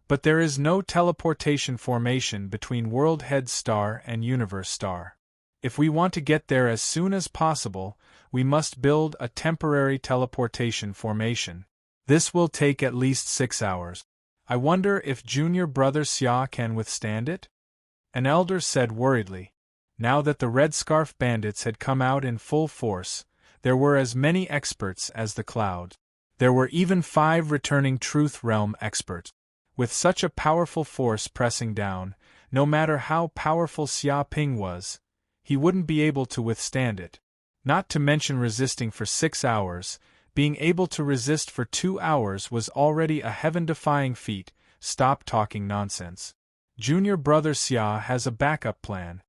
But there is no teleportation formation between World Head Star and Universe Star. If we want to get there as soon as possible, we must build a temporary teleportation formation. This will take at least 6 hours. I wonder if junior brother Xia can withstand it? An elder said worriedly. Now that the Red Scarf bandits had come out in full force, there were as many experts as the clouds. There were even 5 returning Truth Realm experts. With such a powerful force pressing down, no matter how powerful Xia Ping was, he wouldn't be able to withstand it. Not to mention resisting for 6 hours, being able to resist for 2 hours was already a heaven-defying feat. Stop talking nonsense. Junior brother Xia has a backup plan.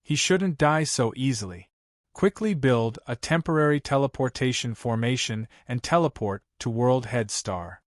He shouldn't die so easily. Quickly build a temporary teleportation formation and teleport to World Head Star.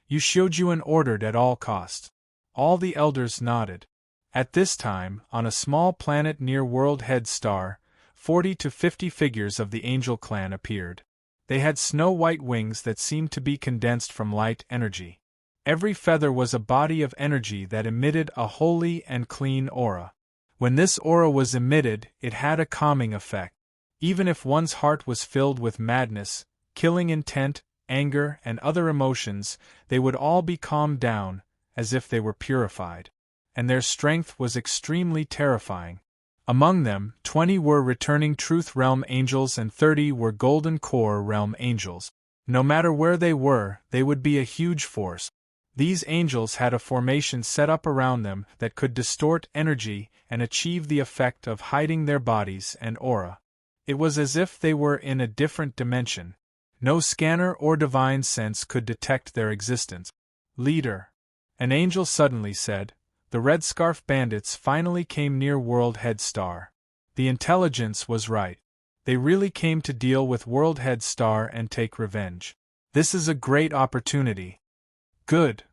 Yuan ordered at all costs. All the elders nodded. At this time, on a small planet near World Head Star, 40 to 50 figures of the Angel clan appeared. They had snow-white wings that seemed to be condensed from light energy. Every feather was a body of energy that emitted a holy and clean aura. When this aura was emitted, it had a calming effect. Even if one's heart was filled with madness, killing intent, anger, and other emotions, they would all be calmed down, as if they were purified. And their strength was extremely terrifying. Among them, 20 were returning Truth Realm Angels and 30 were Golden Core Realm Angels. No matter where they were, they would be a huge force. These angels had a formation set up around them that could distort energy and achieve the effect of hiding their bodies and aura. It was as if they were in a different dimension. No scanner or divine sense could detect their existence. Leader, an angel suddenly said, the Red Scarf Bandits finally came near World Head Star. The intelligence was right. They really came to deal with World Head Star and take revenge. This is a great opportunity. Good.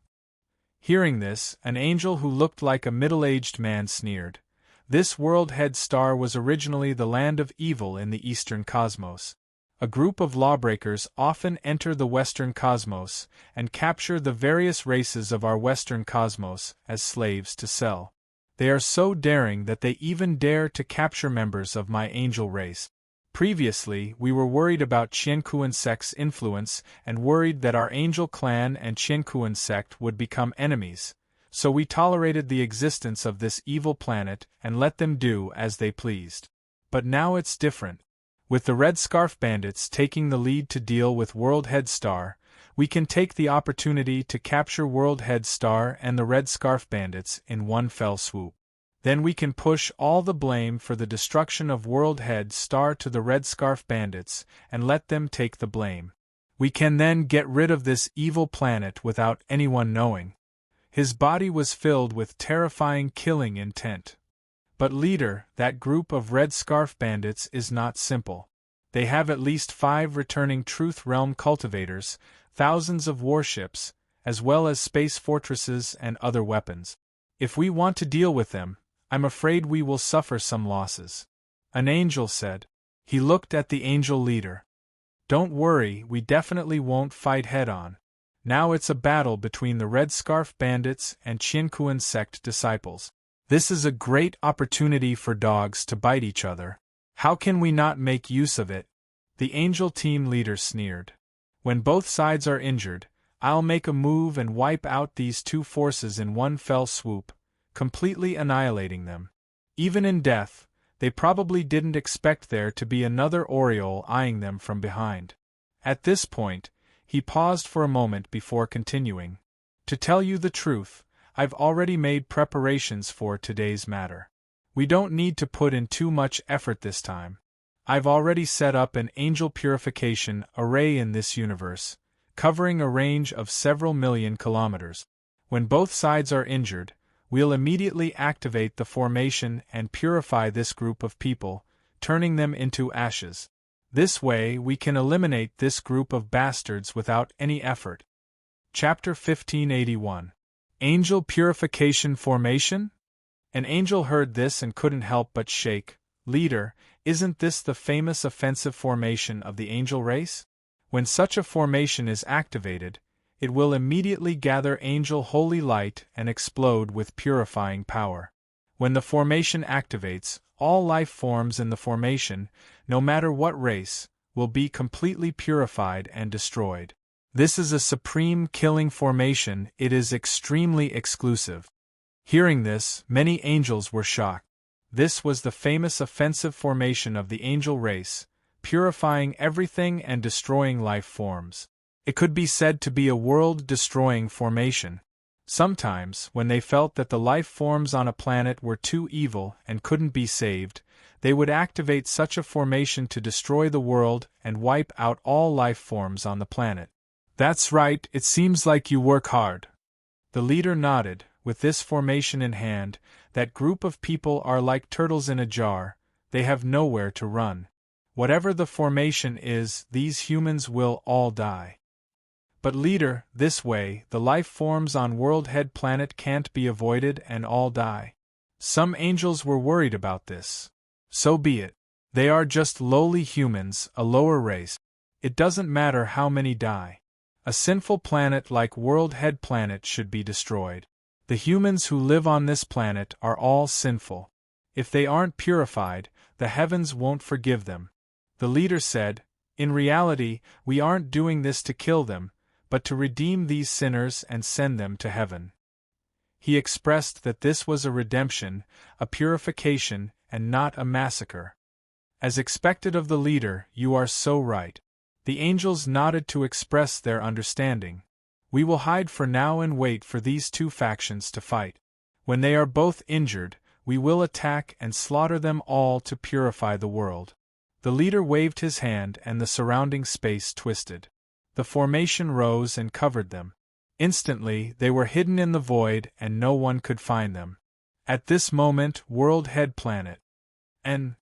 Hearing this, an angel who looked like a middle-aged man sneered. This World Head Star was originally the land of evil in the Eastern Cosmos. A group of lawbreakers often enter the Western Cosmos and capture the various races of our Western Cosmos as slaves to sell. They are so daring that they even dare to capture members of my angel race. Previously, we were worried about Qiankuan sect's influence and worried that our angel clan and Qiankuan sect would become enemies, so we tolerated the existence of this evil planet and let them do as they pleased. But now it's different. With the Red Scarf Bandits taking the lead to deal with World Head Star, we can take the opportunity to capture World Head Star and the Red Scarf Bandits in one fell swoop. Then we can push all the blame for the destruction of World Head Star to the Red Scarf Bandits and let them take the blame. We can then get rid of this evil planet without anyone knowing. His body was filled with terrifying killing intent. But leader, that group of Red Scarf Bandits is not simple. They have at least 5 returning Truth Realm cultivators, thousands of warships, as well as space fortresses and other weapons. If we want to deal with them, I'm afraid we will suffer some losses. An angel said. He looked at the angel leader. Don't worry, we definitely won't fight head-on. Now it's a battle between the Red Scarf Bandits and Qiankuan sect disciples. This is a great opportunity for dogs to bite each other. How can we not make use of it? The angel team leader sneered. When both sides are injured, I'll make a move and wipe out these two forces in one fell swoop, completely annihilating them. Even in death, they probably didn't expect there to be another Oriole eyeing them from behind. At this point, he paused for a moment before continuing. To tell you the truth, I've already made preparations for today's matter. We don't need to put in too much effort this time. I've already set up an angel purification array in this universe, covering a range of several million kilometers. When both sides are injured, we'll immediately activate the formation and purify this group of people, turning them into ashes. This way we can eliminate this group of bastards without any effort. Chapter 1581. Angel Purification Formation? An angel heard this and couldn't help but shake. Leader, isn't this the famous offensive formation of the angel race? When such a formation is activated, it will immediately gather angel holy light and explode with purifying power. When the formation activates, all life forms in the formation, no matter what race, will be completely purified and destroyed. This is a supreme killing formation, it is extremely exclusive. Hearing this, many angels were shocked. This was the famous offensive formation of the angel race, purifying everything and destroying life forms. It could be said to be a world-destroying formation. Sometimes, when they felt that the life forms on a planet were too evil and couldn't be saved, they would activate such a formation to destroy the world and wipe out all life forms on the planet. That's right, it seems like you work hard. The leader nodded. With this formation in hand, That group of people are like turtles in a jar, they have nowhere to run. Whatever the formation is, these humans will all die. But leader, this way, the life forms on World Head Planet can't be avoided and all die. Some angels were worried about this. So be it. They are just lowly humans, a lower race. It doesn't matter how many die. A sinful planet like World Head Planet should be destroyed. The humans who live on this planet are all sinful. If they aren't purified, the heavens won't forgive them. The leader said, in reality, we aren't doing this to kill them, but to redeem these sinners and send them to heaven. He expressed that this was a redemption, a purification, and not a massacre. As expected of the leader, you are so right. The angels nodded to express their understanding. We will hide for now and wait for these two factions to fight. When they are both injured, we will attack and slaughter them all to purify the world. The leader waved his hand and the surrounding space twisted. The formation rose and covered them. Instantly, they were hidden in the void and no one could find them. At this moment, World Head Planet. And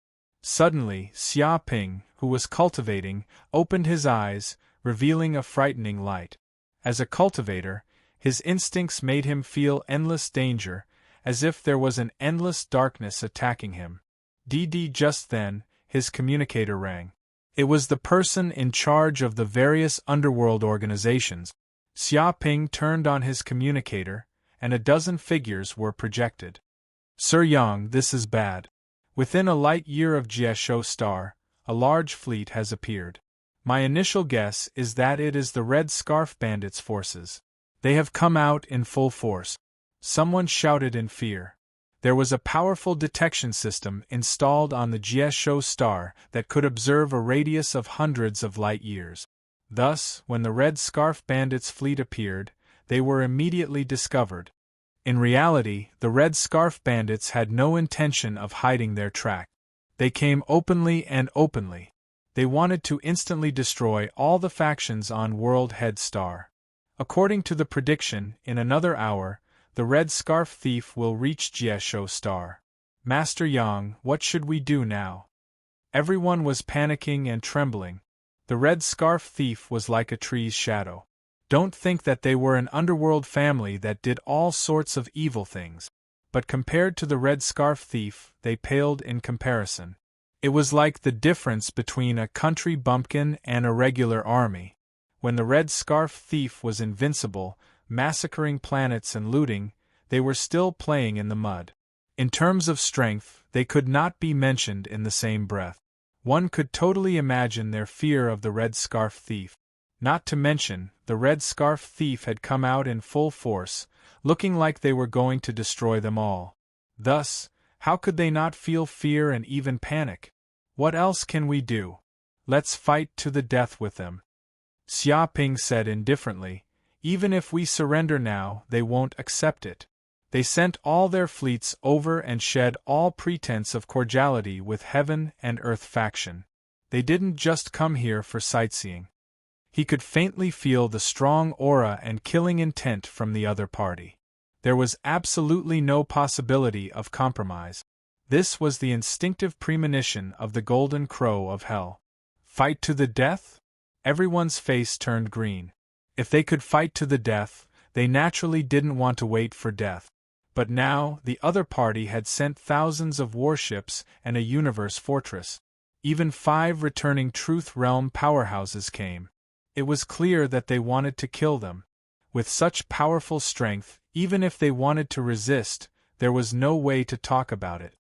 suddenly, Xia Ping, who was cultivating, opened his eyes, revealing a frightening light. As a cultivator, his instincts made him feel endless danger, as if there was an endless darkness attacking him. Just then, his communicator rang. It was the person in charge of the various underworld organizations. Xia Ping turned on his communicator, and a dozen figures were projected. Sir Yang, this is bad. Within a light year of Jieshuo Star, a large fleet has appeared. My initial guess is that it is the Red Scarf Bandits' forces. They have come out in full force. Someone shouted in fear. There was a powerful detection system installed on the Jieshuo Star that could observe a radius of hundreds of light years. Thus, when the Red Scarf Bandits' fleet appeared, they were immediately discovered. In reality, the Red Scarf Bandits had no intention of hiding their track. They came openly and openly. They wanted to instantly destroy all the factions on World Head Star. According to the prediction, in another hour, the Red Scarf Thief will reach Jieshuo Star. Master Yang, what should we do now? Everyone was panicking and trembling. The Red Scarf Thief was like a tree's shadow. Don't think that they were an underworld family that did all sorts of evil things. But compared to the Red Scarf Thief, they paled in comparison. It was like the difference between a country bumpkin and a regular army. When the Red Scarf Thief was invincible, massacring planets and looting, they were still playing in the mud. In terms of strength, they could not be mentioned in the same breath. One could totally imagine their fear of the Red Scarf Thief. Not to mention, the Red Scarf Thief had come out in full force, looking like they were going to destroy them all. Thus, how could they not feel fear and even panic? What else can we do? Let's fight to the death with them. Xia Ping said indifferently, even if we surrender now, they won't accept it. They sent all their fleets over and shed all pretense of cordiality with Heaven and Earth faction. They didn't just come here for sightseeing. He could faintly feel the strong aura and killing intent from the other party. There was absolutely no possibility of compromise. This was the instinctive premonition of the Golden Crow of Hell. Fight to the death? Everyone's face turned green. If they could fight to the death, they naturally didn't want to wait for death. But now, the other party had sent thousands of warships and a universe fortress. Even 5 returning Truth Realm powerhouses came. It was clear that they wanted to kill them. With such powerful strength, even if they wanted to resist, there was no way to talk about it.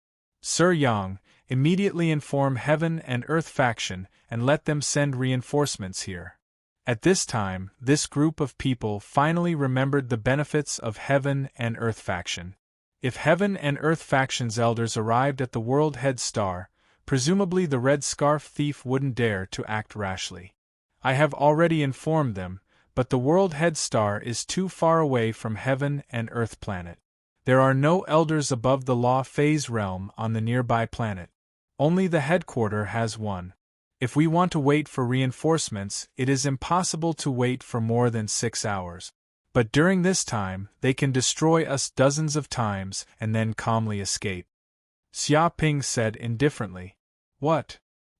Sir Yang, immediately inform Heaven and Earth faction and let them send reinforcements here. At this time, this group of people finally remembered the benefits of Heaven and Earth faction. If Heaven and Earth faction's elders arrived at the World Head Star, presumably the Red Scarf Thief wouldn't dare to act rashly. I have already informed them, but the World Head Star is too far away from Heaven and Earth planet. There are no elders above the Law Phase realm on the nearby planet. Only the headquarter has one. If we want to wait for reinforcements, it is impossible to wait for more than 6 hours. But during this time, they can destroy us dozens of times and then calmly escape. Xia Ping said indifferently. What?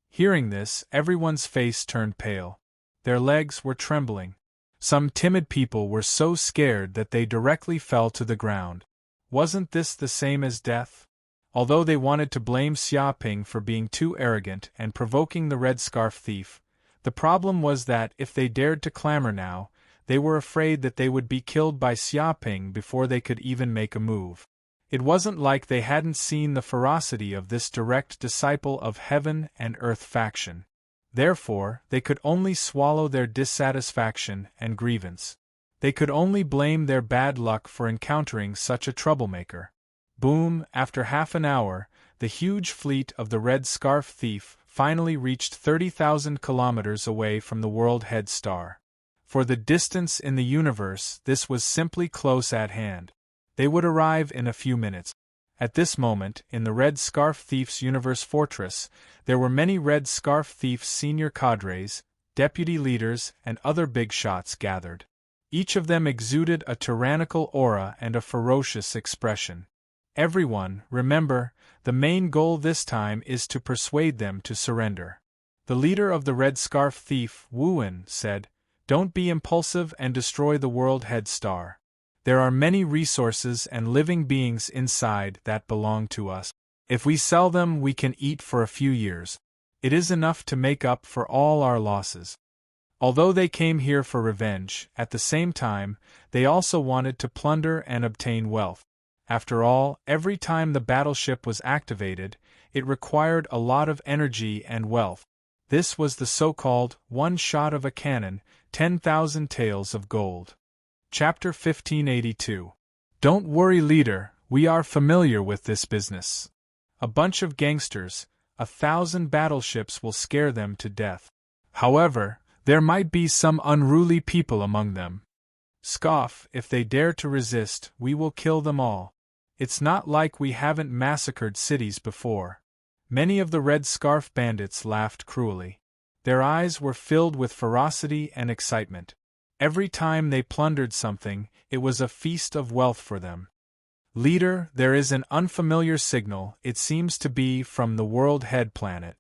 Hearing this, everyone's face turned pale. Their legs were trembling. Some timid people were so scared that they directly fell to the ground. Wasn't this the same as death? Although they wanted to blame Xia Ping for being too arrogant and provoking the red scarf thief, the problem was that if they dared to clamor now, they were afraid that they would be killed by Xia Ping before they could even make a move. It wasn't like they hadn't seen the ferocity of this direct disciple of heaven and earth faction. Therefore, they could only swallow their dissatisfaction and grievance. They could only blame their bad luck for encountering such a troublemaker. Boom! After half an hour, the huge fleet of the Red Scarf Thief finally reached 30,000 kilometers away from the World Head Star. For the distance in the universe, this was simply close at hand. They would arrive in a few minutes. At this moment, in the Red Scarf Thief's universe fortress, there were many Red Scarf Thief's senior cadres, deputy leaders, and other big shots gathered. Each of them exuded a tyrannical aura and a ferocious expression. Everyone, remember, the main goal this time is to persuade them to surrender. The leader of the Red Scarf Thief, Wuan, said, "Don't be impulsive and destroy the World Head Star. There are many resources and living beings inside that belong to us. If we sell them, we can eat for a few years. It is enough to make up for all our losses." Although they came here for revenge, at the same time, they also wanted to plunder and obtain wealth. After all, every time the battleship was activated, it required a lot of energy and wealth. This was the so-called one shot of a cannon, 10,000 taels of gold. Chapter 1582. Don't worry, leader, we are familiar with this business. A bunch of gangsters, 1,000 battleships will scare them to death. However, there might be some unruly people among them. Scoff, if they dare to resist, we will kill them all. It's not like we haven't massacred cities before. Many of the Red Scarf bandits laughed cruelly. Their eyes were filled with ferocity and excitement. Every time they plundered something, it was a feast of wealth for them. Leader, there is an unfamiliar signal, it seems to be from the World Head planet.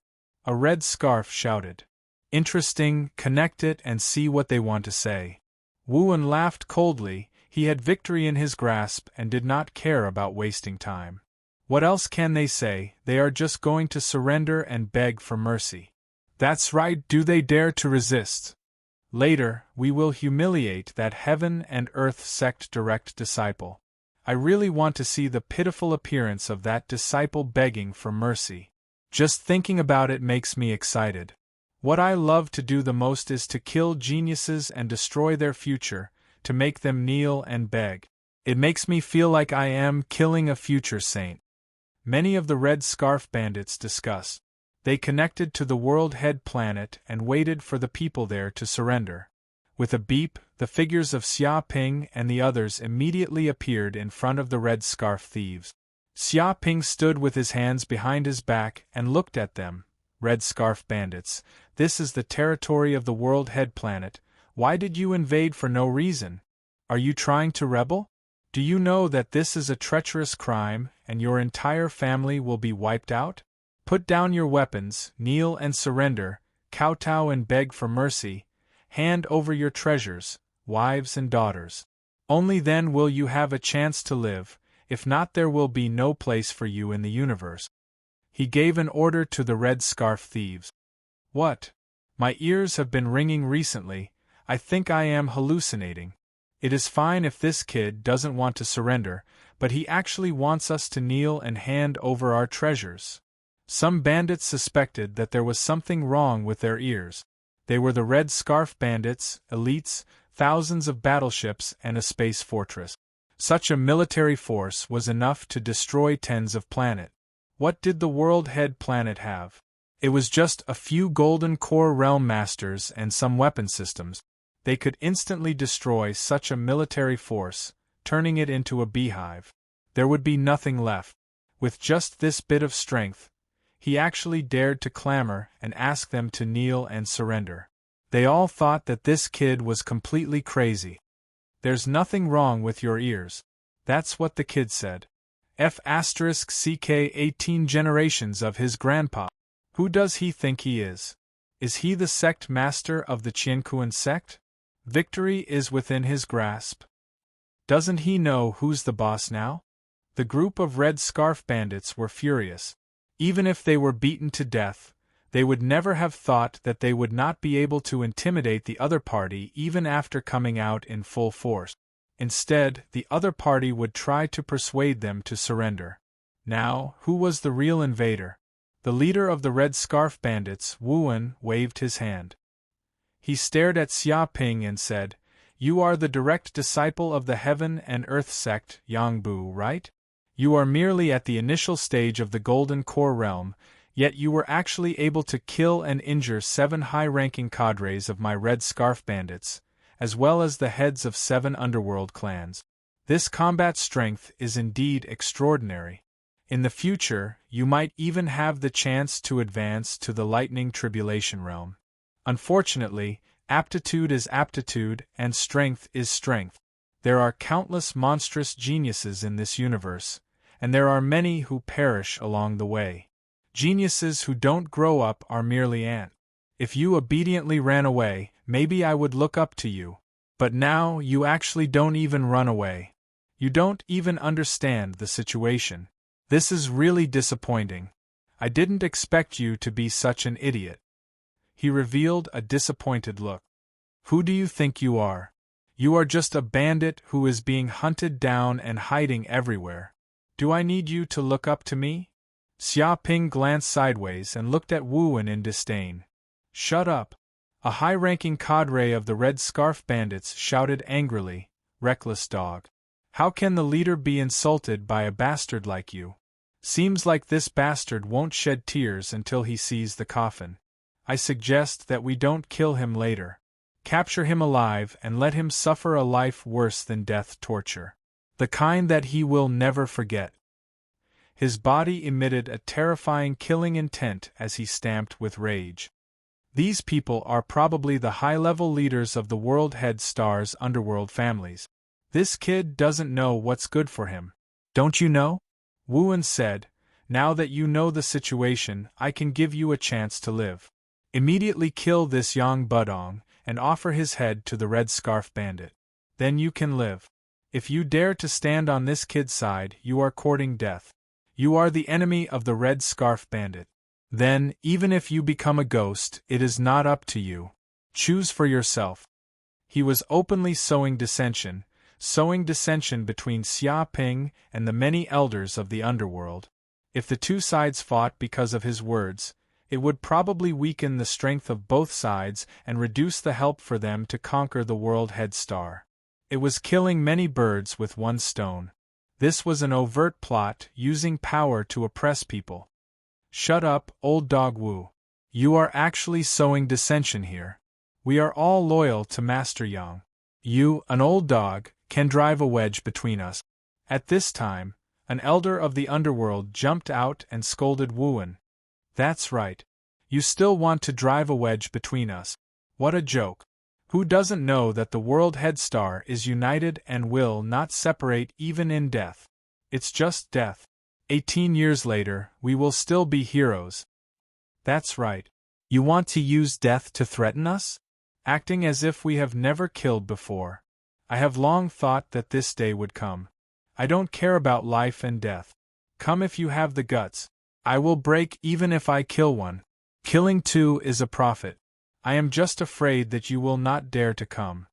A red scarf shouted. Interesting, connect it and see what they want to say. Wuan laughed coldly, he had victory in his grasp and did not care about wasting time. What else can they say? They are just going to surrender and beg for mercy. That's right, do they dare to resist? Later, we will humiliate that heaven and earth sect direct disciple. I really want to see the pitiful appearance of that disciple begging for mercy. Just thinking about it makes me excited. What I love to do the most is to kill geniuses and destroy their future, to make them kneel and beg. It makes me feel like I am killing a future saint. Many of the Red Scarf bandits discussed. They connected to the World Head planet and waited for the people there to surrender. With a beep, the figures of Xia Ping and the others immediately appeared in front of the Red Scarf thieves. Xia Ping stood with his hands behind his back and looked at them. Red Scarf bandits, this is the territory of the World Head planet. Why did you invade for no reason? Are you trying to rebel? Do you know that this is a treacherous crime and your entire family will be wiped out? Put down your weapons, kneel and surrender, kowtow and beg for mercy, hand over your treasures, wives and daughters. Only then will you have a chance to live, if not there will be no place for you in the universe. He gave an order to the Red Scarf thieves. What? My ears have been ringing recently, I think I am hallucinating. It is fine if this kid doesn't want to surrender, but he actually wants us to kneel and hand over our treasures. Some bandits suspected that there was something wrong with their ears. They were the Red Scarf bandits, elites, thousands of battleships and a space fortress. Such a military force was enough to destroy tens of planets. What did the World Head planet have? It was just a few golden core realm masters and some weapon systems. They could instantly destroy such a military force, turning it into a beehive. There would be nothing left. With just this bit of strength, he actually dared to clamor and ask them to kneel and surrender. They all thought that this kid was completely crazy. There's nothing wrong with your ears. That's what the kid said. F***ck 18 generations of his grandpa. Who does he think he is? Is he the sect master of the Qiankuan sect? Victory is within his grasp. Doesn't he know who's the boss now? The group of red scarf bandits were furious. Even if they were beaten to death, they would never have thought that they would not be able to intimidate the other party even after coming out in full force. Instead, the other party would try to persuade them to surrender. Now, who was the real invader? The leader of the red scarf bandits, Wu, waved his hand. He stared at Xia Ping and said, "You are the direct disciple of the Heaven and Earth sect, Yangbu, right? You are merely at the initial stage of the Golden Core realm, yet you were actually able to kill and injure 7 high-ranking cadres of my red scarf bandits, as well as the heads of 7 underworld clans. This combat strength is indeed extraordinary. In the future, you might even have the chance to advance to the Lightning Tribulation realm. Unfortunately, aptitude is aptitude and strength is strength. There are countless monstrous geniuses in this universe, and there are many who perish along the way. Geniuses who don't grow up are merely ants. If you obediently ran away, maybe I would look up to you. But now you actually don't even run away. You don't even understand the situation. This is really disappointing. I didn't expect you to be such an idiot." He revealed a disappointed look. "Who do you think you are? You are just a bandit who is being hunted down and hiding everywhere. Do I need you to look up to me?" Xia Ping glanced sideways and looked at Wu in disdain. "Shut up!" A high-ranking cadre of the Red Scarf Bandits shouted angrily, "Reckless dog! How can the leader be insulted by a bastard like you? Seems like this bastard won't shed tears until he sees the coffin. I suggest that we don't kill him later. Capture him alive and let him suffer a life worse than death torture. The kind that he will never forget." His body emitted a terrifying killing intent as he stamped with rage. These people are probably the high-level leaders of the World Head Star's underworld families. This kid doesn't know what's good for him. Don't you know? Wu said, "Now that you know the situation, I can give you a chance to live. Immediately kill this Yang Budong and offer his head to the Red Scarf Bandit. Then you can live. If you dare to stand on this kid's side, you are courting death. You are the enemy of the Red Scarf Bandit. Then, even if you become a ghost, it is not up to you. Choose for yourself." He was openly sowing dissension between Xia Ping and the many elders of the underworld. If the two sides fought because of his words, it would probably weaken the strength of both sides and reduce the help for them to conquer the World Head Star. It was killing many birds with one stone. This was an overt plot using power to oppress people. "Shut up, old dog Wu. You are actually sowing dissension here. We are all loyal to Master Yang. You, an old dog, can drive a wedge between us." At this time, an elder of the underworld jumped out and scolded Wu. "That's right. You still want to drive a wedge between us. What a joke. Who doesn't know that the World Head Star is united and will not separate even in death? It's just death. 18 years later, we will still be heroes." "That's right. You want to use death to threaten us? Acting as if we have never killed before. I have long thought that this day would come. I don't care about life and death. Come if you have the guts. I will break even if I kill one. Killing two is a profit. I am just afraid that you will not dare to come."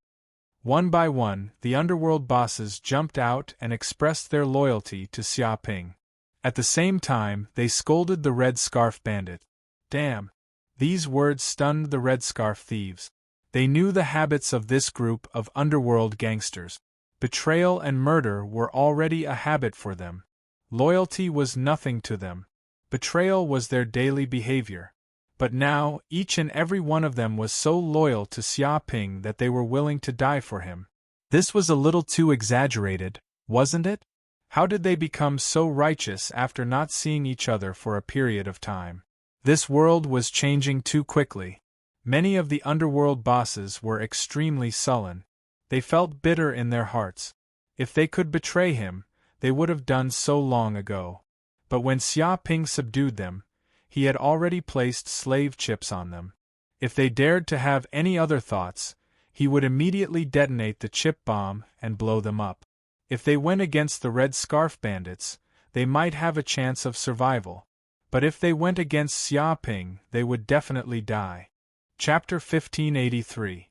One by one, the underworld bosses jumped out and expressed their loyalty to Xia Ping. At the same time, they scolded the Red Scarf Bandit. Damn! These words stunned the Red Scarf thieves. They knew the habits of this group of underworld gangsters. Betrayal and murder were already a habit for them. Loyalty was nothing to them. Betrayal was their daily behavior. But now, each and every one of them was so loyal to Xia Ping that they were willing to die for him. This was a little too exaggerated, wasn't it? How did they become so righteous after not seeing each other for a period of time? This world was changing too quickly. Many of the underworld bosses were extremely sullen. They felt bitter in their hearts. If they could betray him, they would have done so long ago. But when Xia Ping subdued them, he had already placed slave chips on them. If they dared to have any other thoughts, he would immediately detonate the chip bomb and blow them up. If they went against the Red Scarf Bandits, they might have a chance of survival. But if they went against Xia Ping, they would definitely die. Chapter 1583.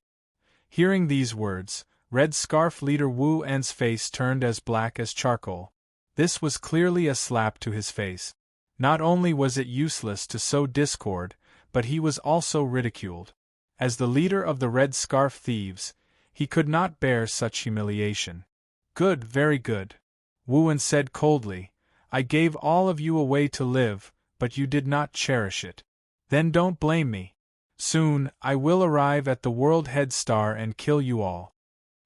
Hearing these words, Red Scarf leader Wu En's face turned as black as charcoal. This was clearly a slap to his face. Not only was it useless to sow discord, but he was also ridiculed. As the leader of the Red Scarf Thieves, he could not bear such humiliation. Good, very good. Wu En said coldly, I gave all of you a way to live, but you did not cherish it. Then don't blame me. Soon, I will arrive at the World Head Star and kill you all.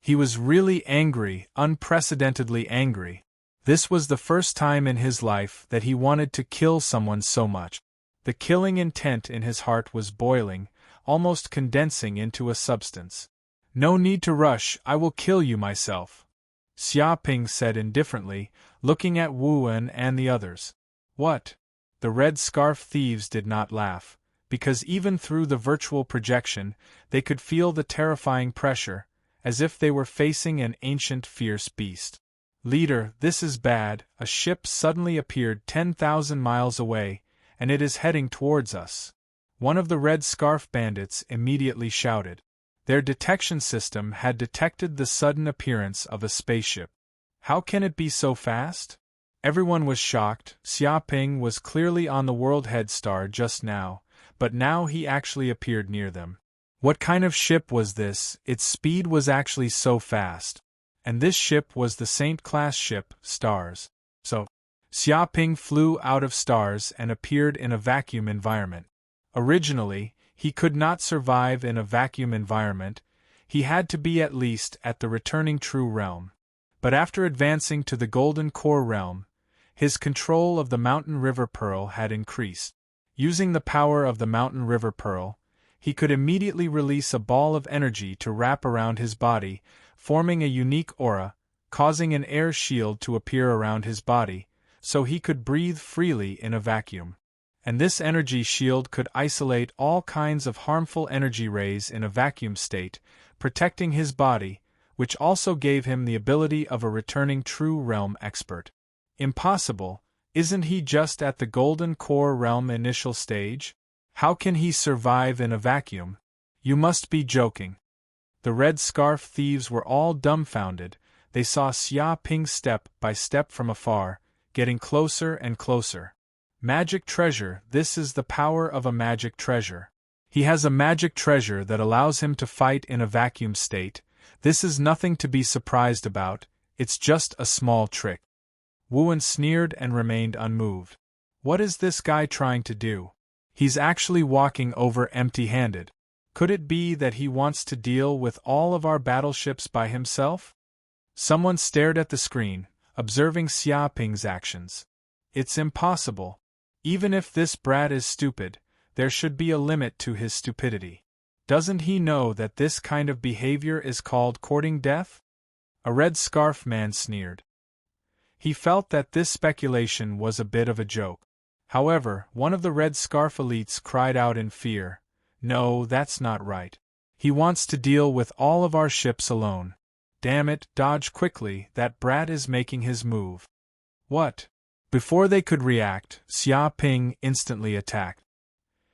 He was really angry, unprecedentedly angry. This was the first time in his life that he wanted to kill someone so much. The killing intent in his heart was boiling, almost condensing into a substance. No need to rush, I will kill you myself. Xia Ping said indifferently, looking at Wu En and the others. What? The Red Scarf Thieves did not laugh, because even through the virtual projection, they could feel the terrifying pressure, as if they were facing an ancient fierce beast. Leader, this is bad. A ship suddenly appeared 10,000 miles away, and it is heading towards us. One of the Red Scarf Bandits immediately shouted. Their detection system had detected the sudden appearance of a spaceship. How can it be so fast? Everyone was shocked. Xia Ping was clearly on the World Head Star just now, but now he actually appeared near them. What kind of ship was this? Its speed was actually so fast. And this ship was the Saint-class ship, Stars. So, Xia Ping flew out of Stars and appeared in a vacuum environment. Originally, he could not survive in a vacuum environment, he had to be at least at the returning True Realm. But after advancing to the Golden Core Realm, his control of the Mountain River Pearl had increased. Using the power of the Mountain River Pearl, he could immediately release a ball of energy to wrap around his body, forming a unique aura, causing an air shield to appear around his body, so he could breathe freely in a vacuum. And this energy shield could isolate all kinds of harmful energy rays in a vacuum state, protecting his body, which also gave him the ability of a returning True Realm expert. Impossible, isn't he just at the Golden Core Realm initial stage? How can he survive in a vacuum? You must be joking. The Red Scarf Thieves were all dumbfounded. They saw Xia Ping step by step from afar, getting closer and closer. Magic treasure, this is the power of a magic treasure. He has a magic treasure that allows him to fight in a vacuum state. This is nothing to be surprised about, it's just a small trick. Wu En sneered and remained unmoved. What is this guy trying to do? He's actually walking over empty-handed. Could it be that he wants to deal with all of our battleships by himself? Someone stared at the screen, observing Xia Ping's actions. It's impossible. Even if this brat is stupid, there should be a limit to his stupidity. Doesn't he know that this kind of behavior is called courting death? A Red Scarf man sneered. He felt that this speculation was a bit of a joke. However, one of the Red Scarf elites cried out in fear, No, that's not right. He wants to deal with all of our ships alone. Damn it, dodge quickly, that brat is making his move. What? Before they could react, Xia Ping instantly attacked.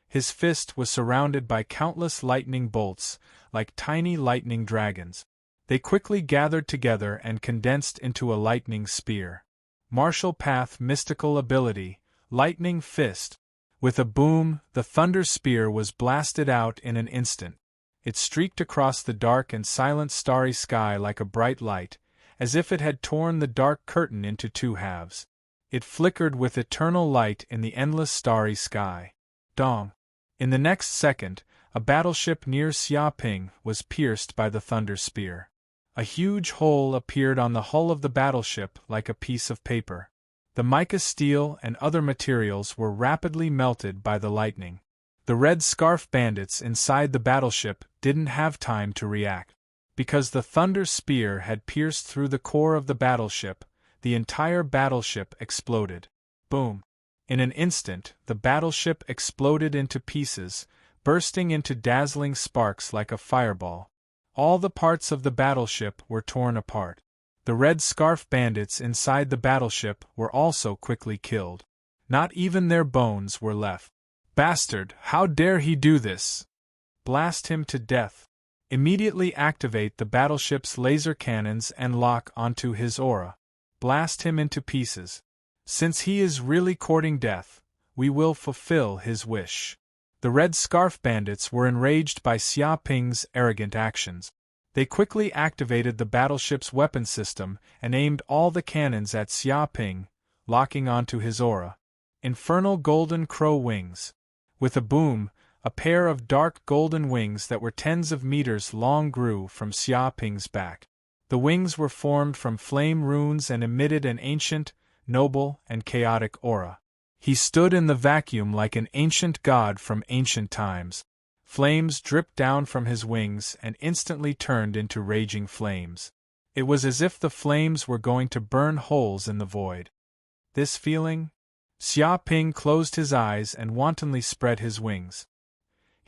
His fist was surrounded by countless lightning bolts, like tiny lightning dragons. They quickly gathered together and condensed into a lightning spear. Martial Path mystical ability, Lightning Fist. With a boom, the thunder spear was blasted out in an instant. It streaked across the dark and silent starry sky like a bright light, as if it had torn the dark curtain into two halves. It flickered with eternal light in the endless starry sky. Dong! In the next second, a battleship near Xia Ping was pierced by the thunder spear. A huge hole appeared on the hull of the battleship like a piece of paper. The mica steel and other materials were rapidly melted by the lightning. The Red Scarf Bandits inside the battleship didn't have time to react. Because the thunder spear had pierced through the core of the battleship, the entire battleship exploded. Boom! In an instant, the battleship exploded into pieces, bursting into dazzling sparks like a fireball. All the parts of the battleship were torn apart. The Red Scarf bandits inside the battleship were also quickly killed. Not even their bones were left. Bastard, how dare he do this? Blast him to death. Immediately activate the battleship's laser cannons and lock onto his aura. Blast him into pieces. Since he is really courting death, we will fulfill his wish. The Red Scarf bandits were enraged by Xia Ping's arrogant actions. They quickly activated the battleship's weapon system and aimed all the cannons at Xia Ping, locking onto his aura. Infernal golden crow wings. With a boom, a pair of dark golden wings that were tens of meters long grew from Xia Ping's back. The wings were formed from flame runes and emitted an ancient, noble, and chaotic aura. He stood in the vacuum like an ancient god from ancient times. Flames dripped down from his wings and instantly turned into raging flames. It was as if the flames were going to burn holes in the void. This feeling? Xia Ping closed his eyes and wantonly spread his wings.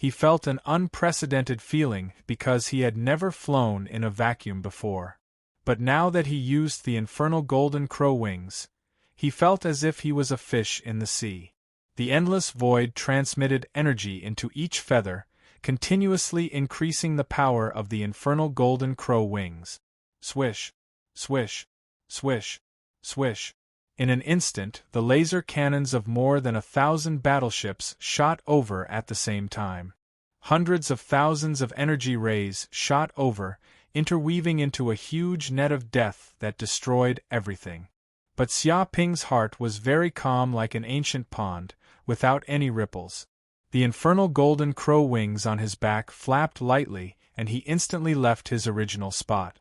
He felt an unprecedented feeling because he had never flown in a vacuum before. But now that he used the infernal golden crow wings, he felt as if he was a fish in the sea. The endless void transmitted energy into each feather, continuously increasing the power of the infernal golden crow wings. Swish, swish, swish, swish. In an instant, the laser cannons of more than 1,000 battleships shot over at the same time. Hundreds of thousands of energy rays shot over, interweaving into a huge net of death that destroyed everything. But Xia Ping's heart was very calm like an ancient pond, without any ripples. The infernal golden crow wings on his back flapped lightly, and he instantly left his original spot.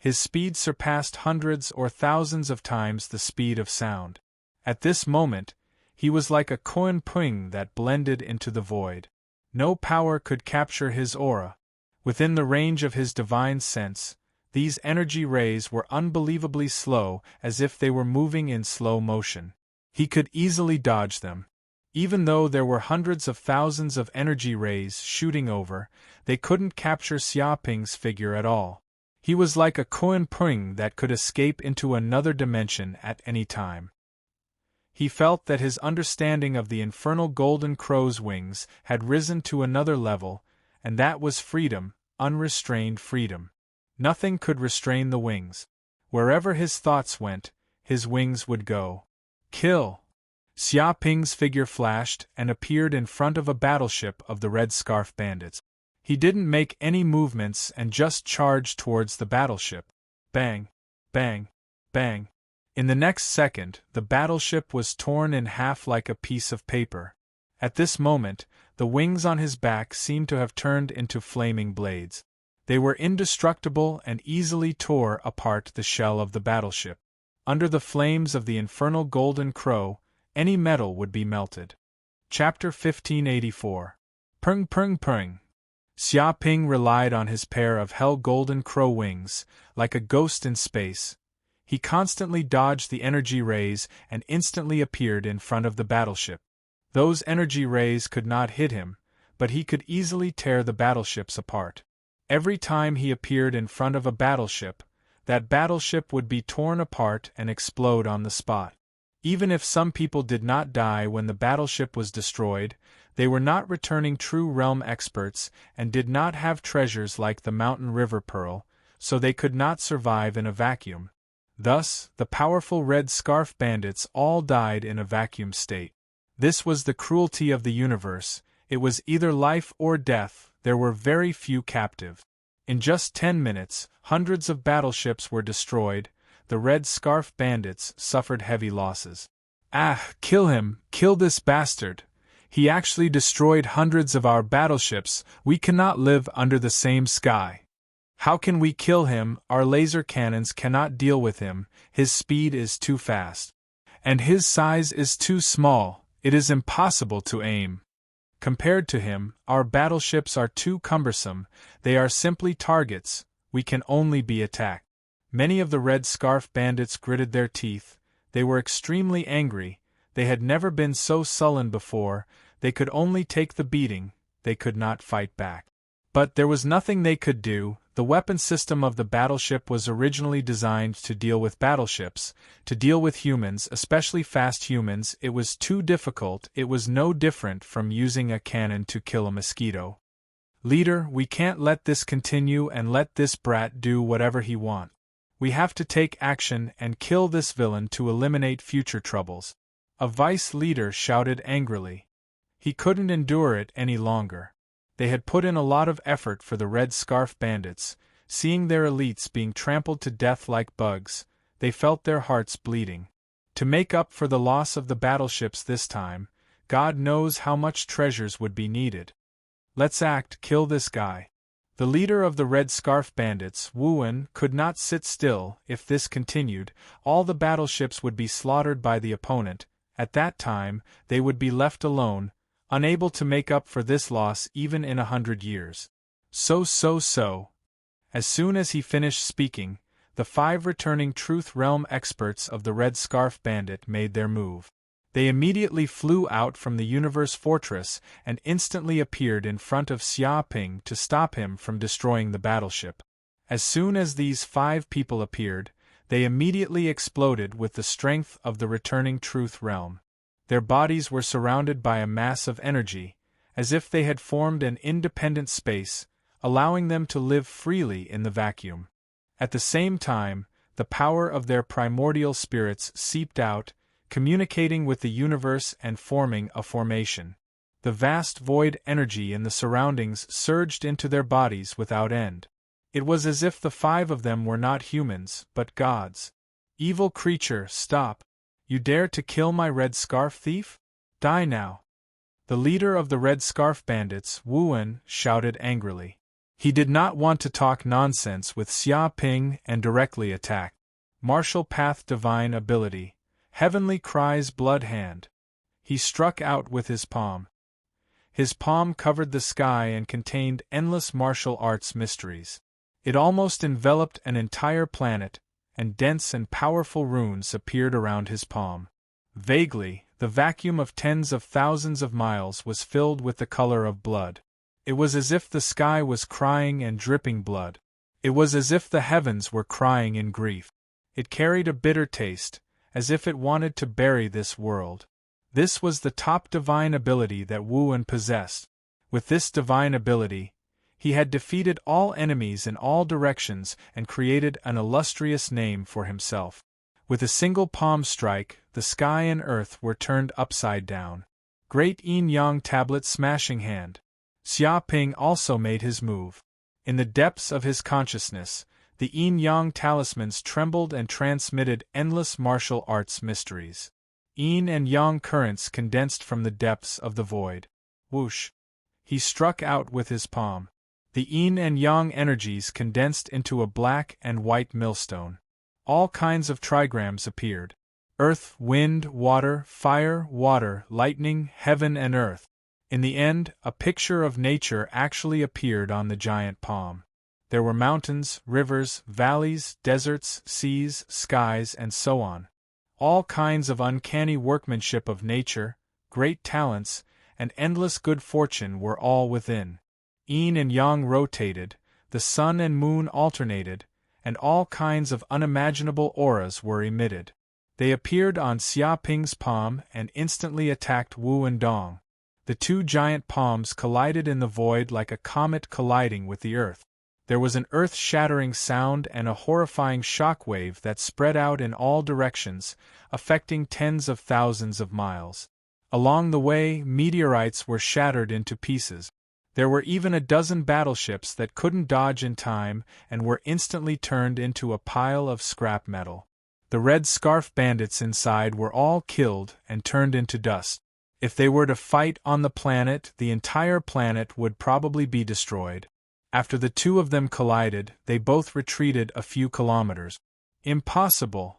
His speed surpassed hundreds or thousands of times the speed of sound. At this moment, he was like a koan ping that blended into the void. No power could capture his aura. Within the range of his divine sense, these energy rays were unbelievably slow, as if they were moving in slow motion. He could easily dodge them. Even though there were hundreds of thousands of energy rays shooting over, they couldn't capture Xia Ping's figure at all. He was like a koan ping that could escape into another dimension at any time. He felt that his understanding of the infernal golden crow's wings had risen to another level, and that was freedom, unrestrained freedom. Nothing could restrain the wings. Wherever his thoughts went, his wings would go. Kill! Xia Ping's figure flashed and appeared in front of a battleship of the Red Scarf bandits. He didn't make any movements and just charged towards the battleship. Bang! Bang! Bang! In the next second, the battleship was torn in half like a piece of paper. At this moment, the wings on his back seemed to have turned into flaming blades. They were indestructible and easily tore apart the shell of the battleship. Under the flames of the infernal golden crow, any metal would be melted. Chapter 1584. Pung pung pung. Xia Ping relied on his pair of hell golden crow wings, like a ghost in space. He constantly dodged the energy rays and instantly appeared in front of the battleship. Those energy rays could not hit him, but he could easily tear the battleships apart. Every time he appeared in front of a battleship, that battleship would be torn apart and explode on the spot. Even if some people did not die when the battleship was destroyed, they were not returning true realm experts and did not have treasures like the Mountain River Pearl, so they could not survive in a vacuum. Thus, the powerful Red Scarf bandits all died in a vacuum state. This was the cruelty of the universe. It was either life or death. There were very few captive. In just 10 minutes, hundreds of battleships were destroyed. The Red Scarf bandits suffered heavy losses. Ah, kill him, kill this bastard. He actually destroyed hundreds of our battleships. We cannot live under the same sky. How can we kill him? Our laser cannons cannot deal with him. His speed is too fast. And his size is too small. It is impossible to aim. Compared to him, our battleships are too cumbersome. They are simply targets. We can only be attacked. Many of the Red Scarf bandits gritted their teeth. They were extremely angry. They had never been so sullen before. They could only take the beating. They could not fight back. But there was nothing they could do. The weapon system of the battleship was originally designed to deal with battleships, to deal with humans, especially fast humans. It was too difficult. It was no different from using a cannon to kill a mosquito. Leader, we can't let this continue and let this brat do whatever he wants. We have to take action and kill this villain to eliminate future troubles. A vice leader shouted angrily. He couldn't endure it any longer. They had put in a lot of effort for the Red Scarf bandits. Seeing their elites being trampled to death like bugs, they felt their hearts bleeding. To make up for the loss of the battleships this time, God knows how much treasures would be needed. Let's act, kill this guy. The leader of the Red Scarf bandits, Wuan, could not sit still. If this continued, all the battleships would be slaughtered by the opponent. At that time, they would be left alone, unable to make up for this loss even in 100 years. So. As soon as he finished speaking, the 5 returning Truth Realm experts of the Red Scarf bandit made their move. They immediately flew out from the Universe Fortress and instantly appeared in front of Xia Ping to stop him from destroying the battleship. As soon as these 5 people appeared, they immediately exploded with the strength of the returning Truth Realm. Their bodies were surrounded by a mass of energy, as if they had formed an independent space, allowing them to live freely in the vacuum. At the same time, the power of their primordial spirits seeped out, communicating with the universe and forming a formation. The vast void energy in the surroundings surged into their bodies without end. It was as if the 5 of them were not humans, but gods. Evil creature, stop! You dare to kill my Red Scarf thief? Die now! The leader of the Red Scarf bandits, Wuan, shouted angrily. He did not want to talk nonsense with Xia Ping and directly attack. Martial Path Divine Ability. Heavenly Cries Blood Hand. He struck out with his palm. His palm covered the sky and contained endless martial arts mysteries. It almost enveloped an entire planet, and dense and powerful runes appeared around his palm. Vaguely, the vacuum of tens of thousands of miles was filled with the color of blood. It was as if the sky was crying and dripping blood. It was as if the heavens were crying in grief. It carried a bitter taste, as if it wanted to bury this world. This was the top divine ability that Wuan possessed. With this divine ability, he had defeated all enemies in all directions and created an illustrious name for himself. With a single palm strike, the sky and earth were turned upside down. Great Yin-Yang Tablet Smashing Hand. Xia Ping also made his move. In the depths of his consciousness, the Yin-Yang talismans trembled and transmitted endless martial arts mysteries. Yin and Yang currents condensed from the depths of the void. Whoosh! He struck out with his palm. The Yin and Yang energies condensed into a black and white millstone. All kinds of trigrams appeared. Earth, wind, water, fire, water, lightning, heaven and earth. In the end, a picture of nature actually appeared on the giant palm. There were mountains, rivers, valleys, deserts, seas, skies, and so on. All kinds of uncanny workmanship of nature, great talents, and endless good fortune were all within. Yin and Yang rotated, the sun and moon alternated, and all kinds of unimaginable auras were emitted. They appeared on Xia Ping's palm and instantly attacked Wu and Dong. The 2 giant palms collided in the void like a comet colliding with the earth. There was an earth-shattering sound and a horrifying shockwave that spread out in all directions, affecting tens of thousands of miles. Along the way, meteorites were shattered into pieces. There were even a dozen battleships that couldn't dodge in time and were instantly turned into a pile of scrap metal. The Red Scarf bandits inside were all killed and turned into dust. If they were to fight on the planet, the entire planet would probably be destroyed. After the 2 of them collided, they both retreated a few kilometers. Impossible!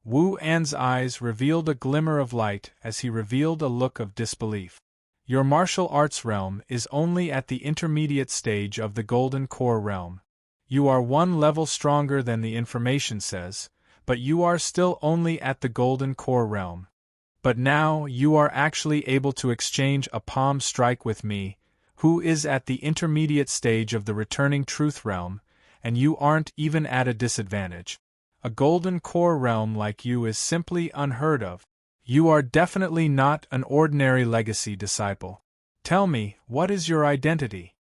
Wu An's eyes revealed a glimmer of light as he revealed a look of disbelief. Your martial arts realm is only at the intermediate stage of the Golden Core realm. You are one level stronger than the information says, but you are still only at the golden core realm. But now you are actually able to exchange a palm strike with me, who is at the intermediate stage of the returning truth realm, and you aren't even at a disadvantage. A golden core realm like you is simply unheard of. You are definitely not an ordinary legacy disciple. Tell me, what is your identity?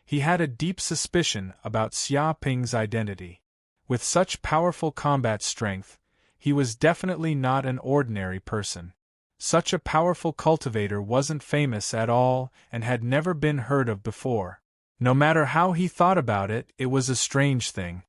He had a deep suspicion about Xia Ping's identity. With such powerful combat strength, he was definitely not an ordinary person. Such a powerful cultivator wasn't famous at all and had never been heard of before. No matter how he thought about it, it was a strange thing.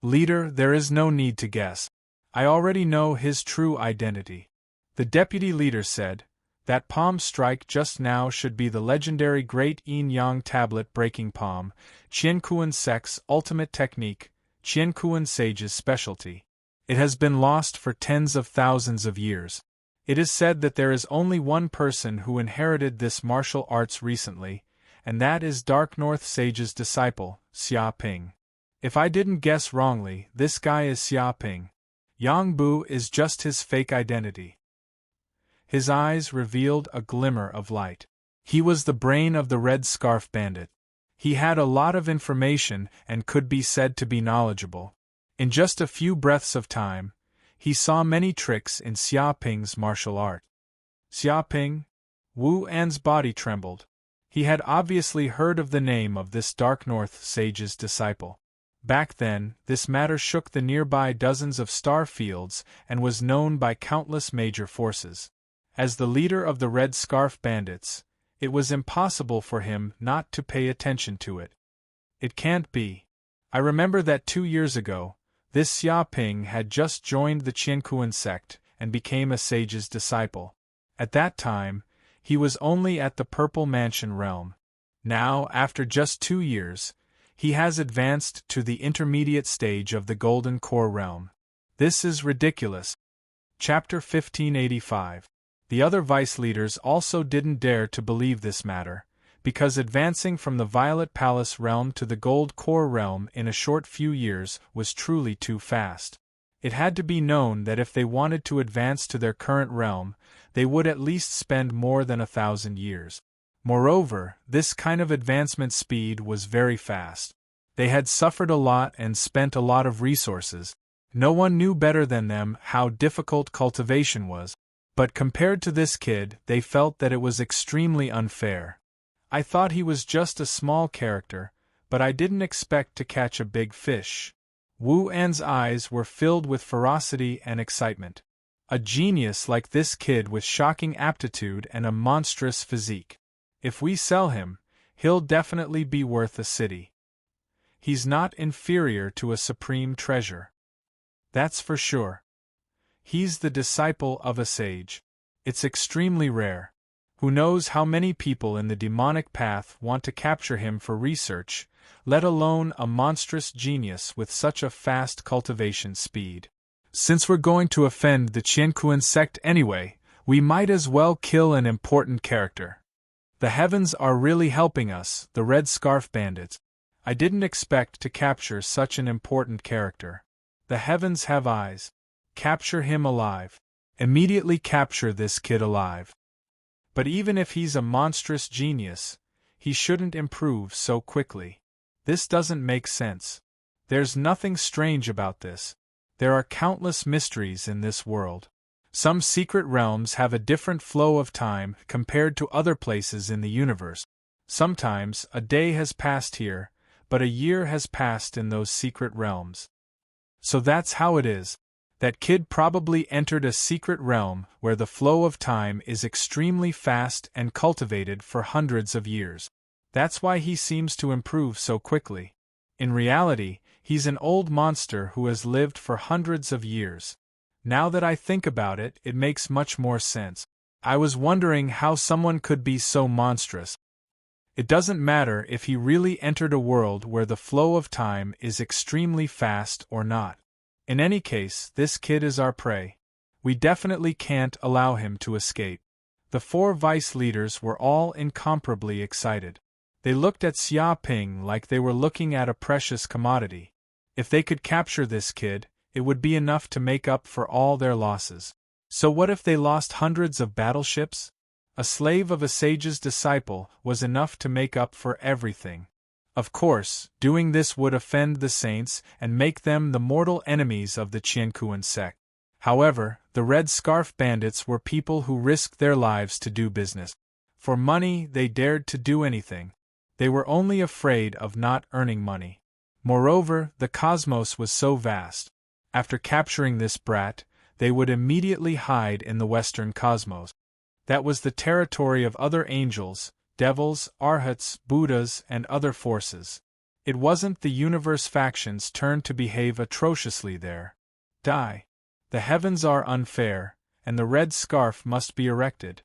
Leader, there is no need to guess. I already know his true identity. The deputy leader said, that palm strike just now should be the legendary Great Yin Yang Tablet Breaking Palm, Qiankuan Sect's ultimate technique, Qiankuan Sage's specialty. It has been lost for tens of thousands of years. It is said that there is only one person who inherited this martial arts recently, and that is Dark North Sage's disciple, Xia Ping. If I didn't guess wrongly, this guy is Xia Ping. Yang Bu is just his fake identity. His eyes revealed a glimmer of light. He was the brain of the Red Scarf Bandit. He had a lot of information and could be said to be knowledgeable. In just a few breaths of time, he saw many tricks in Xia Ping's martial art. Xia Ping? Wu An's body trembled. He had obviously heard of the name of this Dark North Sage's disciple. Back then, this matter shook the nearby dozens of star fields and was known by countless major forces. As the leader of the Red Scarf Bandits, it was impossible for him not to pay attention to it. It can't be. I remember that 2 years ago, this Xia Ping had just joined the Qiankuan sect and became a sage's disciple. At that time, he was only at the Purple Mansion realm. Now, after just 2 years, he has advanced to the intermediate stage of the Golden Core realm. This is ridiculous. Chapter 1585. The other vice leaders also didn't dare to believe this matter, because advancing from the Violet Palace realm to the Gold Core realm in a short few years was truly too fast. It had to be known that if they wanted to advance to their current realm, they would at least spend more than 1,000 years. Moreover, this kind of advancement speed was very fast. They had suffered a lot and spent a lot of resources. No one knew better than them how difficult cultivation was. But compared to this kid, they felt that it was extremely unfair. I thought he was just a small character, but I didn't expect to catch a big fish. Wu An's eyes were filled with ferocity and excitement. A genius like this kid with shocking aptitude and a monstrous physique. If we sell him, he'll definitely be worth a city. He's not inferior to a supreme treasure. That's for sure. He's the disciple of a sage. It's extremely rare. Who knows how many people in the demonic path want to capture him for research, let alone a monstrous genius with such a fast cultivation speed. Since we're going to offend the Qiankuan sect anyway, we might as well kill an important character. The heavens are really helping us, the Red Scarf Bandits. I didn't expect to capture such an important character. The heavens have eyes. Capture him alive. Immediately capture this kid alive. But even if he's a monstrous genius, he shouldn't improve so quickly. This doesn't make sense. There's nothing strange about this. There are countless mysteries in this world. Some secret realms have a different flow of time compared to other places in the universe. Sometimes a day has passed here, but a year has passed in those secret realms. So that's how it is. That kid probably entered a secret realm where the flow of time is extremely fast and cultivated for hundreds of years. That's why he seems to improve so quickly. In reality, he's an old monster who has lived for hundreds of years. Now that I think about it, it makes much more sense. I was wondering how someone could be so monstrous. It doesn't matter if he really entered a world where the flow of time is extremely fast or not. In any case, this kid is our prey. We definitely can't allow him to escape. The 4 vice leaders were all incomparably excited. They looked at Xia Ping like they were looking at a precious commodity. If they could capture this kid, it would be enough to make up for all their losses. So what if they lost hundreds of battleships? A slave of a sage's disciple was enough to make up for everything. Of course, doing this would offend the saints and make them the mortal enemies of the Qiankuan sect. However, the Red Scarf Bandits were people who risked their lives to do business. For money, they dared to do anything. They were only afraid of not earning money. Moreover, the cosmos was so vast. After capturing this brat, they would immediately hide in the western cosmos. That was the territory of other angels, devils, arhats, Buddhas, and other forces. It wasn't the universe faction's turn to behave atrociously there. Die. The heavens are unfair, and the red scarf must be erected.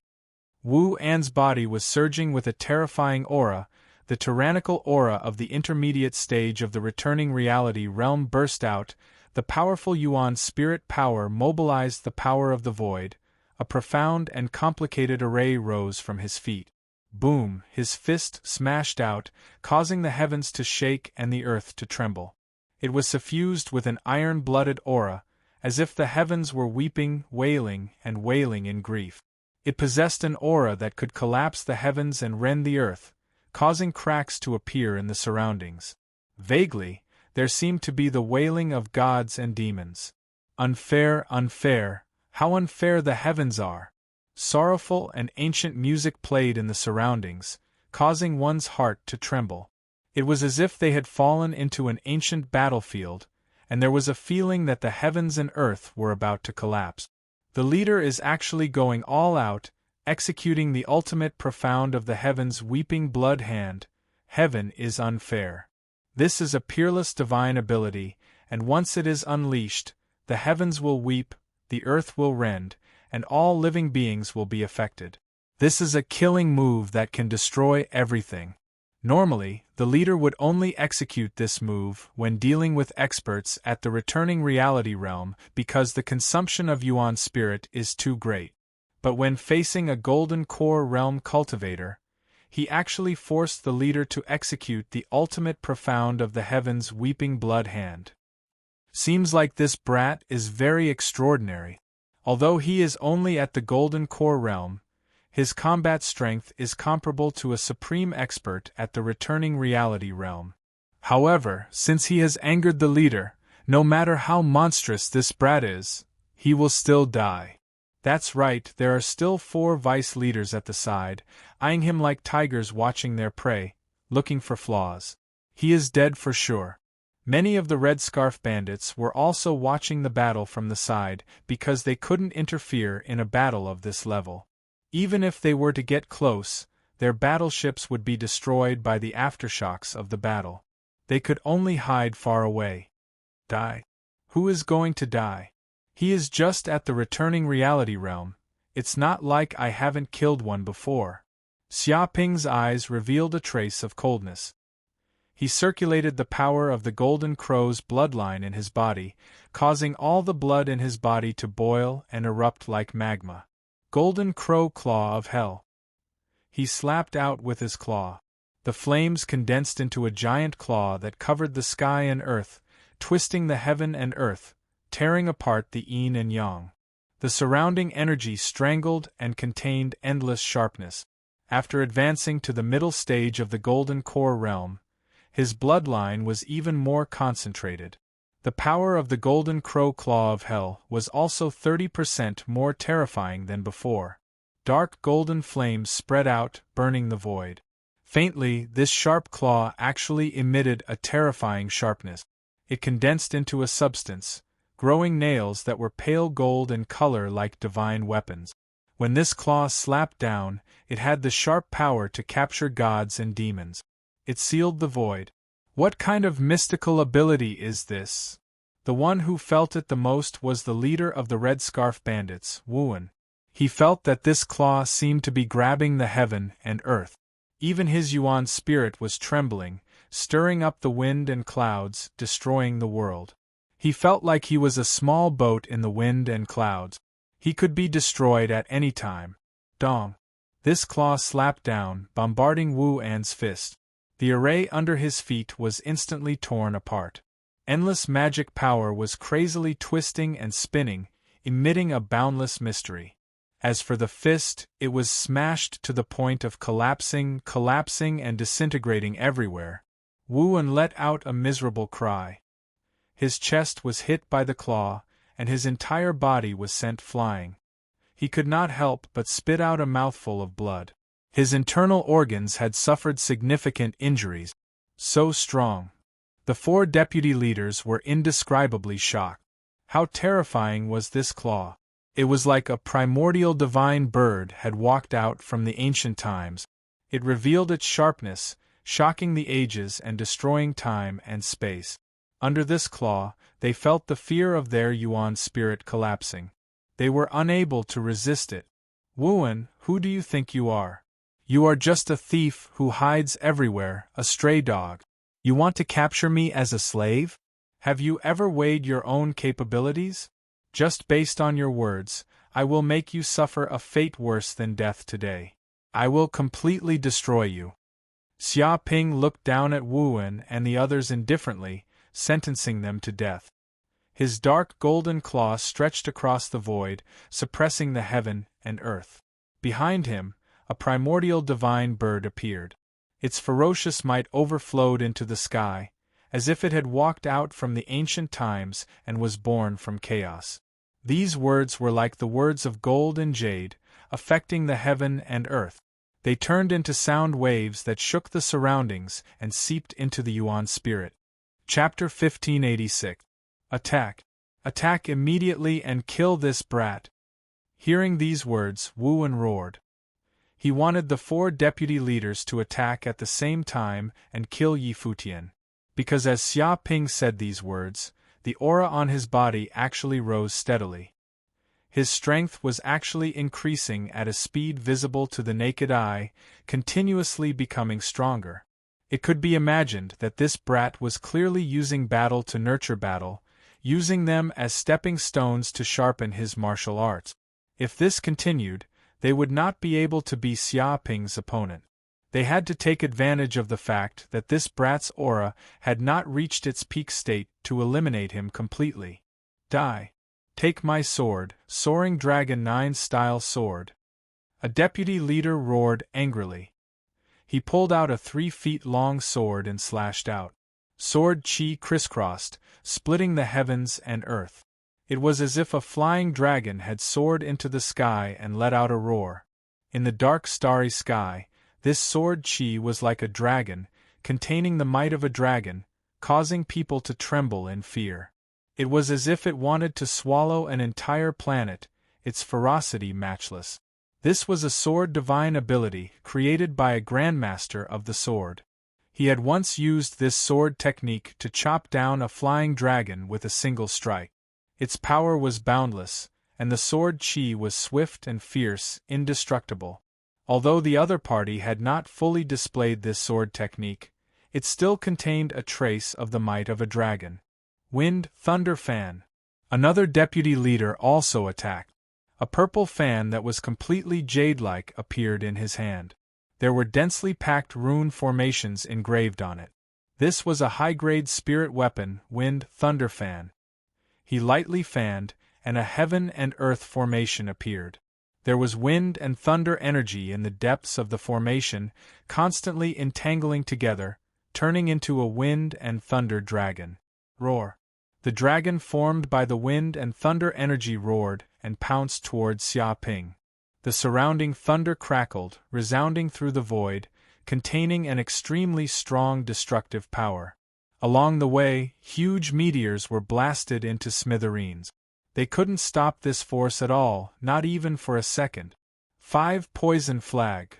Wu An's body was surging with a terrifying aura. The tyrannical aura of the intermediate stage of the returning reality realm burst out. The powerful Yuan spirit power mobilized the power of the void. A profound and complicated array rose from his feet. Boom! His fist smashed out, causing the heavens to shake and the earth to tremble. It was suffused with an iron-blooded aura, as if the heavens were weeping, wailing, and wailing in grief. It possessed an aura that could collapse the heavens and rend the earth, causing cracks to appear in the surroundings. Vaguely, there seemed to be the wailing of gods and demons. Unfair, unfair, how unfair the heavens are! Sorrowful and ancient music played in the surroundings, causing one's heart to tremble. It was as if they had fallen into an ancient battlefield, and there was a feeling that the heavens and earth were about to collapse. The leader is actually going all out, executing the ultimate profound of the heavens' weeping blood hand. Heaven is unfair. This is a peerless divine ability, and once it is unleashed, the heavens will weep, the earth will rend, and all living beings will be affected. This is a killing move that can destroy everything. Normally, the leader would only execute this move when dealing with experts at the returning reality realm because the consumption of Yuan spirit is too great. But when facing a golden core realm cultivator, he actually forced the leader to execute the ultimate profound of the heavens' weeping blood hand. Seems like this brat is very extraordinary. Although he is only at the golden core realm, his combat strength is comparable to a supreme expert at the returning reality realm. However, since he has angered the leader, no matter how monstrous this brat is, he will still die. That's right, there are still 4 vice leaders at the side, eyeing him like tigers watching their prey, looking for flaws. He is dead for sure. Many of the Red Scarf Bandits were also watching the battle from the side because they couldn't interfere in a battle of this level. Even if they were to get close, their battleships would be destroyed by the aftershocks of the battle. They could only hide far away. Die. Who is going to die? He is just at the returning reality realm. It's not like I haven't killed one before. Xia Ping's eyes revealed a trace of coldness. He circulated the power of the Golden Crow's bloodline in his body, causing all the blood in his body to boil and erupt like magma. Golden Crow Claw of Hell. He slapped out with his claw. The flames condensed into a giant claw that covered the sky and earth, twisting the heaven and earth, tearing apart the yin and yang. The surrounding energy strangled and contained endless sharpness. After advancing to the middle stage of the Golden Core realm, his bloodline was even more concentrated. The power of the Golden Crow Claw of Hell was also 30% more terrifying than before. Dark golden flames spread out, burning the void. Faintly, this sharp claw actually emitted a terrifying sharpness. It condensed into a substance, growing nails that were pale gold in color like divine weapons. When this claw slapped down, it had the sharp power to capture gods and demons. It sealed the void. What kind of mystical ability is this? The one who felt it the most was the leader of the Red Scarf Bandits, Wuan. He felt that this claw seemed to be grabbing the heaven and earth. Even his Yuan spirit was trembling, stirring up the wind and clouds, destroying the world. He felt like he was a small boat in the wind and clouds. He could be destroyed at any time. Dong! This claw slapped down, bombarding Wu An's fist. The array under his feet was instantly torn apart. Endless magic power was crazily twisting and spinning, emitting a boundless mystery. As for the fist, it was smashed to the point of collapsing and disintegrating everywhere. Wuan let out a miserable cry. His chest was hit by the claw, and his entire body was sent flying. He could not help but spit out a mouthful of blood. His internal organs had suffered significant injuries. So strong. The 4 deputy leaders were indescribably shocked. How terrifying was this claw! It was like a primordial divine bird had walked out from the ancient times. It revealed its sharpness, shocking the ages and destroying time and space. Under this claw, they felt the fear of their Yuan spirit collapsing. They were unable to resist it. Wuan, who do you think you are? You are just a thief who hides everywhere, a stray dog. You want to capture me as a slave? Have you ever weighed your own capabilities? Just based on your words, I will make you suffer a fate worse than death today. I will completely destroy you. Xia Ping looked down at Wuan and the others indifferently, sentencing them to death. His dark golden claw stretched across the void, suppressing the heaven and earth. Behind him, a primordial divine bird appeared. Its ferocious might overflowed into the sky, as if it had walked out from the ancient times and was born from chaos. These words were like the words of gold and jade, affecting the heaven and earth. They turned into sound waves that shook the surroundings and seeped into the Yuan spirit. Chapter 1586. Attack! Attack immediately and kill this brat! Hearing these words, Wuan roared. He wanted the 4 deputy leaders to attack at the same time and kill Yi Futian. Because as Xia Ping said these words, the aura on his body actually rose steadily. His strength was actually increasing at a speed visible to the naked eye, continuously becoming stronger. It could be imagined that this brat was clearly using battle to nurture battle, using them as stepping stones to sharpen his martial arts. If this continued, they would not be able to be Xia Ping's opponent. They had to take advantage of the fact that this brat's aura had not reached its peak state to eliminate him completely. Die! Take my sword, Soaring Dragon 9-style sword! A deputy leader roared angrily. He pulled out a 3-feet-long sword and slashed out. Sword chi crisscrossed, splitting the heavens and earth. It was as if a flying dragon had soared into the sky and let out a roar. In the dark starry sky, this sword chi was like a dragon, containing the might of a dragon, causing people to tremble in fear. It was as if it wanted to swallow an entire planet, its ferocity matchless. This was a sword divine ability created by a grandmaster of the sword. He had once used this sword technique to chop down a flying dragon with a single strike. Its power was boundless, and the sword chi was swift and fierce, indestructible. Although the other party had not fully displayed this sword technique, it still contained a trace of the might of a dragon. Wind Thunder Fan. Another deputy leader also attacked. A purple fan that was completely jade-like appeared in his hand. There were densely packed rune formations engraved on it. This was a high-grade spirit weapon, Wind Thunder Fan. He lightly fanned, and a heaven and earth formation appeared. There was wind and thunder energy in the depths of the formation, constantly entangling together, turning into a wind and thunder dragon. Roar! The dragon formed by the wind and thunder energy roared and pounced towards Xia Ping. The surrounding thunder crackled, resounding through the void, containing an extremely strong destructive power. Along the way, huge meteors were blasted into smithereens. They couldn't stop this force at all, not even for a second. 5 Poison Flag.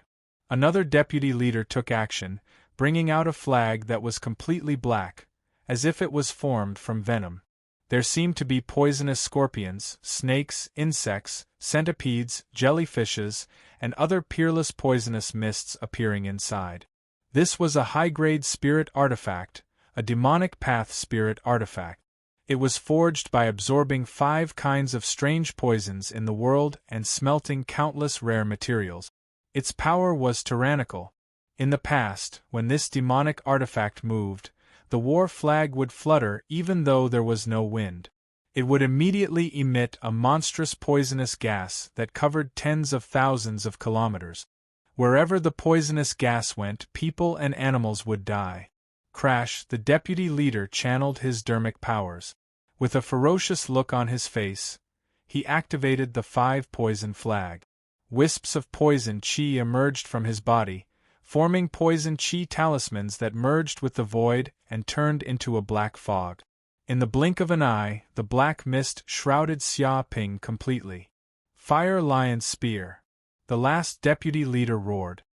Another deputy leader took action, bringing out a flag that was completely black, as if it was formed from venom. There seemed to be poisonous scorpions, snakes, insects, centipedes, jellyfishes, and other peerless poisonous mists appearing inside. This was a high-grade spirit artifact, a demonic path spirit artifact. It was forged by absorbing 5 kinds of strange poisons in the world and smelting countless rare materials. Its power was tyrannical. In the past, when this demonic artifact moved, the war flag would flutter even though there was no wind. It would immediately emit a monstrous poisonous gas that covered tens of thousands of kilometers. Wherever the poisonous gas went, people and animals would die. Crash, the deputy leader, channeled his dermic powers. With a ferocious look on his face, he activated the 5-poison flag. Wisps of poison chi emerged from his body, forming poison chi talismans that merged with the void and turned into a black fog. In the blink of an eye, the black mist shrouded Xia Ping completely. Fire Lion Spear. The last deputy leader roared.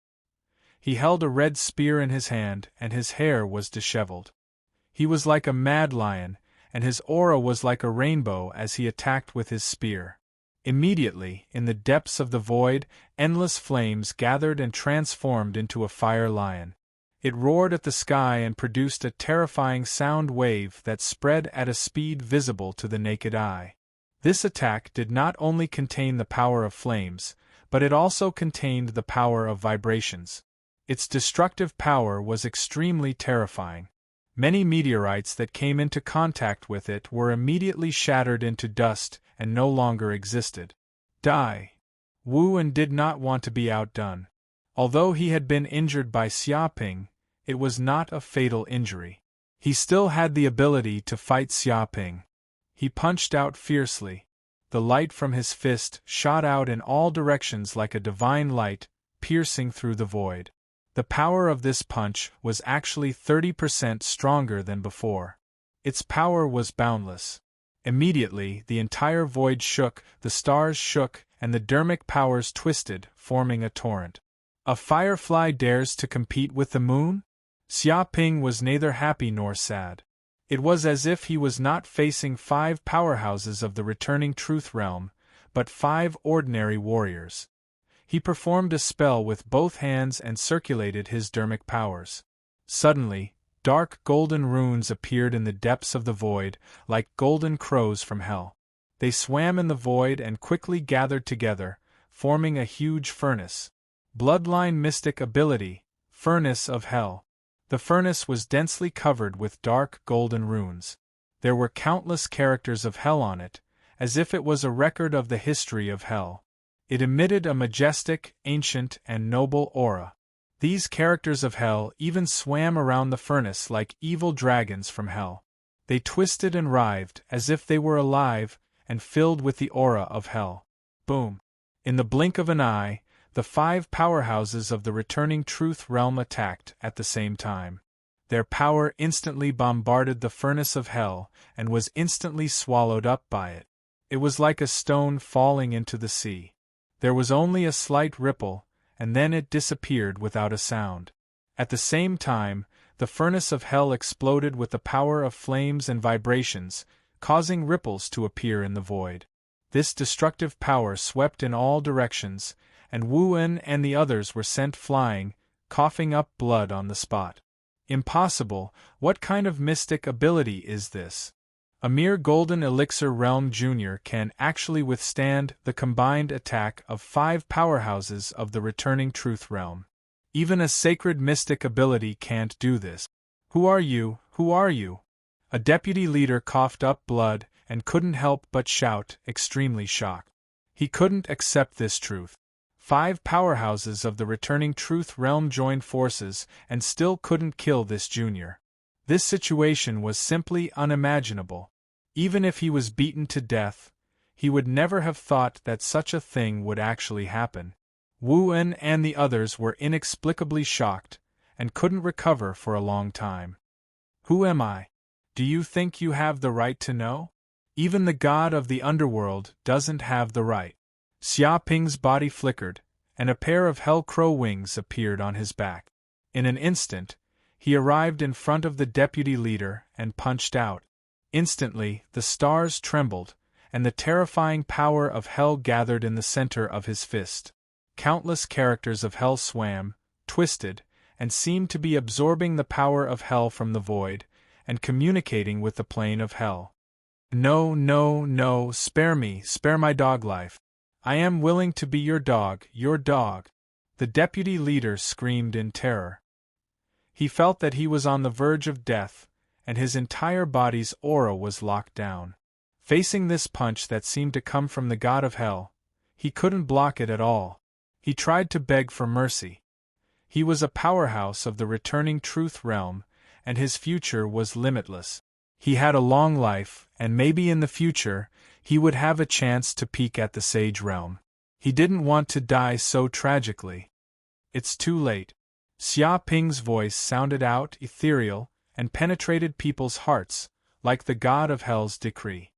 He held a red spear in his hand, and his hair was disheveled. He was like a mad lion, and his aura was like a rainbow as he attacked with his spear. Immediately, in the depths of the void, endless flames gathered and transformed into a fire lion. It roared at the sky and produced a terrifying sound wave that spread at a speed visible to the naked eye. This attack did not only contain the power of flames, but it also contained the power of vibrations. Its destructive power was extremely terrifying. Many meteorites that came into contact with it were immediately shattered into dust and no longer existed. Die. Wu En did not want to be outdone. Although he had been injured by Xia Ping, it was not a fatal injury. He still had the ability to fight Xia Ping. He punched out fiercely. The light from his fist shot out in all directions like a divine light, piercing through the void. The power of this punch was actually 30% stronger than before. Its power was boundless. Immediately, the entire void shook, the stars shook, and the dermic powers twisted, forming a torrent. A firefly dares to compete with the moon? Xia Ping was neither happy nor sad. It was as if he was not facing 5 powerhouses of the returning truth realm, but 5 ordinary warriors. He performed a spell with both hands and circulated his dermic powers. Suddenly, dark golden runes appeared in the depths of the void, like golden crows from hell. They swam in the void and quickly gathered together, forming a huge furnace. Bloodline Mystic Ability, Furnace of Hell. The furnace was densely covered with dark golden runes. There were countless characters of hell on it, as if it was a record of the history of hell. It emitted a majestic, ancient, and noble aura. These characters of hell even swam around the furnace like evil dragons from hell. They twisted and writhed as if they were alive and filled with the aura of hell. Boom! In the blink of an eye, the 5 powerhouses of the returning truth realm attacked at the same time. Their power instantly bombarded the furnace of hell and was instantly swallowed up by it. It was like a stone falling into the sea. There was only a slight ripple, and then it disappeared without a sound. At the same time, the furnace of hell exploded with the power of flames and vibrations, causing ripples to appear in the void. This destructive power swept in all directions, and Wu En and the others were sent flying, coughing up blood on the spot. Impossible, what kind of mystic ability is this? A mere Golden Elixir Realm Junior can actually withstand the combined attack of 5 powerhouses of the returning Truth Realm. Even a sacred mystic ability can't do this. Who are you? Who are you? A deputy leader coughed up blood and couldn't help but shout, extremely shocked. He couldn't accept this truth. 5 powerhouses of the returning Truth Realm joined forces and still couldn't kill this junior. This situation was simply unimaginable. Even if he was beaten to death, he would never have thought that such a thing would actually happen. Wu En and the others were inexplicably shocked, and couldn't recover for a long time. Who am I? Do you think you have the right to know? Even the god of the underworld doesn't have the right. Xia Ping's body flickered, and a pair of hell crow wings appeared on his back. In an instant, he arrived in front of the deputy leader and punched out. Instantly, the stars trembled, and the terrifying power of hell gathered in the center of his fist. Countless characters of hell swam, twisted, and seemed to be absorbing the power of hell from the void, and communicating with the plane of hell. No, no, no, spare me, spare my dog life. I am willing to be your dog, your dog. The The deputy leader screamed in terror. He felt that he was on the verge of death, and his entire body's aura was locked down. Facing this punch that seemed to come from the god of hell, he couldn't block it at all. He tried to beg for mercy. He was a powerhouse of the returning truth realm, and his future was limitless. He had a long life, and maybe in the future, he would have a chance to peek at the sage realm. He didn't want to die so tragically. It's too late. Xia Ping's voice sounded out ethereal and penetrated people's hearts, like the god of hell's decree.